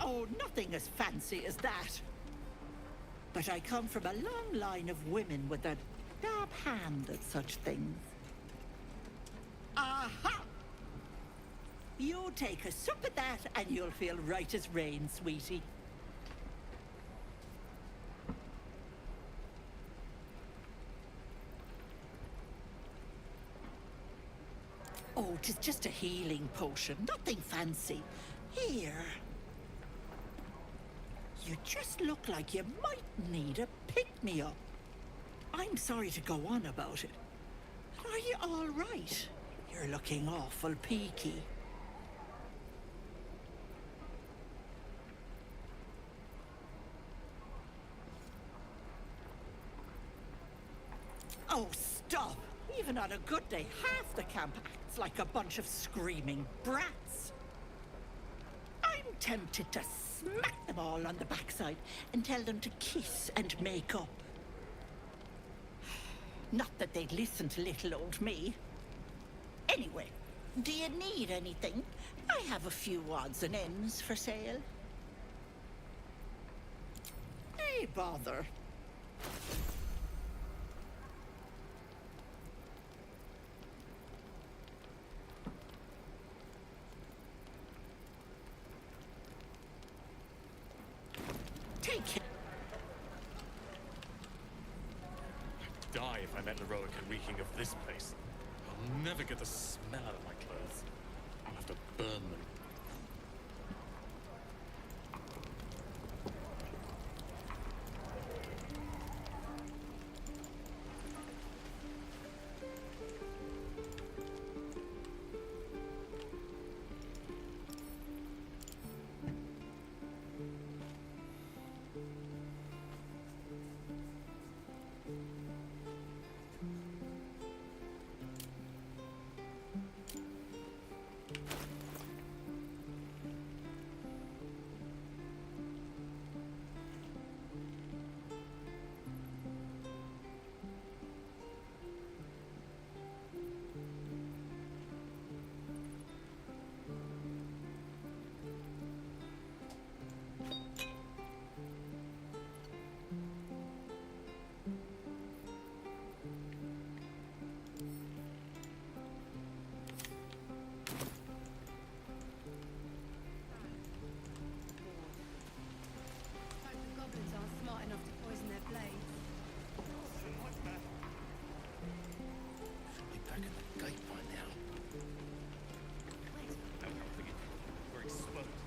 Oh, nothing as fancy as that. But I come from a long line of women with a dab hand at such things. Aha! You take a sup at that and you'll feel right as rain, sweetie. Oh, 'tis just a healing potion, nothing fancy. Here. You just look like you might need a pick-me-up. I'm sorry to go on about it. Are you all right? You're looking awful peaky. Oh, stop! Even on a good day, half the camp acts like a bunch of screaming brats. I'm tempted to smack them all on the backside and tell them to kiss and make up. Not that they'd listen to little old me. Anyway, do you need anything? I have a few odds and ends for sale. Hey, bother. Take it. I'd die if I met Leroica reeking of this place. I'll never get the smell out of my clothes. I'll have to burn them.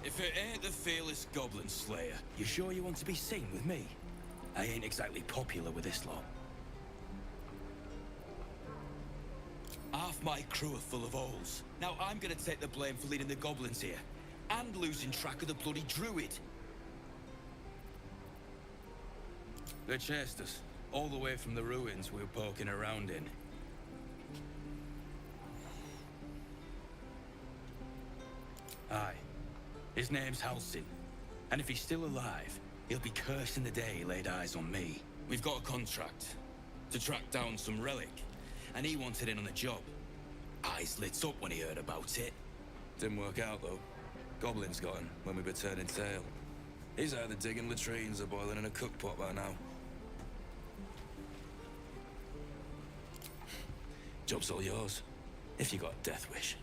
If it ain't the fearless Goblin Slayer, you sure you want to be seen with me? I ain't exactly popular with this lot. Half my crew are full of holes. Now I'm gonna take the blame for leading the goblins here, and losing track of the bloody druid. They chased us, all the way from the ruins we were poking around in. Aye. His name's Halsin, and if he's still alive, he'll be cursing the day he laid eyes on me. We've got a contract to track down some relic, and he wanted in on the job. Eyes lit up when he heard about it. Didn't work out, though. Goblins got him when we were turning tail. He's either digging latrines or boiling in a cookpot by now. Job's all yours, if you got a death wish.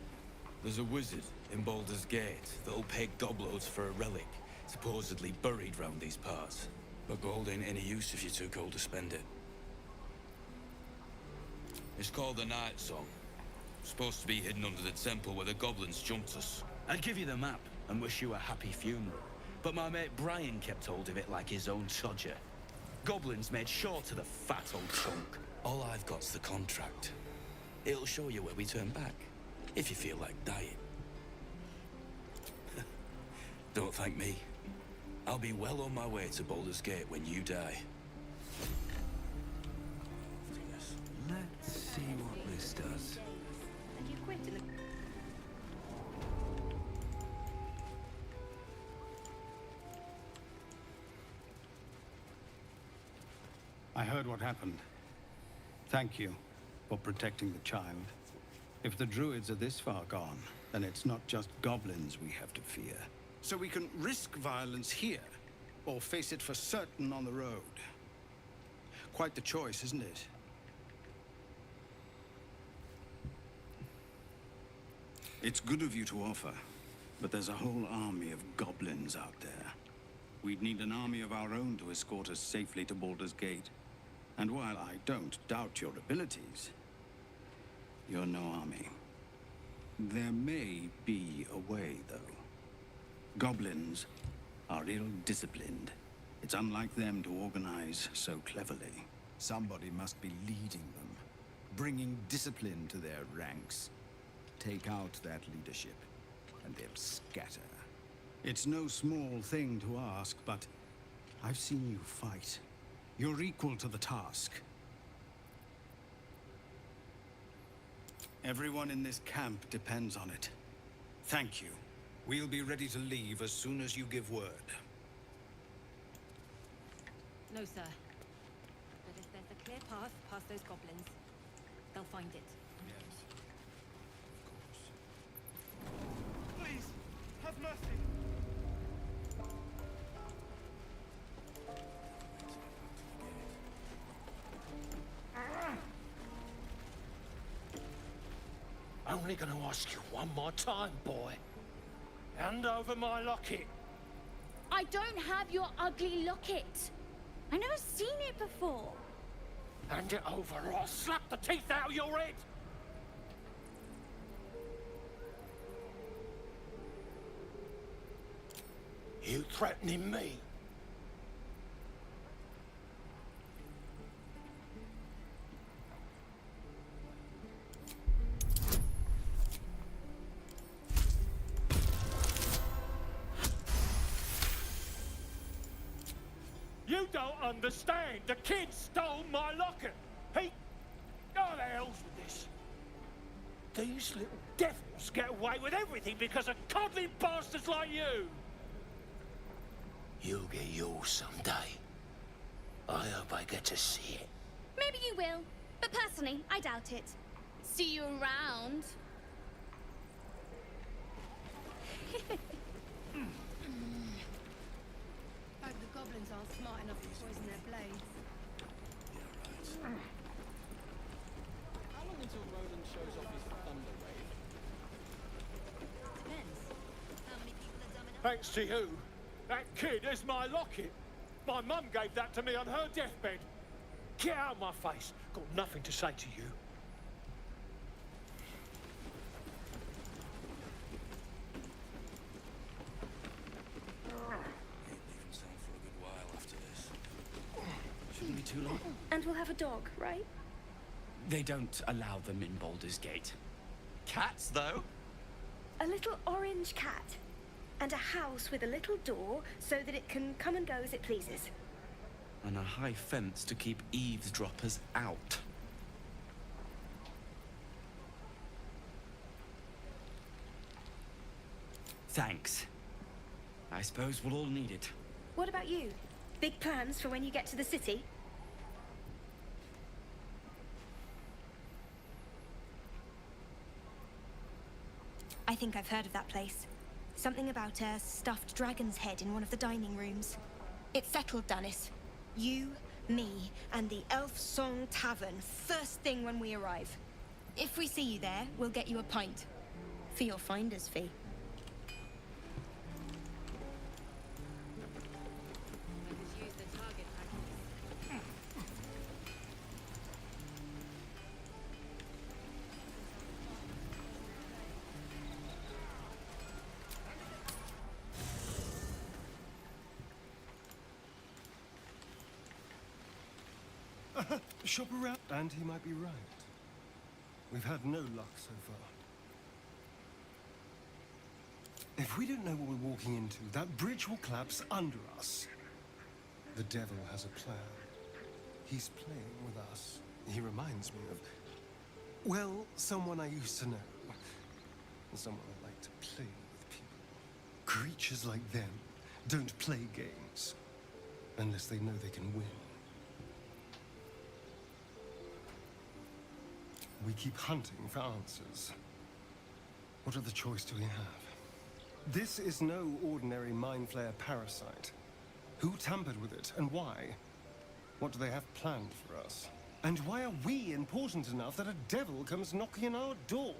There's a wizard in Baldur's Gate that'll pay gobloads for a relic, supposedly buried round these parts. But gold ain't any use if you're too cold to spend it. It's called the Night Song. Supposed to be hidden under the temple where the goblins jumped us. I'd give you the map and wish you a happy funeral, but my mate Brian kept hold of it like his own todger. Goblins made sure to the fat old chunk. All I've got's the contract. It'll show you where we turn back, if you feel like dying. Don't thank me. I'll be well on my way to Baldur's Gate when you die. Let's see what this does. And you quit in the... I heard what happened. Thank you for protecting the child. If the druids are this far gone, then it's not just goblins we have to fear. So we can risk violence here, or face it for certain on the road. Quite the choice, isn't it? It's good of you to offer, but there's a whole army of goblins out there. We'd need an army of our own to escort us safely to Baldur's Gate. And while I don't doubt your abilities, you're no army. There may be a way, though. Goblins are ill-disciplined. It's unlike them to organize so cleverly. Somebody must be leading them, bringing discipline to their ranks. Take out that leadership, and they'll scatter. It's no small thing to ask, but I've seen you fight. You're equal to the task. Everyone in this camp depends on it. Thank you. We'll be ready to leave as soon as you give word. No, sir. But if there's a clear path past those goblins, they'll find it. Yes, of course. Please, have mercy. Only gonna ask you one more time, boy. Hand over my locket. I don't have your ugly locket. I've never seen it before. Hand it over or I'll slap the teeth out of your head. You threatening me? You don't understand. The kid stole my locket. He... Oh, the hell's with this? These little devils get away with everything because of coddling bastards like you. You'll get yours someday. I hope I get to see it. Maybe you will, but personally, I doubt it. See you around. Hope the goblins aren't smart enough to poison their blades. How long until Roland shows off his thunder wave? Depends. How many people are dumb enough? Thanks to you, that kid is my locket. My mum gave that to me on her deathbed. Get out of my face. Got nothing to say to you. Shouldn't be too long. And we'll have a dog, right? They don't allow them in Baldur's Gate. Cats, though? A little orange cat. And a house with a little door so that it can come and go as it pleases. And a high fence to keep eavesdroppers out. Thanks. I suppose we'll all need it. What about you? Big plans for when you get to the city? I think I've heard of that place. Something about a stuffed dragon's head in one of the dining rooms. It's settled, Dennis. You, me, and the Elf Song Tavern first thing when we arrive. If we see you there, we'll get you a pint. For your finder's fee. Shop around. And he might be right. We've had no luck so far. If we don't know what we're walking into, that bridge will collapse under us. The devil has a plan. He's playing with us. He reminds me of, well, someone I used to know. Someone I like to play with people. Creatures like them don't play games unless they know they can win. We keep hunting for answers. What other choice do we have? This is no ordinary mind flayer parasite. Who tampered with it, and why? What do they have planned for us? And why are we important enough that a devil comes knocking on our door?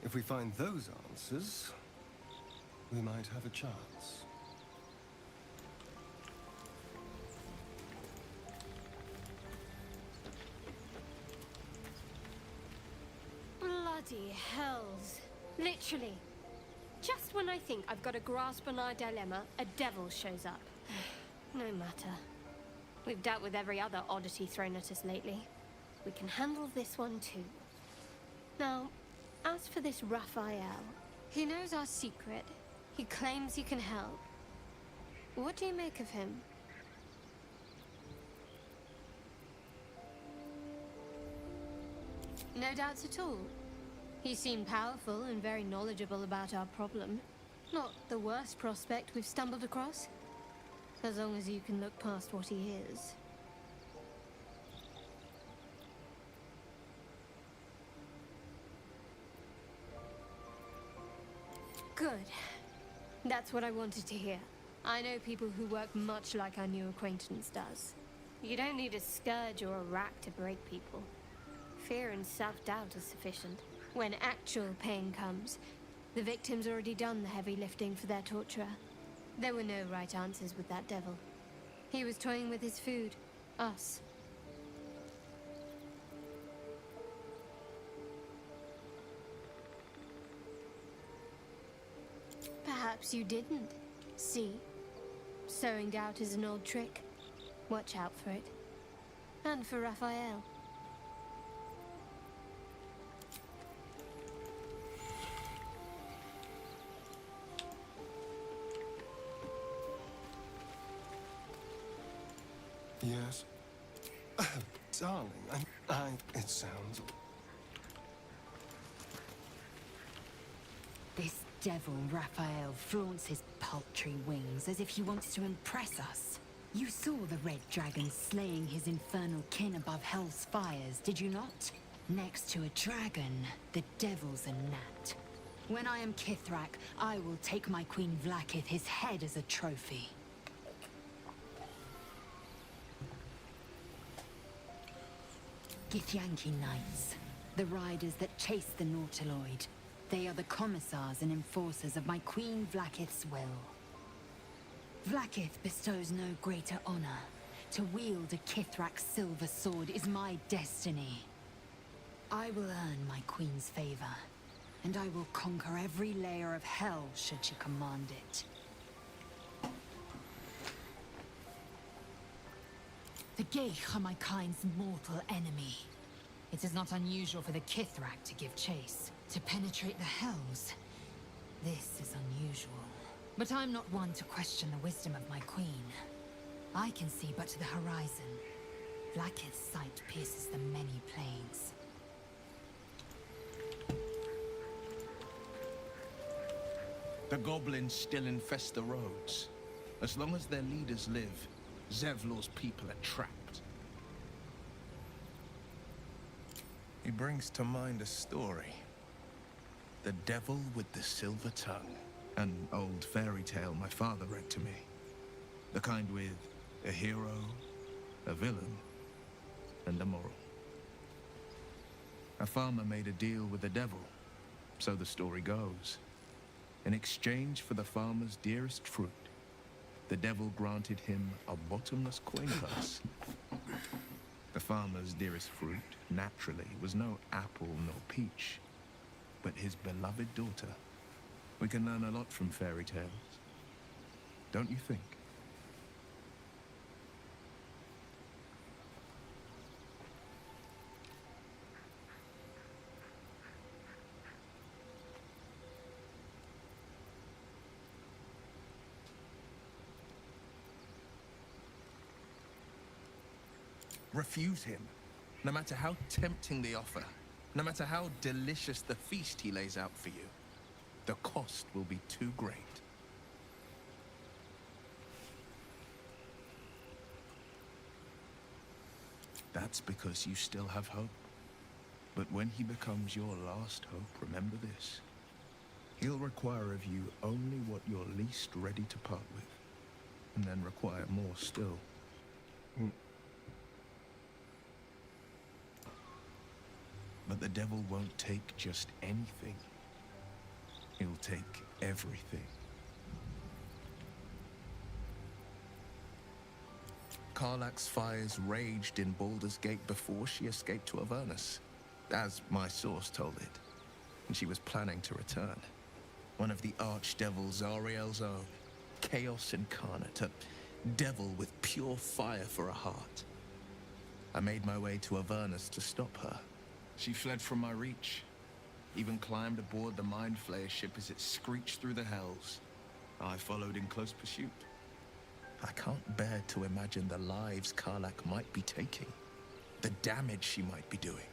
If we find those answers, we might have a chance. Bloody hells. Literally. Just when I think I've got a grasp on our dilemma, a devil shows up. No matter. We've dealt with every other oddity thrown at us lately. We can handle this one too. Now, as for this Raphael, he knows our secret. He claims he can help. What do you make of him? No doubts at all. He seemed powerful and very knowledgeable about our problem. Not the worst prospect we've stumbled across. As long as you can look past what he is. Good. That's what I wanted to hear. I know people who work much like our new acquaintance does. You don't need a scourge or a rack to break people. Fear and self-doubt are sufficient. When actual pain comes, the victim's already done the heavy lifting for their torturer. There were no right answers with that devil. He was toying with his food. Us. Perhaps you didn't. See? Sowing doubt is an old trick. Watch out for it. And for Raphael. Yes. Darling, it sounds... This devil, Raphael, flaunts his paltry wings as if he wants to impress us. You saw the red dragon slaying his infernal kin above hell's fires, did you not? Next to a dragon, the devil's a gnat. When I am Kithrak, I will take my Queen Vlaakith his head as a trophy. Githyanki Knights, the riders that chase the Nautiloid. They are the commissars and enforcers of my Queen Vlaakith's will. Vlaakith bestows no greater honor. To wield a Kithrak silver sword is my destiny. I will earn my Queen's favor, and I will conquer every layer of hell should she command it. The Geich are my kind's mortal enemy. It is not unusual for the Kithrak to give chase, to penetrate the hells. This is unusual. But I'm not one to question the wisdom of my queen. I can see but to the horizon. Vlaakith's sight pierces the many planes. The goblins still infest the roads. As long as their leaders live, Zevlor's people are trapped. He brings to mind a story. The Devil with the Silver Tongue. An old fairy tale my father read to me. The kind with a hero, a villain, and a moral. A farmer made a deal with the devil, so the story goes. In exchange for the farmer's dearest fruit, the devil granted him a bottomless coin purse. The farmer's dearest fruit, naturally, was no apple nor peach, but his beloved daughter. We can learn a lot from fairy tales, don't you think? Refuse him, no matter how tempting the offer, no matter how delicious the feast he lays out for you. The cost will be too great. That's because you still have hope. But when he becomes your last hope, remember this. He'll require of you only what you're least ready to part with, and then require more still. But the devil won't take just anything. He'll take everything. Karlach's fires raged in Baldur's Gate before she escaped to Avernus, as my source told it, and she was planning to return. One of the archdevils Zariel's own, chaos incarnate, a devil with pure fire for a heart. I made my way to Avernus to stop her. She fled from my reach, even climbed aboard the Mind Flayer ship as it screeched through the hells. I followed in close pursuit. I can't bear to imagine the lives Karlach might be taking, the damage she might be doing.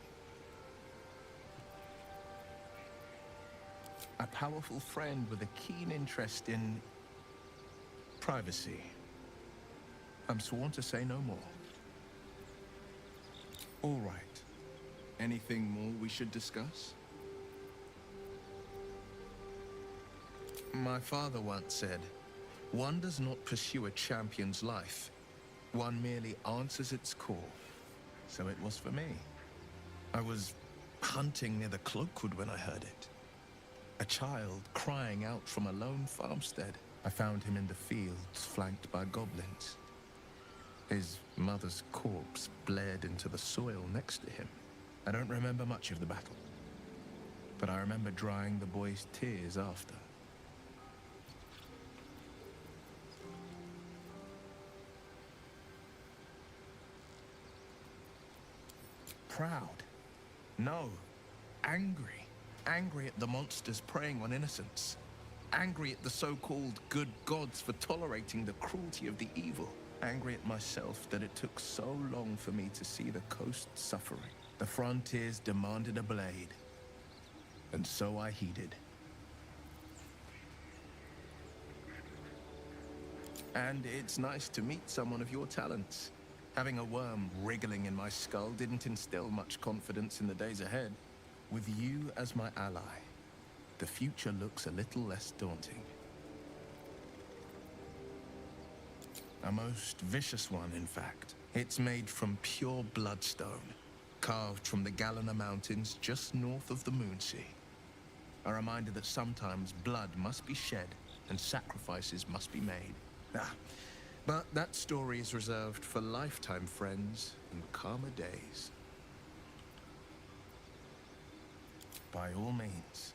A powerful friend with a keen interest in privacy. I'm sworn to say no more. All right. Anything more we should discuss? My father once said, one does not pursue a champion's life. One merely answers its call. So it was for me. I was hunting near the Cloakwood when I heard it. A child crying out from a lone farmstead. I found him in the fields, flanked by goblins. His mother's corpse blared into the soil next to him. I don't remember much of the battle, but I remember drying the boy's tears after. Proud? No. Angry. Angry at the monsters preying on innocents. Angry at the so-called good gods for tolerating the cruelty of the evil. Angry at myself that it took so long for me to see the coast suffering. The frontiers demanded a blade, and so I heeded. And it's nice to meet someone of your talents. Having a worm wriggling in my skull didn't instill much confidence in the days ahead. With you as my ally, the future looks a little less daunting. A most vicious one, in fact. It's made from pure bloodstone, carved from the Galena Mountains just north of the Moonsea. A reminder that sometimes blood must be shed and sacrifices must be made. But that story is reserved for lifetime friends and calmer days. By all means.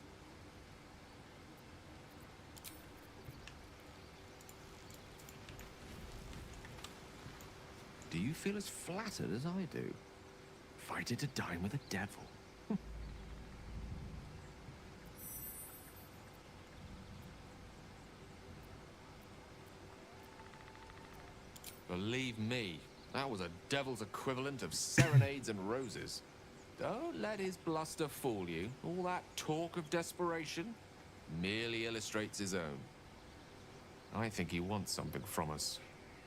Do you feel as flattered as I do? Invited to dine with a devil. Believe me, that was a devil's equivalent of serenades and roses. Don't let his bluster fool you. All that talk of desperation merely illustrates his own. I think he wants something from us,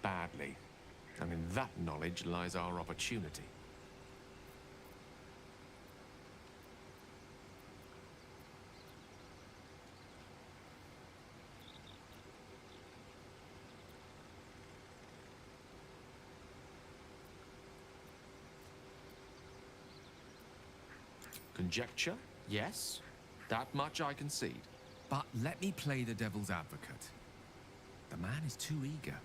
badly. And in that knowledge lies our opportunity. Conjecture, yes. That much I concede. But let me play the devil's advocate. The man is too eager.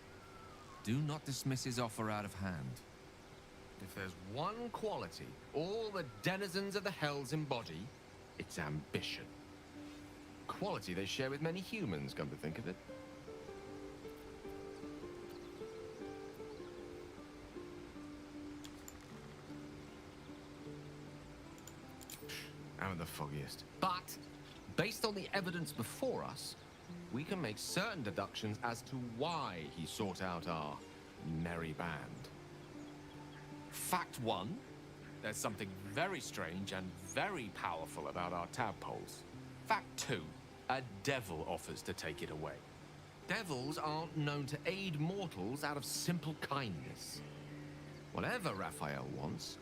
Do not dismiss his offer out of hand. If there's one quality all the denizens of the hells embody, it's ambition. Quality they share with many humans, come to think of it. I'm the foggiest. But, based on the evidence before us, we can make certain deductions as to why he sought out our merry band. Fact 1. There's something very strange and very powerful about our tadpoles. Fact 2. A devil offers to take it away. Devils aren't known to aid mortals out of simple kindness. Whatever Raphael wants,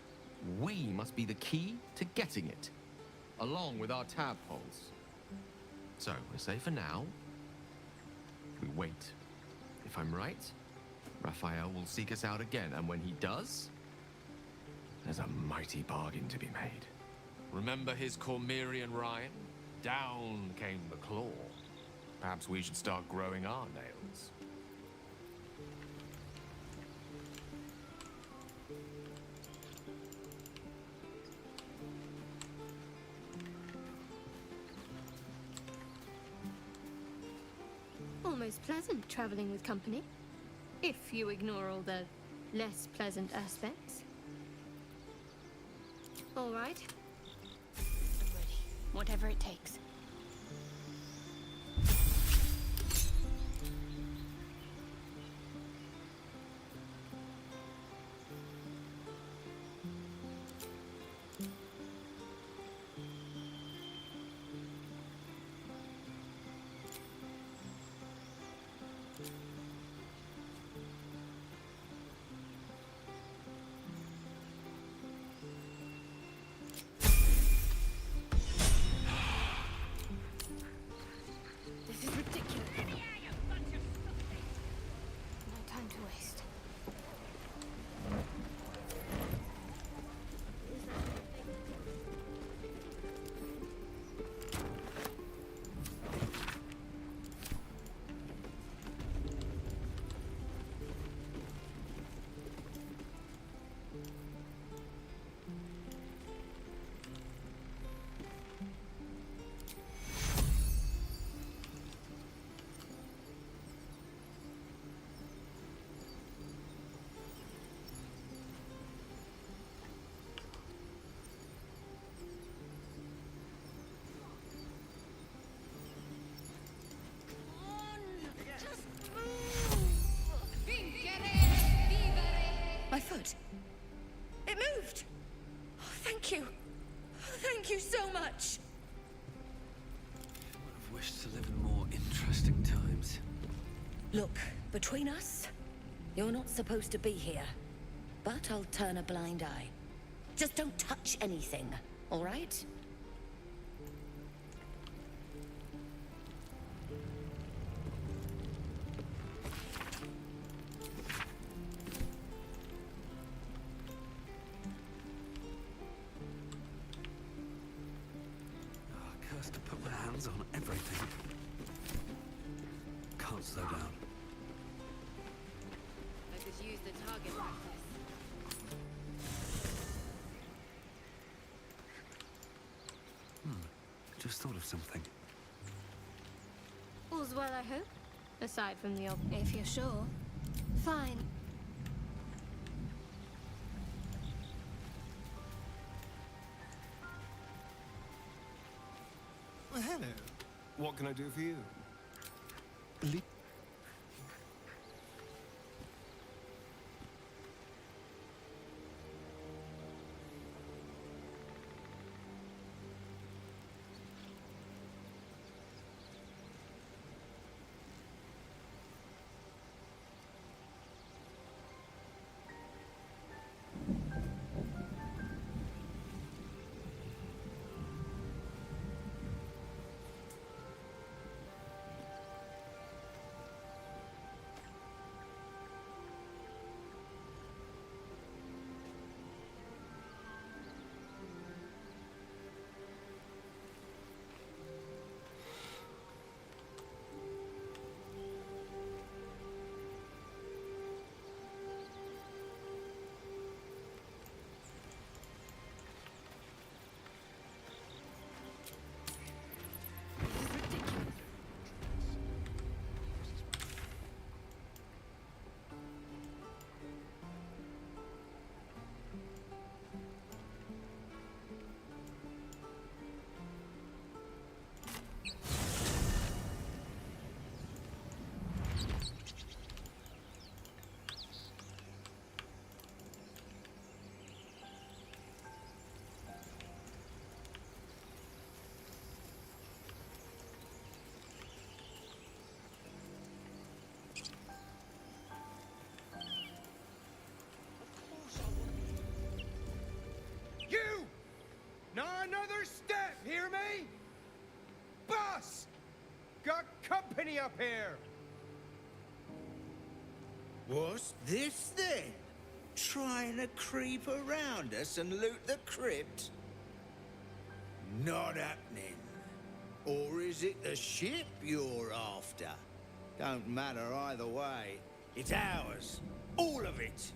we must be the key to getting it, along with our tadpoles. So, we say for now, we wait. If I'm right, Raphael will seek us out again, and when he does, there's a mighty bargain to be made. Remember his Cormyrean rhyme? Down came the claw. Perhaps we should start growing our nails. Almost pleasant traveling with company, if you ignore all the less pleasant aspects. All right. I'm ready. Whatever it takes. My foot. It moved. Oh, thank you. Thank you so much. I would have wished to live in more interesting times. Look, between us, you're not supposed to be here. But I'll turn a blind eye. Just don't touch anything, all right? Cursed to put my hands on everything. Can't slow down. I could use the target practice. Just thought of something. All's well, I hope. Aside from the if you're sure. Fine. Well, hello. What can I do for you? Not another step, hear me? Boss! Got company up here! What's this then? Trying to creep around us and loot the crypt? Not happening. Or is it the ship you're after? Don't matter either way. It's ours. All of it.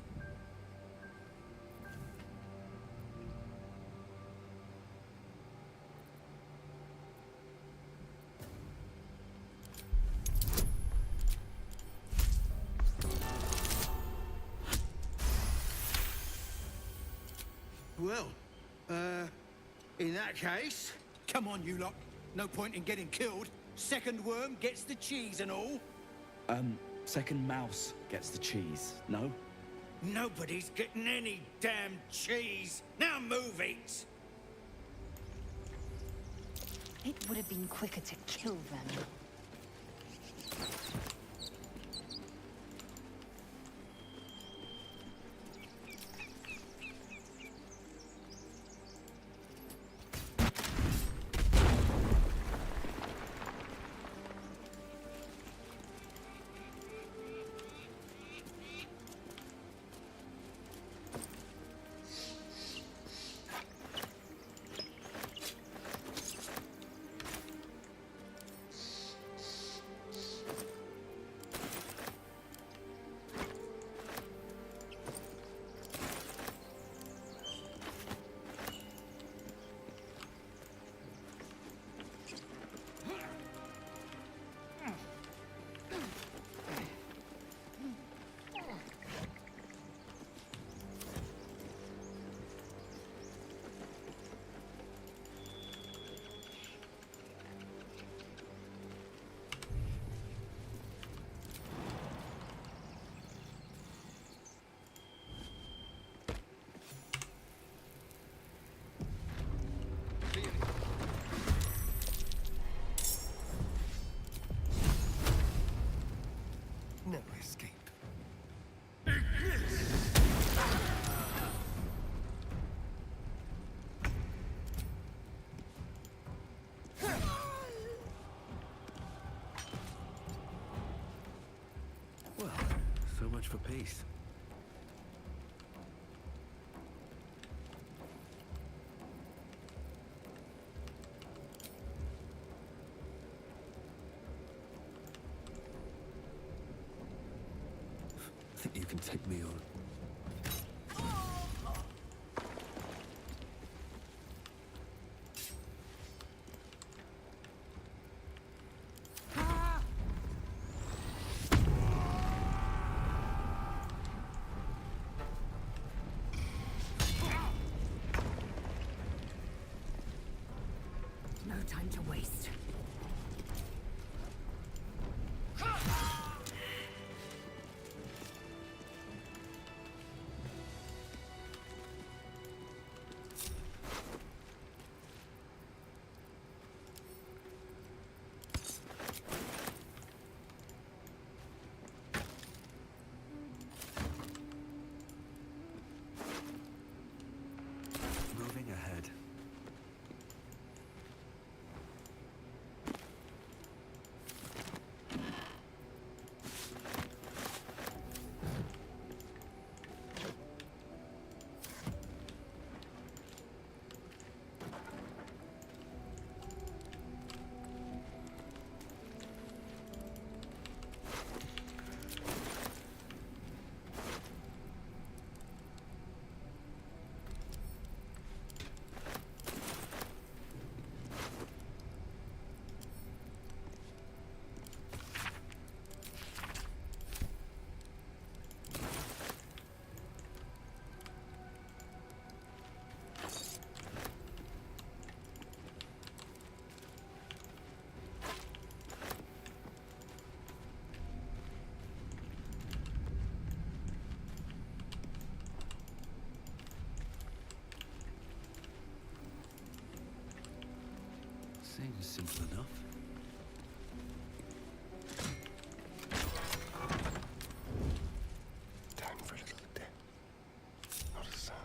Well, in that case, come on, you lot. No point in getting killed. Second worm gets the cheese and all. Second mouse gets the cheese, no? Nobody's getting any damn cheese. Now move it. It would have been quicker to kill them. No escape. Well, so much for peace. Think you can take me on? No time to waste. Moving ahead. Seems simple enough. Time for a little death. Not a sound.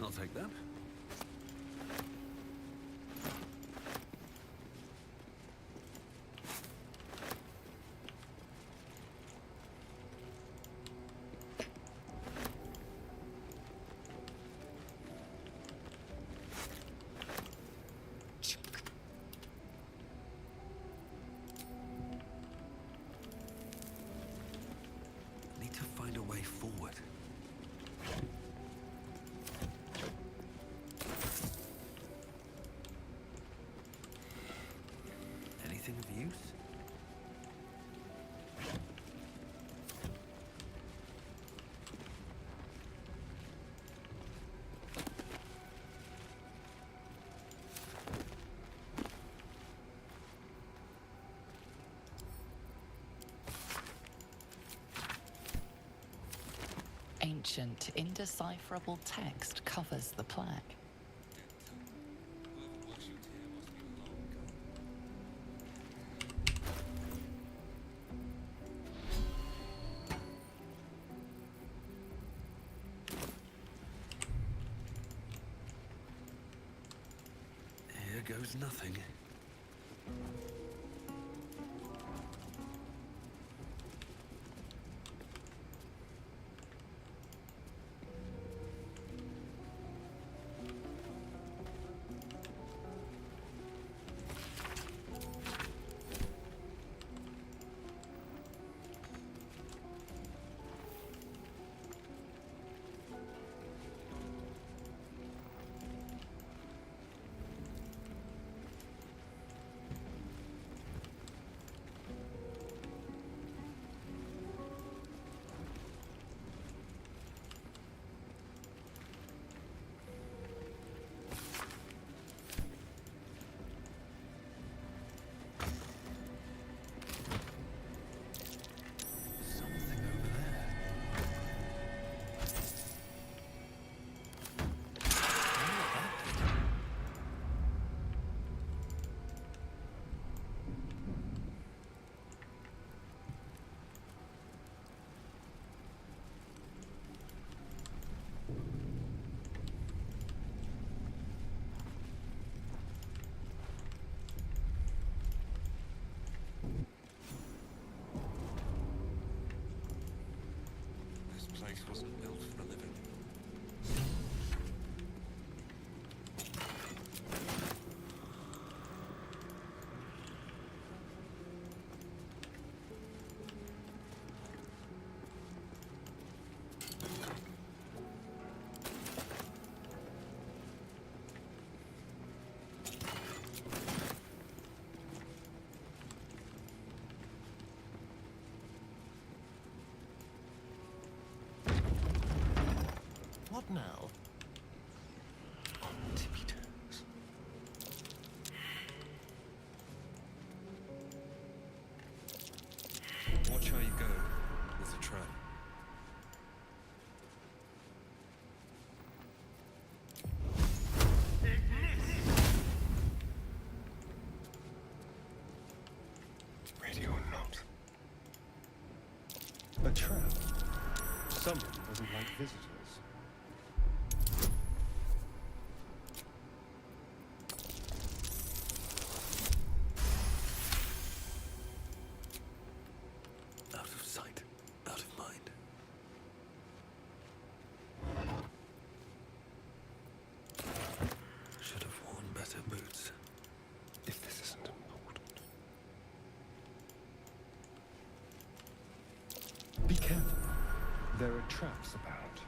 I'll take that. Need to find a way forward. Anything of use? Ancient, indecipherable text covers the plaque. Here goes nothing. This place wasn't built for the living. What now? On tippy toes. Watch how you go. There's a trap. Ready or not. A trap. Someone doesn't like visitors. Out of sight, out of mind. Should have worn better boots. If this isn't important. Be careful. There are traps about.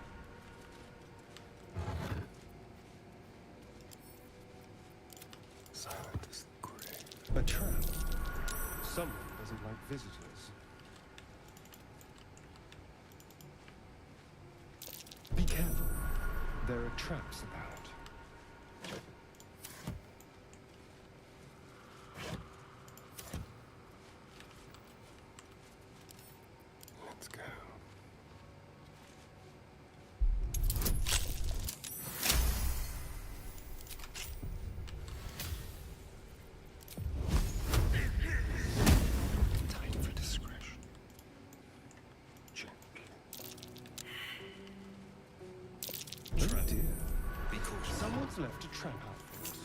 Silent as the grave. A trap. Someone doesn't like visitors. Be careful. There are traps about. Let's go. Time for discretion. Gently. Oh dear. Be cautious. Someone's left a trap out for us.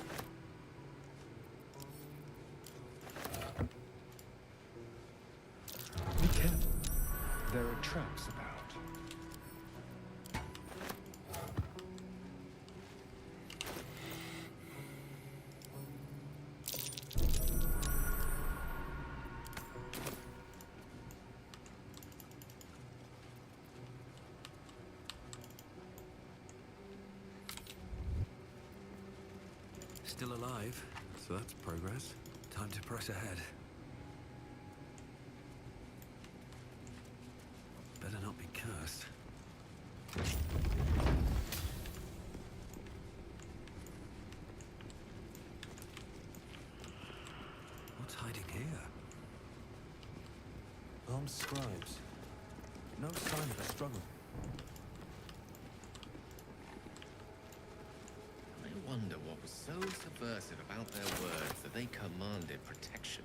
Be careful. There are traps about. Still alive, so that's progress. Time to press ahead. Better not be cursed. What's hiding here? Armed scribes. No sign of a struggle. I wonder what was so subversive about their words that they commanded protection.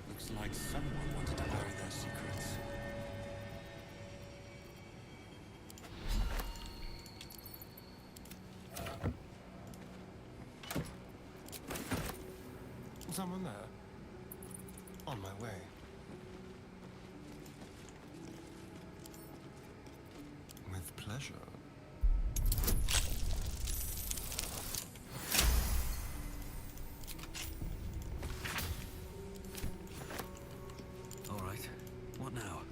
Looks like someone wanted to bury their secrets. Someone there? On my way. With pleasure. All right. What now?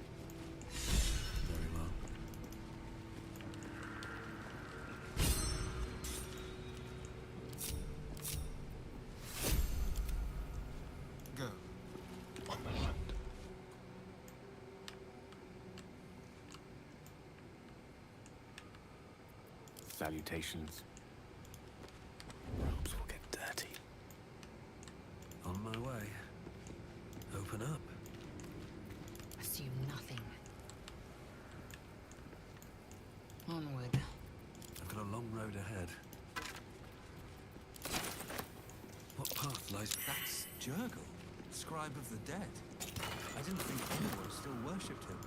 Very well. Go. On the hunt. Salutations. Robes will get dirty. On my way. Open up. Assume nothing. Onward. I've got a long road ahead. What path lies? That's Jurgle, scribe of the dead. I didn't think anyone still worshipped him.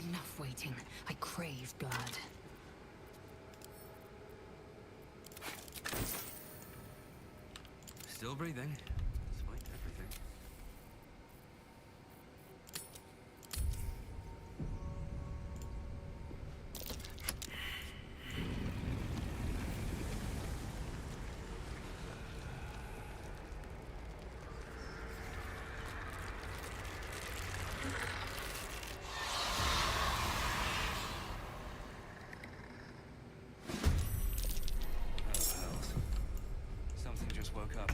Enough waiting. I crave blood. Still breathing, despite everything. Oh, hells. Something just woke up.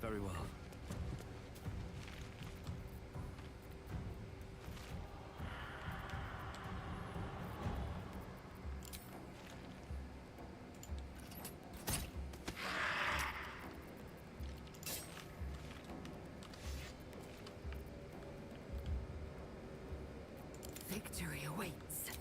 Very well. Victory awaits.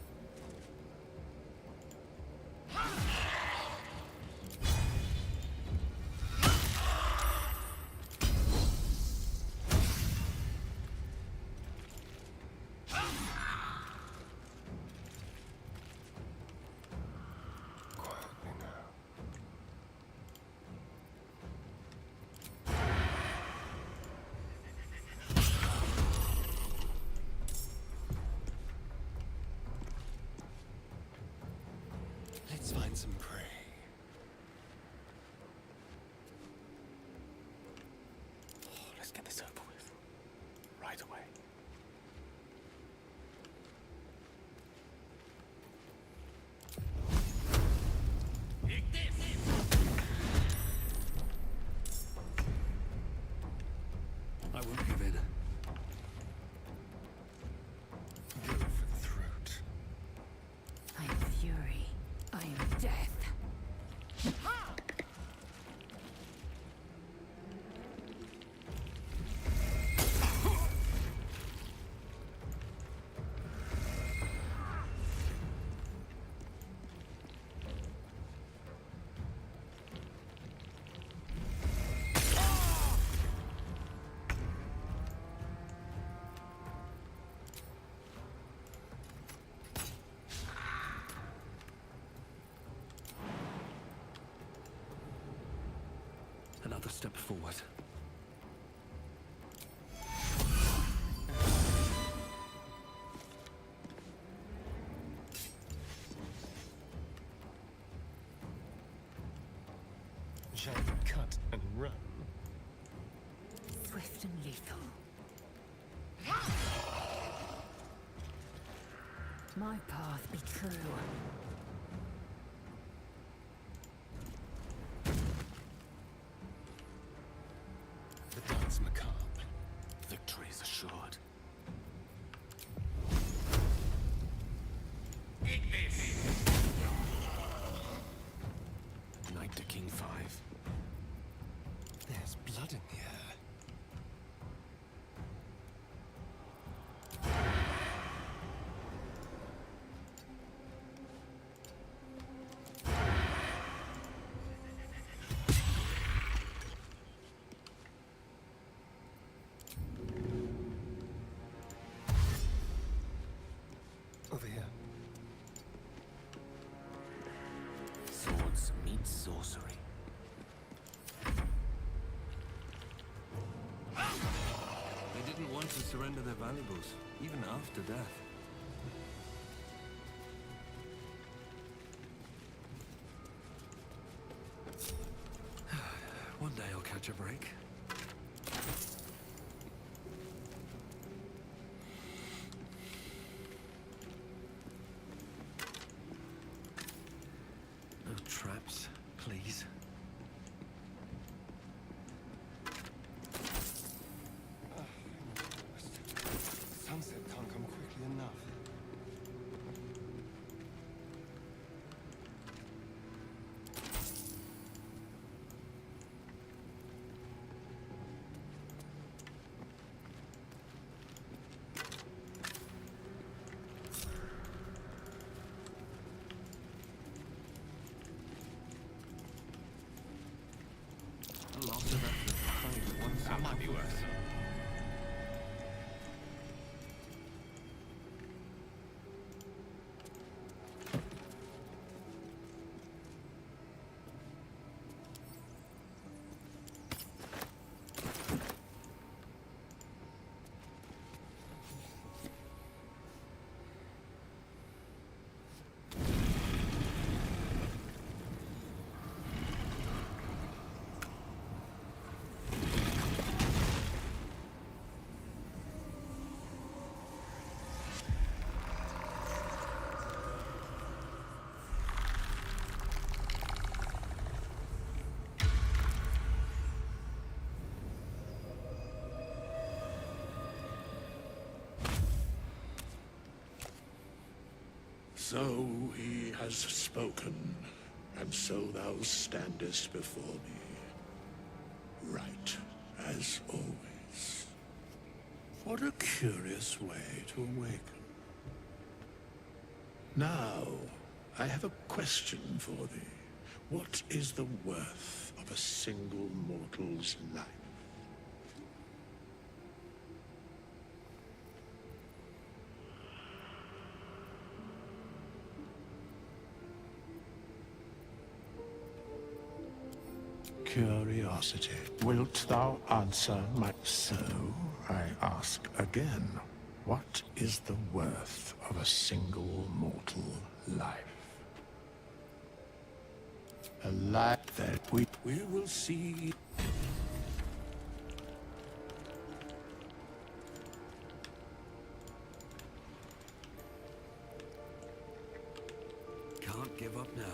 Quietly now. Let's find some prey. Let's get this over with. Right away. Take this! death. Another step forward. Shall we cut and run? Swift and lethal. My path be true. The dance macabre. Victory is assured. Knight to King 5. There's blood in the air. Over here. Swords meet sorcery. They didn't want to surrender their valuables, even after death. One day I'll catch a break. No traps, please. Sunset can't come quickly enough. A lot of effort to find one That might be worse. So he has spoken, and so thou standest before me. Right, as always. What a curious way to awaken. Now, I have a question for thee. What is the worth of a single mortal's life? Curiosity. Wilt thou answer my... So, I ask again, what is the worth of a single mortal life? A life that we will see... Can't give up now.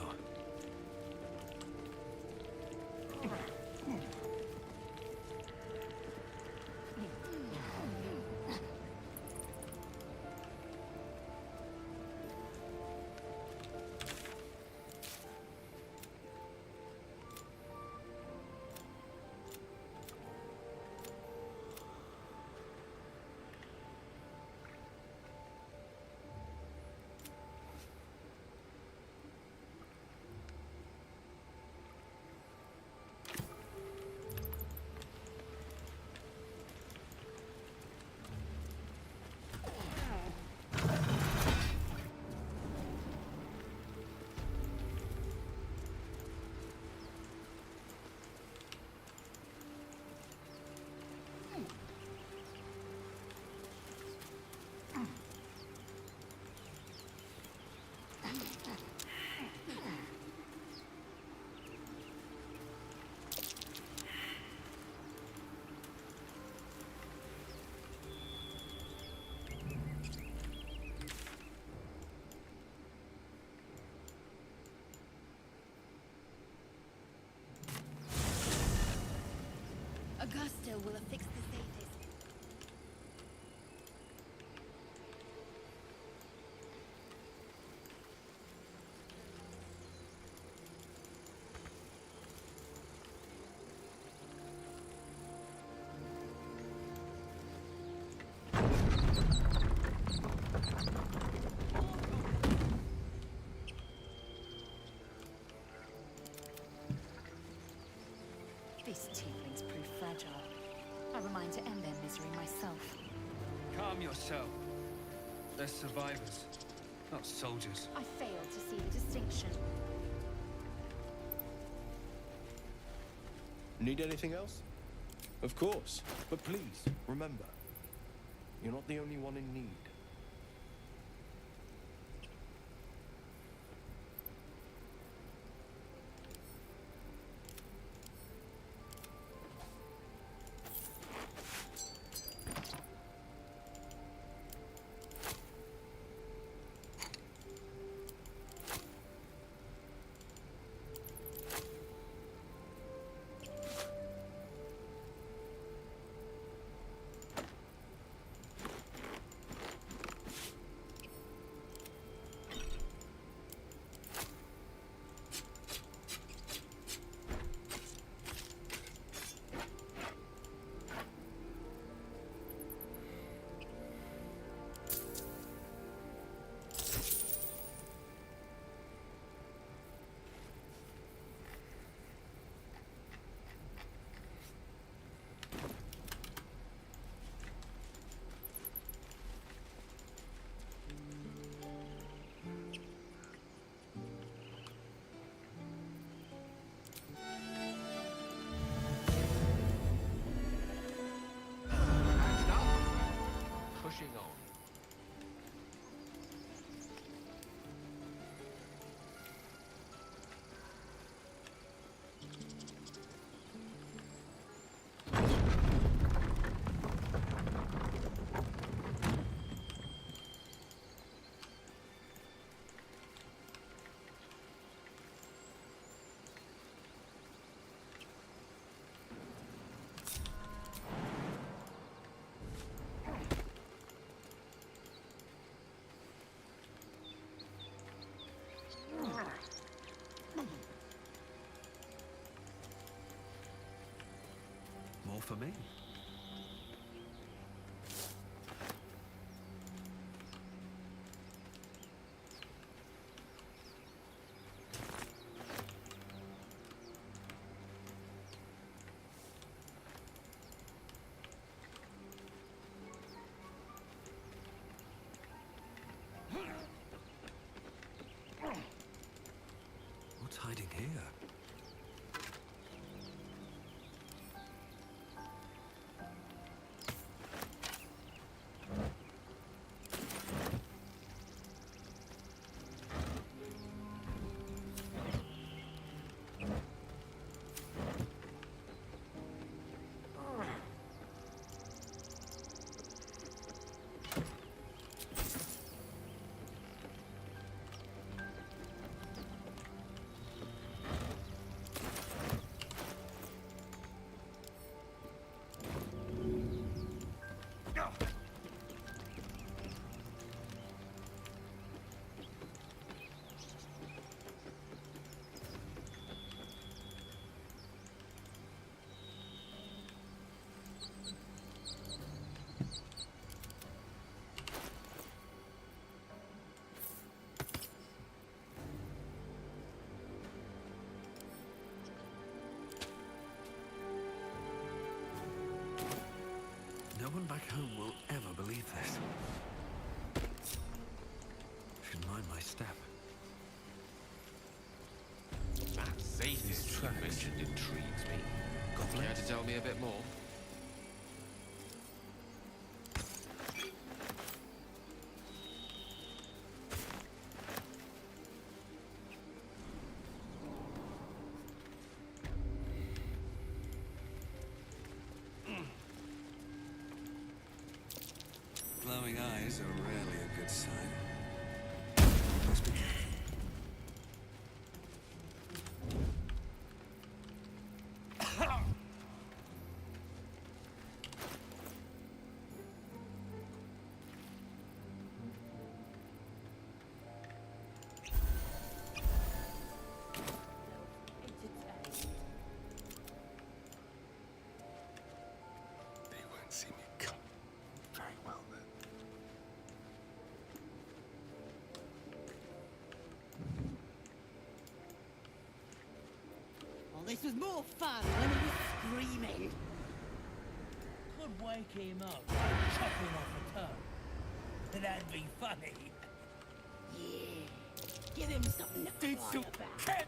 Augusta will affix the Thetis. These tieflings prove fragile. I remind to end their misery myself. Calm yourself. They're survivors, not soldiers. I fail to see the distinction. Need anything else? Of course. But please, remember, you're not the only one in need. Pushing on. More for me. What's hiding here? No one back home will ever believe this. Should mind my step. That Zathis you mentioned intrigues me. Care to tell me a bit more? Glowing eyes are rarely a good sign. Must be careful. this was more fun when he was screaming. Could wake him up by chopping off a toe. That'd be funny. Yeah. Give him something to cry about.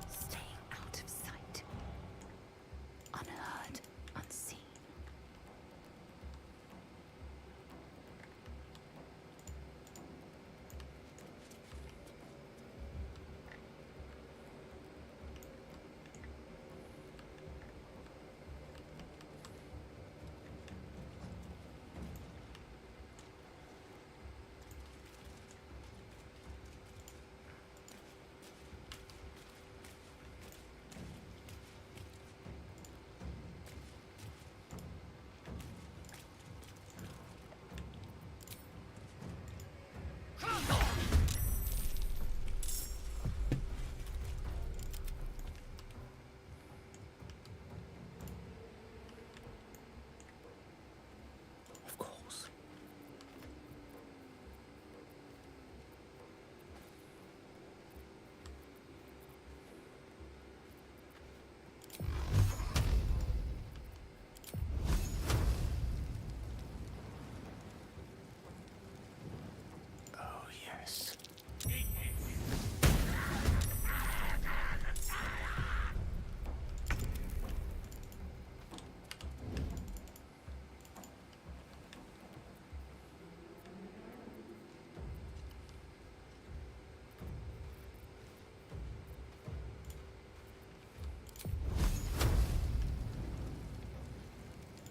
Staying out of sight. Unheard, unseen. Of course. Oh, yes.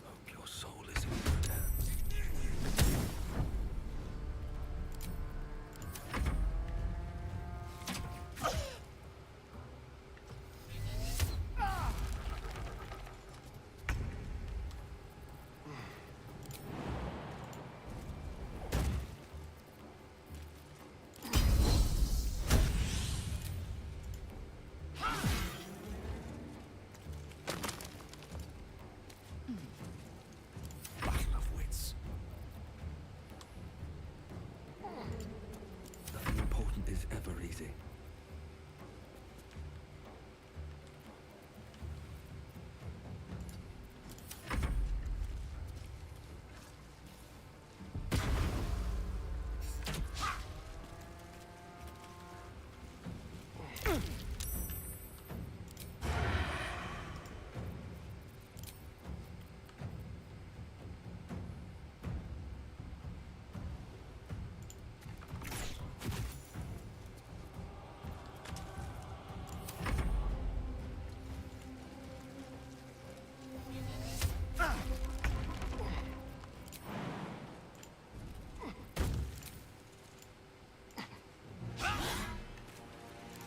Hope your soul is in good hands. Battle of wits. Nothing important is ever easy.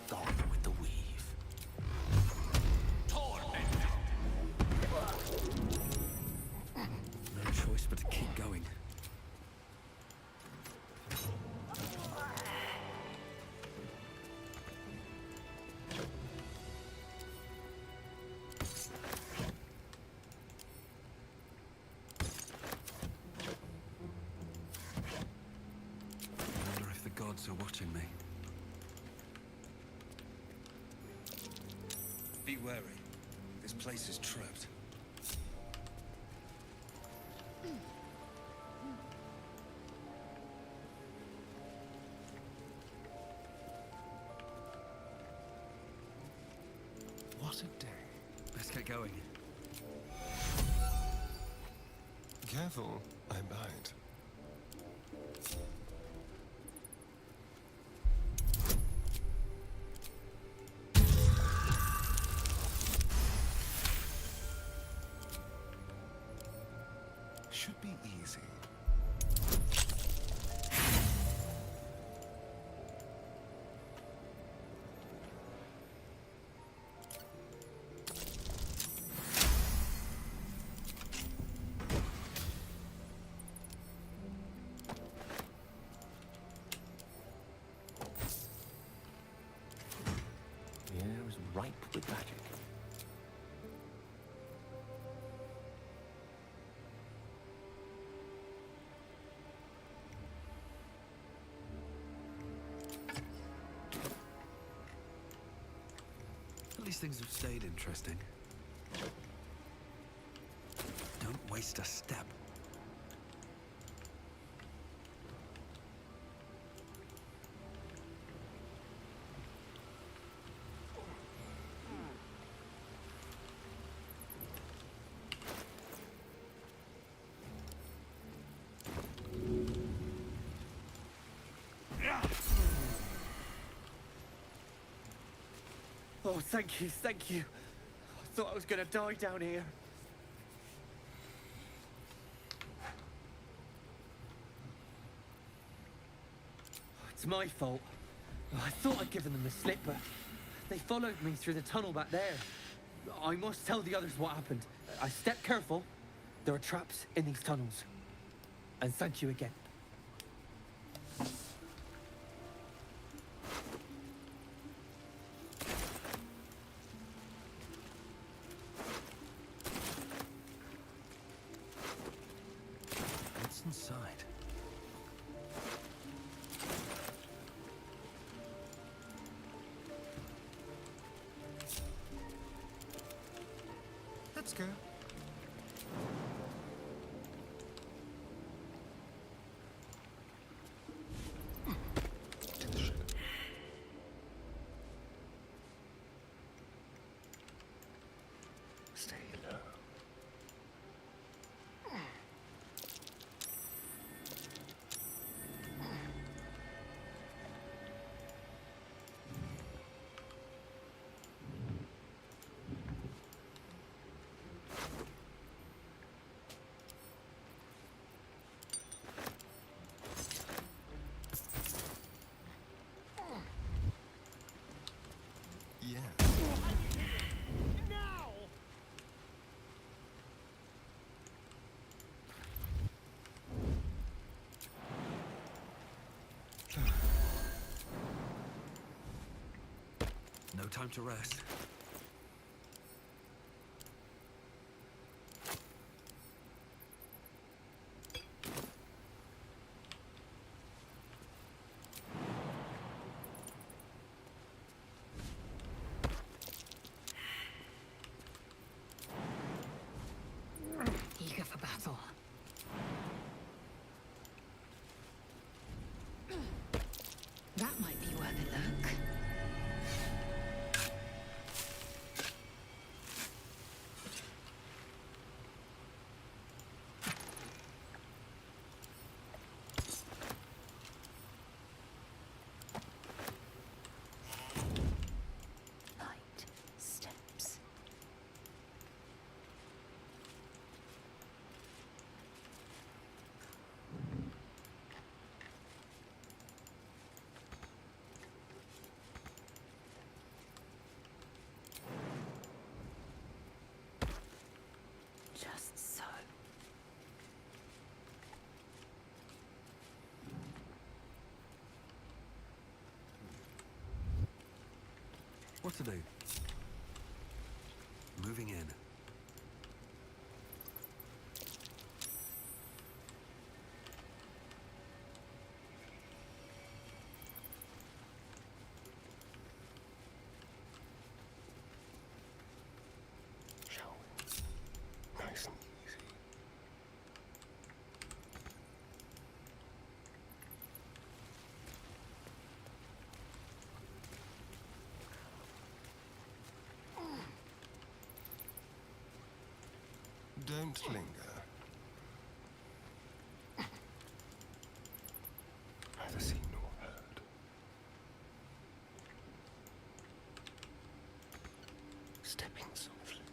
Gone with the weave. No choice but to keep going. I wonder if the gods are watching me. Be wary. This place is trapped. What a day. Let's get going. Careful, I bite. Should be easy. ripe with magic. At least things have stayed interesting. Don't waste a step. Oh, thank you, thank you. I thought I was gonna die down here. It's my fault. I thought I'd given them the slip, but they followed me through the tunnel back there. I must tell the others what happened. I stepped careful. There are traps in these tunnels. And thank you again. What's inside? Let's go. Stay low. Yeah. Now! No time to rest. Eager for battle. That might be worth a look. Light steps. Just so. What to do? Moving in. Shall we? Nice and easy. Don't linger. Neither seen nor heard. Stepping softly.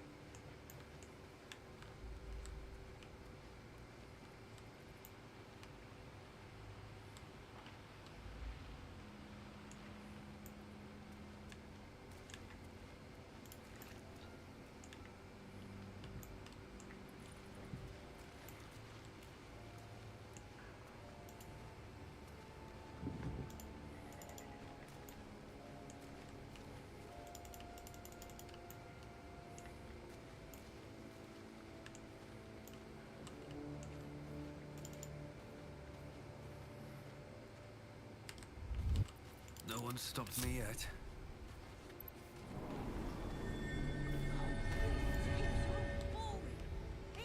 one's stopped me yet.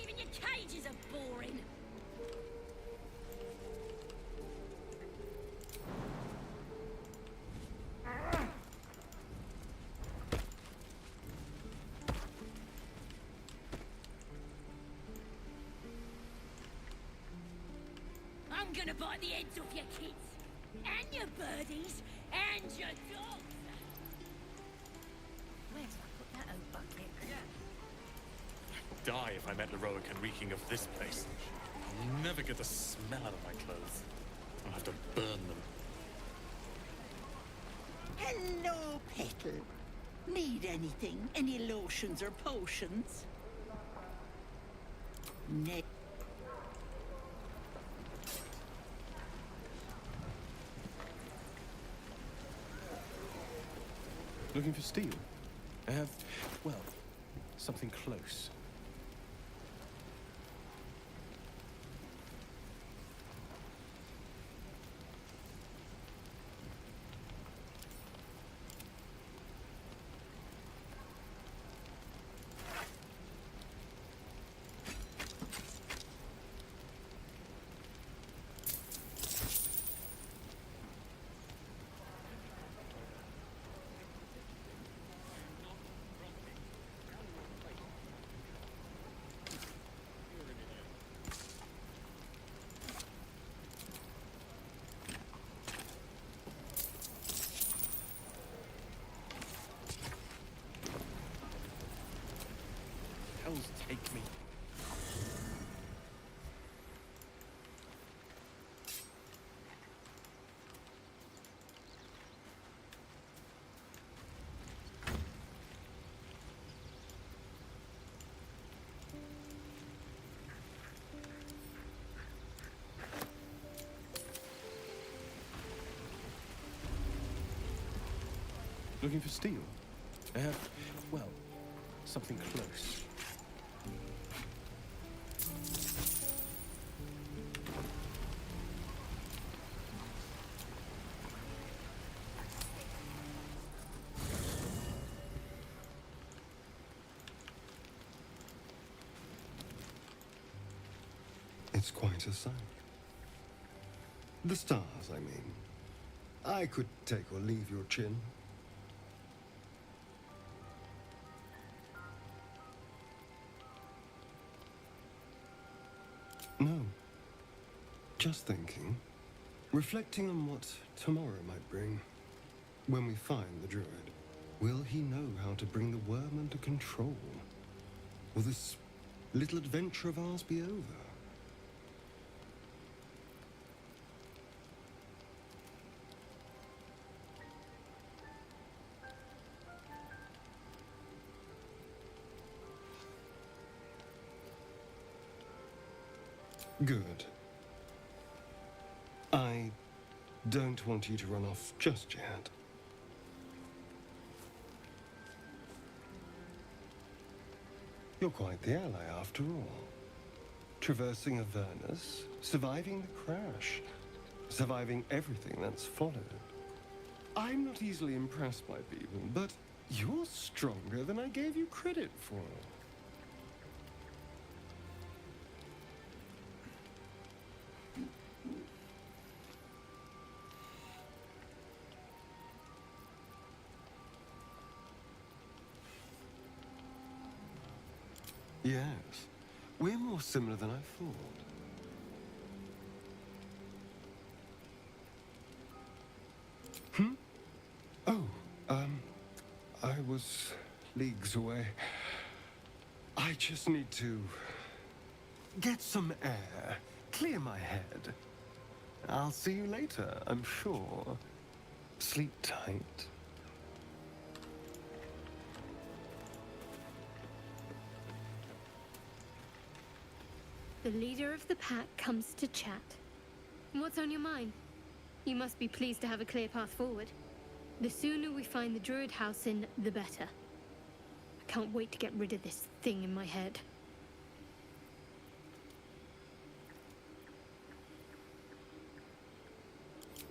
Even your cages are boring. I'm gonna bite the heads off your kids, and your birdies, and your dogs. Where did I put that old bucket? Die if I met Leroic and reeking of this place. I'll never get the smell out of my clothes. I'll have to burn them. Hello, Petal. Need anything? Any lotions or potions? Ne- Looking for steel? I have, well, something close. Hells take me. Looking for steel? I have, well, something close. It's quite a sight. The stars, I mean. I could take or leave your chin. No. Just thinking. Reflecting on what tomorrow might bring. When we find the druid, will he know how to bring the worm under control? Will this little adventure of ours be over? Good. I don't want you to run off just yet. You're quite the ally after all. Traversing Avernus, surviving the crash, surviving everything that's followed. I'm not easily impressed by people, but you're stronger than I gave you credit for. Yes, we're more similar than I thought. Oh, I was leagues away. I just need to get some air, clear my head. I'll see you later, I'm sure. Sleep tight. The leader of the pack comes to chat. What's on your mind? You must be pleased to have a clear path forward. The sooner we find the Druid house in, the better. I can't wait to get rid of this thing in my head.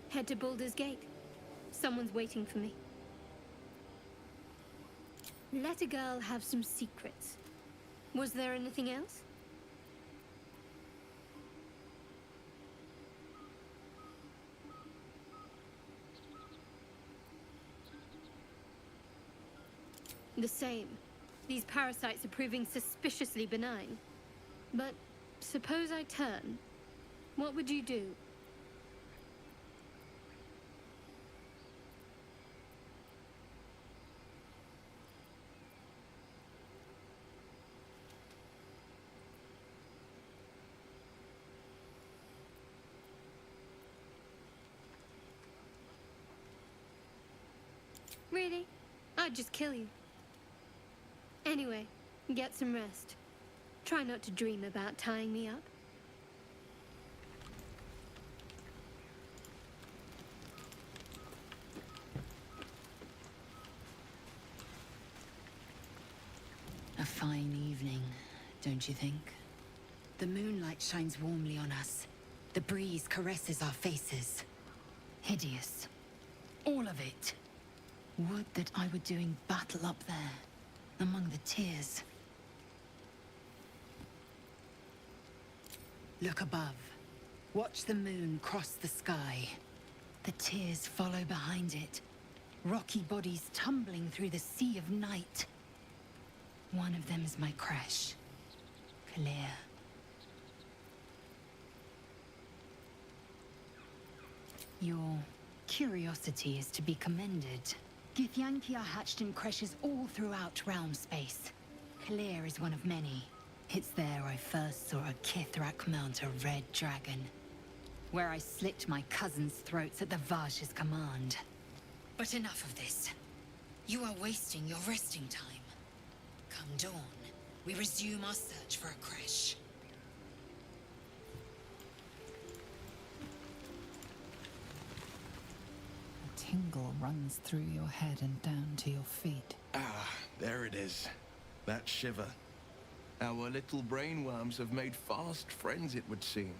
Head to Baldur's Gate. Someone's waiting for me. Let a girl have some secrets. Was there anything else? The same. These parasites are proving suspiciously benign. But suppose I turn. What would you do? Really? I'd just kill you. Anyway, get some rest. Try not to dream about tying me up. A fine evening, don't you think? The moonlight shines warmly on us. The breeze caresses our faces. Hideous. All of it. Would that I were doing battle up there, among the tears. Look above. Watch the moon cross the sky. The tears follow behind it. Rocky bodies tumbling through the sea of night. One of them is my crash. Clear. Your curiosity is to be commended. Githyanki are hatched in creches all throughout realm space. Clear is one of many. It's there I first saw a Kithrak mount a red dragon. Where I slit my cousins' throats at the Vaj's command. But enough of this. You are wasting your resting time. Come dawn, we resume our search for a creche. A tingle runs through your head and down to your feet. Ah, there it is. That shiver. Our little brainworms have made fast friends, it would seem.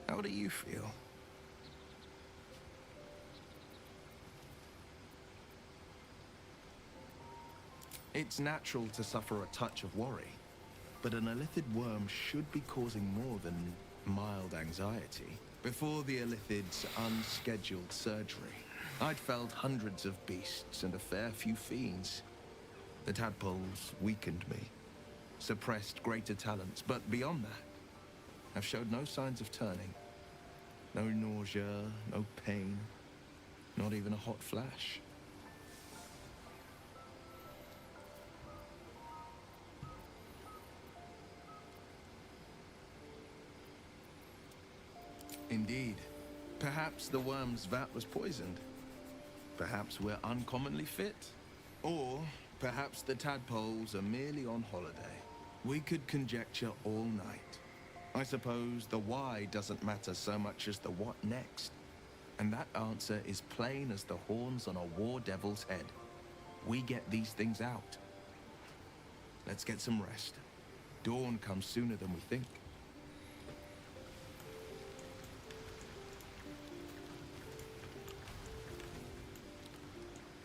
How do you feel? It's natural to suffer a touch of worry, but an Illithid worm should be causing more than mild anxiety. Before the Illithid's unscheduled surgery, I'd felled hundreds of beasts and a fair few fiends. The tadpoles weakened me, suppressed greater talents, but beyond that, I've showed no signs of turning. No nausea, no pain, not even a hot flash. Indeed. Perhaps the worm's vat was poisoned. Perhaps we're uncommonly fit. Or perhaps the tadpoles are merely on holiday. We could conjecture all night. I suppose the why doesn't matter so much as the what next. And that answer is plain as the horns on a war devil's head. We get these things out. Let's get some rest. Dawn comes sooner than we think.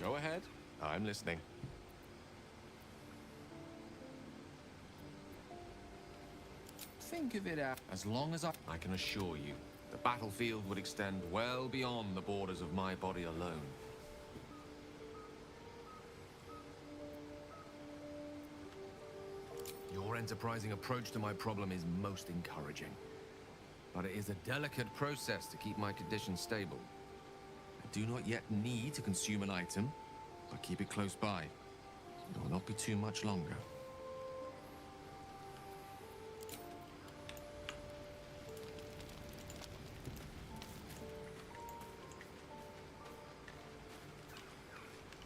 Go ahead. I'm listening. Think of it as long as I can assure you, the battlefield would extend well beyond the borders of my body alone. Your enterprising approach to my problem is most encouraging. But it is a delicate process to keep my condition stable. I do not yet need to consume an item, but keep it close by. It will not be too much longer.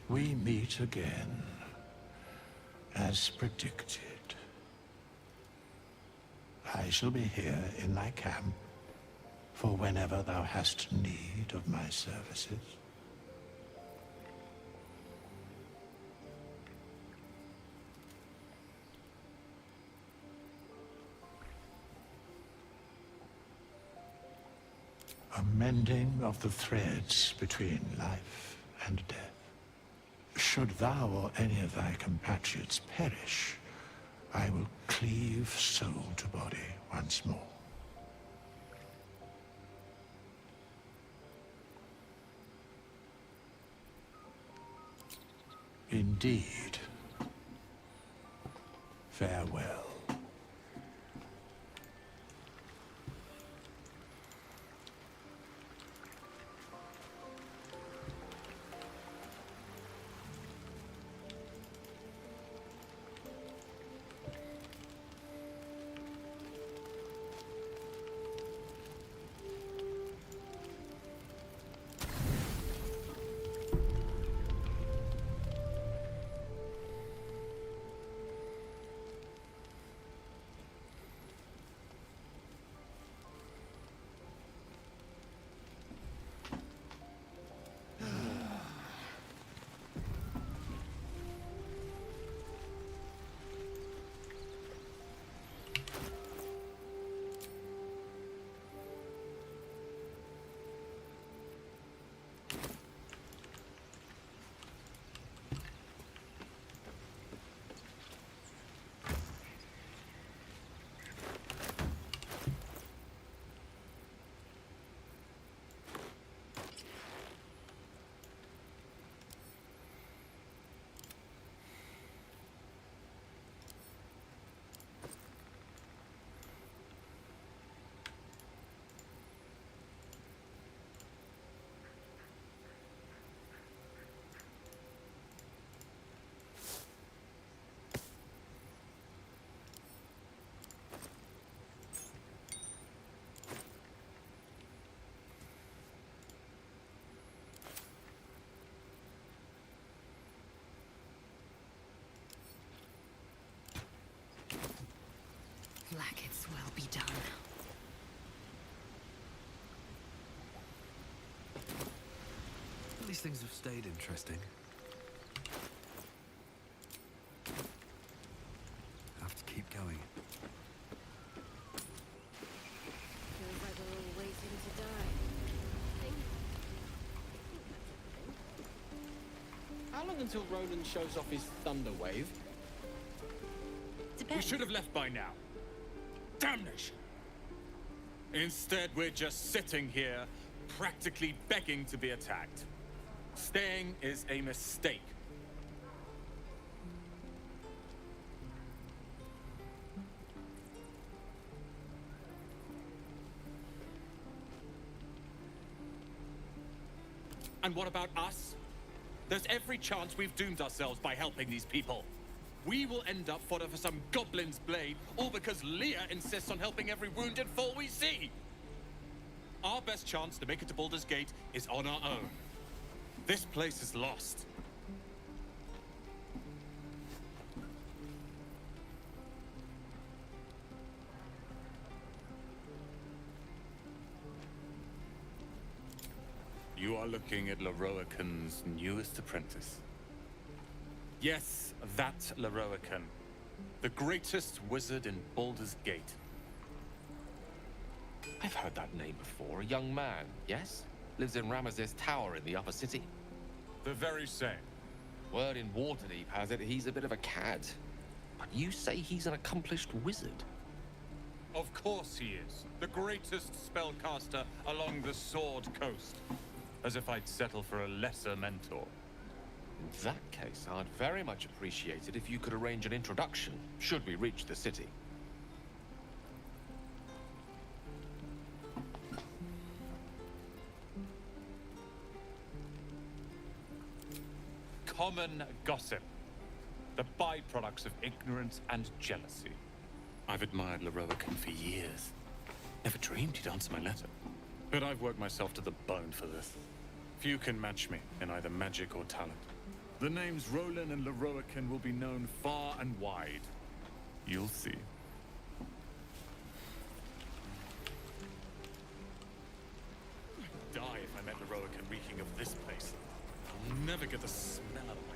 We meet again, as predicted. I shall be here in thy camp, for whenever thou hast need of my services. a mending of the threads between life and death. Should thou or any of thy compatriots perish, I will cleave soul to body once more. Indeed. Farewell. Blacketh's well be done. At least things have stayed interesting. Have to keep going. Feels like we're all waiting to die. How long until Roland shows off his thunder wave? We should have left by now. Damnation! Instead, we're just sitting here, practically begging to be attacked. Staying is a mistake. And what about us? There's every chance we've doomed ourselves by helping these people. We will end up fodder for some goblin's blade, all because Leah insists on helping every wounded foe we see. Our best chance to make it to Baldur's Gate is on our own. This place is lost. You are looking at Leroican's newest apprentice. Yes, that Leroican. The greatest wizard in Baldur's Gate. I've heard that name before. A young man, yes? Lives in Ramazes Tower in the upper city. The very same. Word in Waterdeep has it he's a bit of a cad. But you say he's an accomplished wizard. Of course he is. The greatest spellcaster along the Sword Coast. As if I'd settle for a lesser mentor. In that case, I'd very much appreciate it if you could arrange an introduction, should we reach the city. Common gossip. The byproducts of ignorance and jealousy. I've admired Leroican for years. Never dreamed he'd answer my letter. But I've worked myself to the bone for this. Few can match me in either magic or talent. The names Roland and Leroican will be known far and wide. You'll see. I'd die if I met Leroican reeking of this place. I'll never get the smell out of my